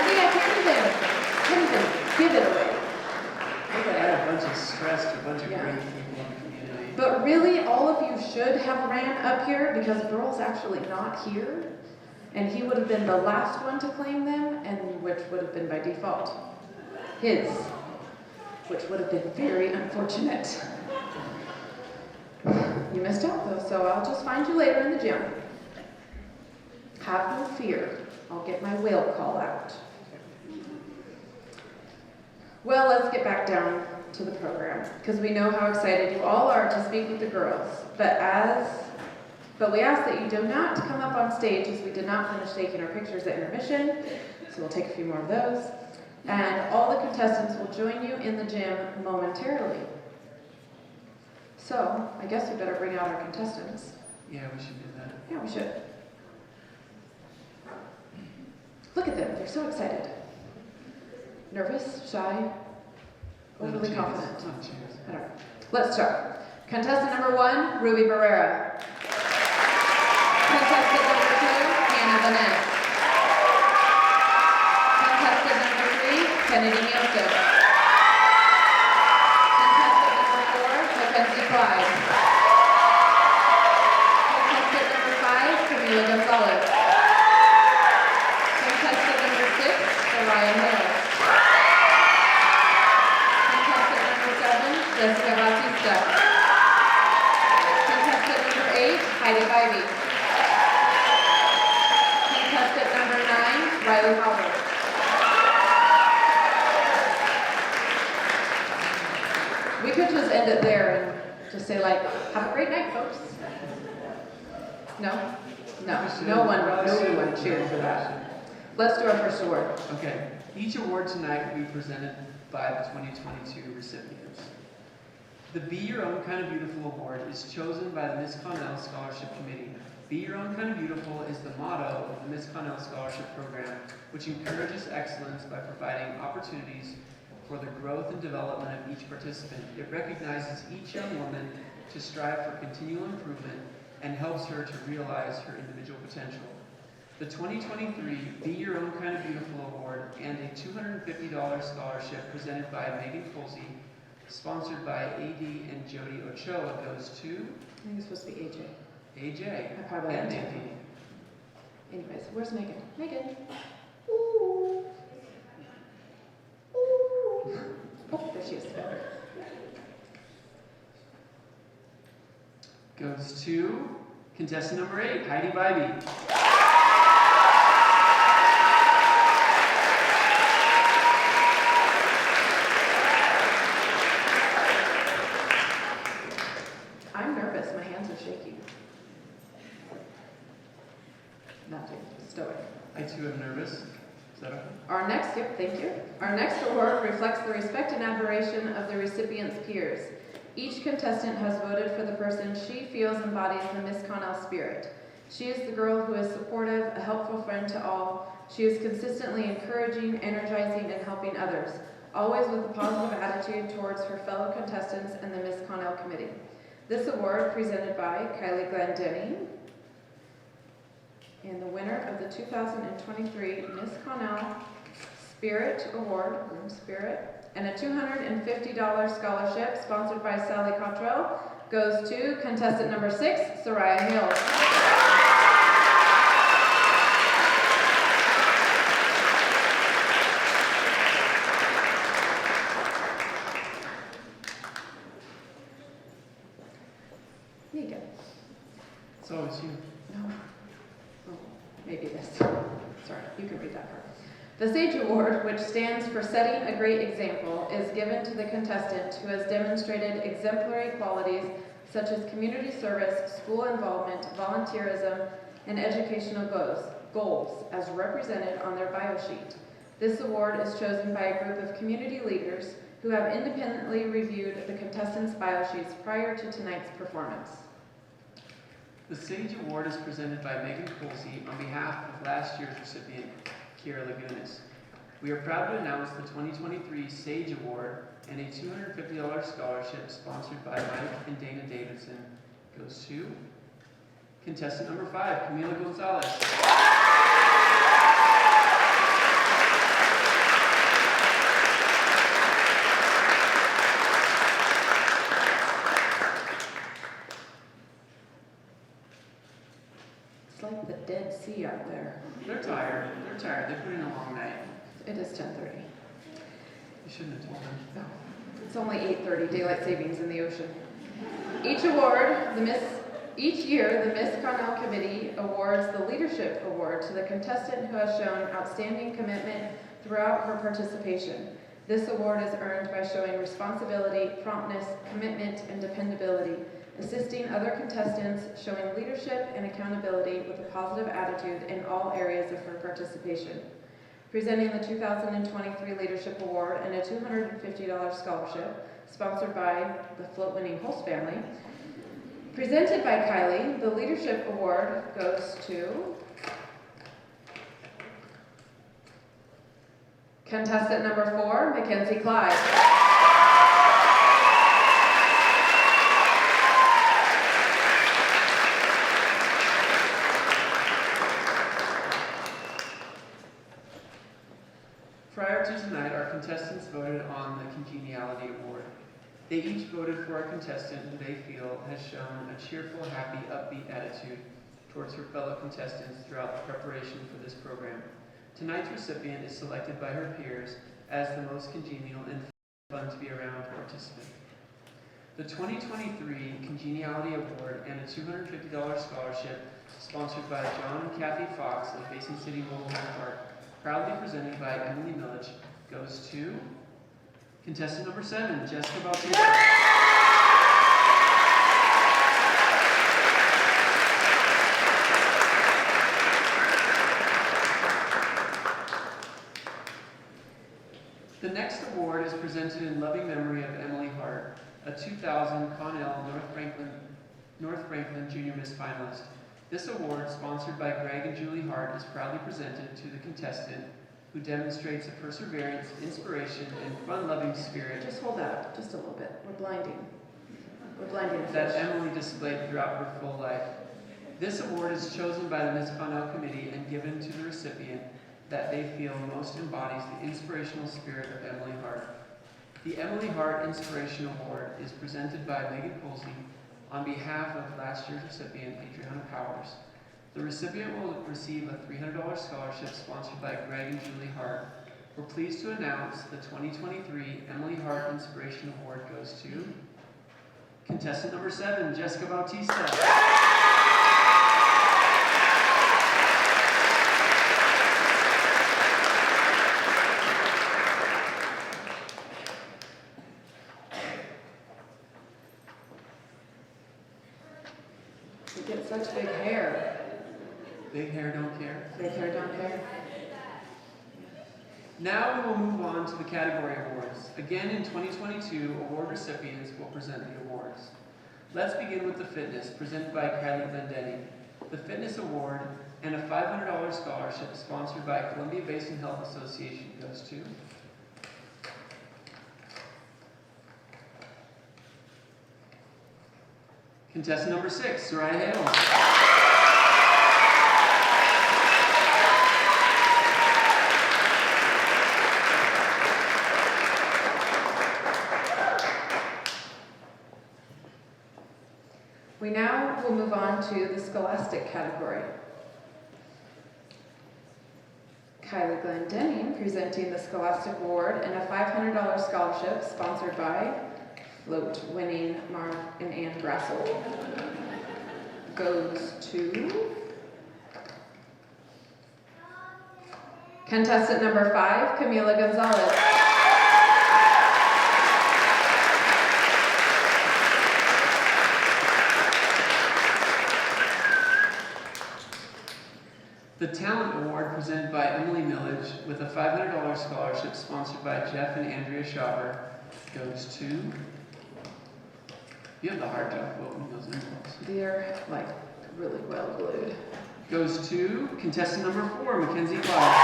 see I can't even give it away.
I think I had a bunch of stress to a bunch of great people in the community.
But really, all of you should have ran up here because Burl's actually not here. And he would have been the last one to claim them, and which would have been by default his, which would have been very unfortunate. You missed out though, so I'll just find you later in the gym. Have no fear. I'll get my whale call out. Well, let's get back down to the program, because we know how excited you all are to speak with the girls. But we ask that you do not come up on stage, as we did not finish taking our pictures at intermission, so we'll take a few more of those. And all the contestants will join you in the gym momentarily. So, I guess we better bring out our contestants.
Yeah, we should do that.
Yeah, we should. Look at them, they're so excited. Nervous, shy, overly confident. I don't know. Let's start. Contestant number 1, Ruby Barrera. Contestant number 2, Hannah Vaness. Contestant number 3, Kennedy Nielsen. Contestant number 4, Mackenzie Clyde. Contestant number 5, Camila Gonzalez. Contestant number 6, Orion Hill. Contestant number 7, Jessica Bautista. Contestant number 8, Heidi Bivey. Contestant number 9, Riley Howard. We could just end it there and just say like, have a great night, folks. No? No one cheered for that. Let's do our first award.
Okay. Each award tonight will be presented by the 2022 recipients. The Be Your Own Kind of Beautiful Award is chosen by the Miss Connell Scholarship Committee. Be Your Own Kind of Beautiful is the motto of the Miss Connell Scholarship Program, which encourages excellence by providing opportunities for the growth and development of each participant. It recognizes each young woman to strive for continual improvement and helps her to realize her individual potential. The 2023 Be Your Own Kind of Beautiful Award and a $250 scholarship presented by Megan Colsey, sponsored by AD and Jody Ochoa, goes to...
I think it's supposed to be AJ.
AJ
I probably
and
have
AD.
Anyways, where's Megan? Megan! Ooh. Ooh. Oh, there she is.
Goes to contestant number 8, Heidi Bybee.
I'm nervous. My hands are shaking. Nothing. Stoic.
I too am nervous. Is that okay?
Our next, thank you. Our next award reflects the respect and admiration of the recipient's peers. Each contestant has voted for the person she feels embodies the Miss Connell spirit. She is the girl who is supportive, a helpful friend to all. She is consistently encouraging, energizing, and helping others, always with a positive attitude towards her fellow contestants and the Miss Connell committee. This award, presented by Kylie Glendenning, and the winner of the 2023 Miss Connell Spirit Award, Room Spirit, and a $250 scholarship sponsored by Sally Cottrell goes to contestant number 6, Soraya Hales. Here you go.
It's always you.
No. Oh, maybe this. Sorry, you can read that part. The SAGE Award, which stands for Setting a Great Example, is given to the contestant who has demonstrated exemplary qualities such as community service, school involvement, volunteerism, and educational goals as represented on their bio sheet. This award is chosen by a group of community leaders who have independently reviewed the contestants' bio sheets prior to tonight's performance.
The SAGE Award is presented by Megan Colsey on behalf of last year's recipient, Kiera Lagunas. We are proud to announce the 2023 SAGE Award and a $250 scholarship sponsored by Mike and Dana Davidson goes to contestant number 5, Camila Gonzalez.
It's like the Dead Sea out there.
They're tired. They're tired. They put in a long night.
It is 10:30.
You shouldn't have told them.
No, it's only 8:30, daylight savings in the ocean. Each year, the Miss Connell Committee awards the Leadership Award to the contestant who has shown outstanding commitment throughout her participation. This award is earned by showing responsibility, promptness, commitment, and dependability, assisting other contestants, showing leadership and accountability with a positive attitude in all areas of her participation. Presenting the 2023 Leadership Award and a $250 scholarship, sponsored by the float-winning Holst family. Presented by Kylie, the Leadership Award goes to contestant number 4, Mackenzie Clyde.
Prior to tonight, our contestants voted on the Congeniality Award. They each voted for a contestant who they feel has shown a cheerful, happy, upbeat attitude towards her fellow contestants throughout the preparation for this program. Tonight's recipient is selected by her peers as the most congenial and fun to be around participant. The 2023 Congeniality Award and a $250 scholarship sponsored by John and Kathy Fox of Basin City Mobile Home Park, proudly presented by Emily Millich, goes to contestant number 7, Jessica Bautista. The next award is presented in loving memory of Emily Hart, a 2000 Connell North Franklin Junior Miss finalist. This award, sponsored by Greg and Julie Hart, is proudly presented to the contestant who demonstrates a perseverance, inspiration, and fun-loving spirit.
Just hold that up just a little bit. We're blinding. We're blinding the
That
fish.
Emily displayed throughout her full life. This award is chosen by the Miss Connell Committee and given to the recipient that they feel most embodies the inspirational spirit of Emily Hart. The Emily Hart Inspiration Award is presented by Megan Polsey on behalf of last year's recipient, Adriana Powers. The recipient will receive a $300 scholarship sponsored by Greg and Julie Hart. We're pleased to announce the 2023 Emily Hart Inspiration Award goes to contestant number 7, Jessica Bautista.
You get such big hair.
Big hair don't care.
Big hair don't care.
Now we will move on to the category awards. Again, in 2022, award recipients will present the awards. Let's begin with the fitness, presented by Kylie Glendenning. The Fitness Award and a $500 scholarship sponsored by Columbia Basin Health Association goes to contestant number 6, Soraya Hales.
We now will move on to the Scholastic category. Kylie Glendenning presenting the Scholastic Award and a $500 scholarship sponsored by float-winning Marv and Ann Grassel goes to contestant number 5, Camila Gonzalez.
The Talent Award presented by Emily Millage with a $500 scholarship sponsored by Jeff and Andrea Schauber goes to, you have the hard job voting those envelopes.
They're like really well glued.
Goes to contestant number 4, Mackenzie Clark.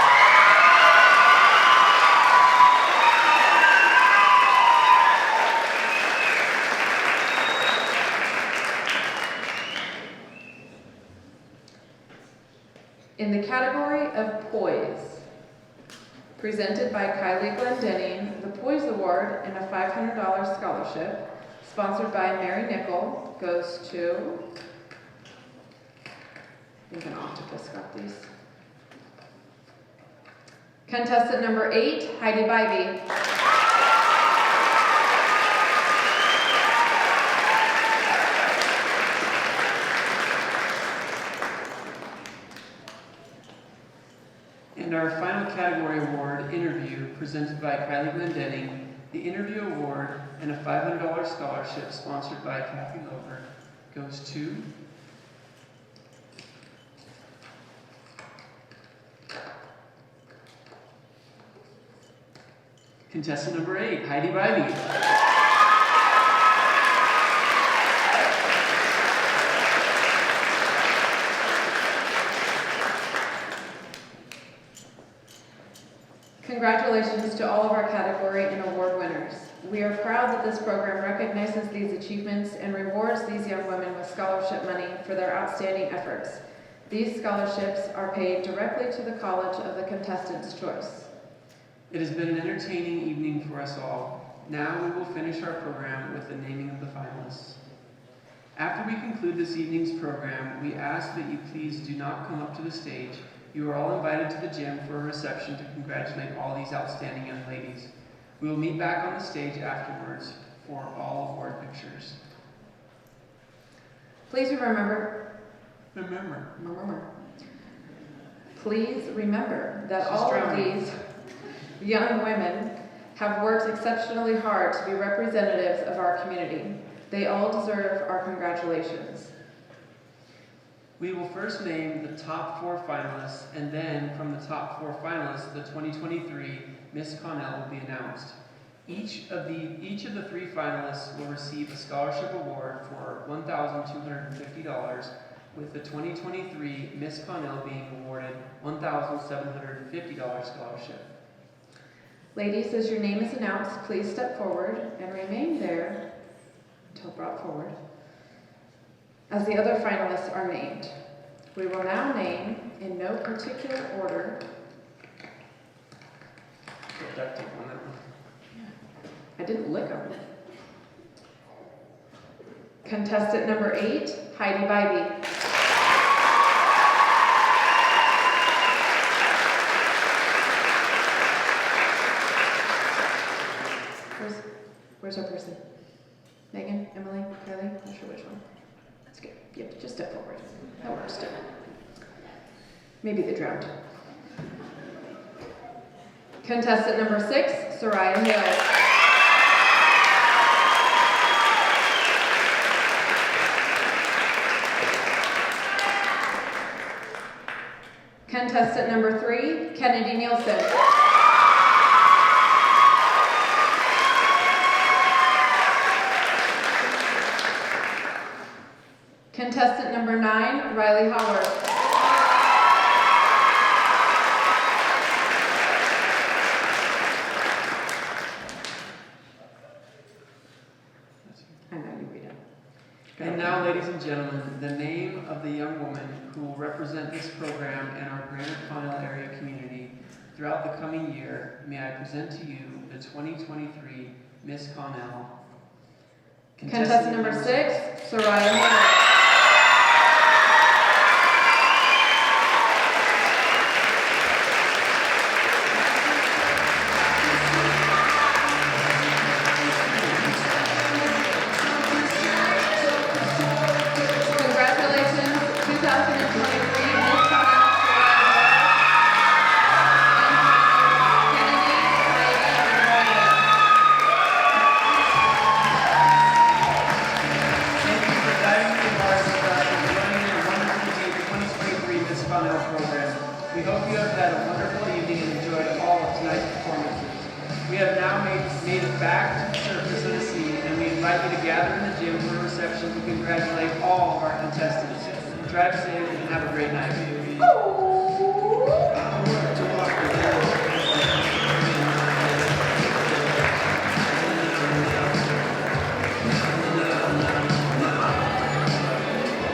In the category of Poise, presented by Kylie Glendenning, the Poise Award and a $500 scholarship, sponsored by Mary Nickel, goes to, I think an octopus got these. Contestant number 8, Heidi Bybee.
And our final category award, Interview, presented by Kylie Glendenning, the Interview Award and a $500 scholarship sponsored by Kathy Lover goes to contestant number 8, Heidi Bybee.
Congratulations to all of our category and award winners. We are proud that this program recognizes these achievements and rewards these young women with scholarship money for their outstanding efforts. These scholarships are paid directly to the college of the contestant's choice.
It has been an entertaining evening for us all. Now we will finish our program with the naming of the finalists. After we conclude this evening's program, we ask that you please do not come up to the stage. You are all invited to the gym for a reception to congratulate all these outstanding young ladies. We will meet back on the stage afterwards for all award pictures.
Please
Remember.
Please remember that all of these young women have worked exceptionally hard to be representatives of our community. They all deserve our congratulations.
We will first name the top 4 finalists, and then from the top 4 finalists, the 2023 Miss Connell will be announced. Each of the 3 finalists will receive a scholarship award for $1,250, with the 2023 Miss Connell being awarded $1,750 scholarship.
Ladies, as your name is announced, please step forward and remain there until brought forward. As the other finalists are named, we will now name, in no particular order,
Put duct tape on that one.
I didn't lick them. Contestant number 8, Heidi Bybee. Where's our person? Megan, Emily, Kylie? Not sure which one. That's good. Yep, just step forward. That works too. Maybe they drowned. Contestant number 6, Soraya Hill. Contestant number 3, Kennedy Nielsen. Contestant number 9, Riley Howard. I know you read it.
And now, ladies and gentlemen, the name of the young woman who will represent this program and our greater Connell area community throughout the coming year, may I present to you the 2023 Miss Connell.
Contestant number 6, Soraya Hill.
We hope you have had a wonderful evening and enjoyed all of tonight's performances. We have now made it back to the surface of the sea, and we invite you to gather in the gym for a reception to congratulate all of our contestants. Drive safe and have a great night.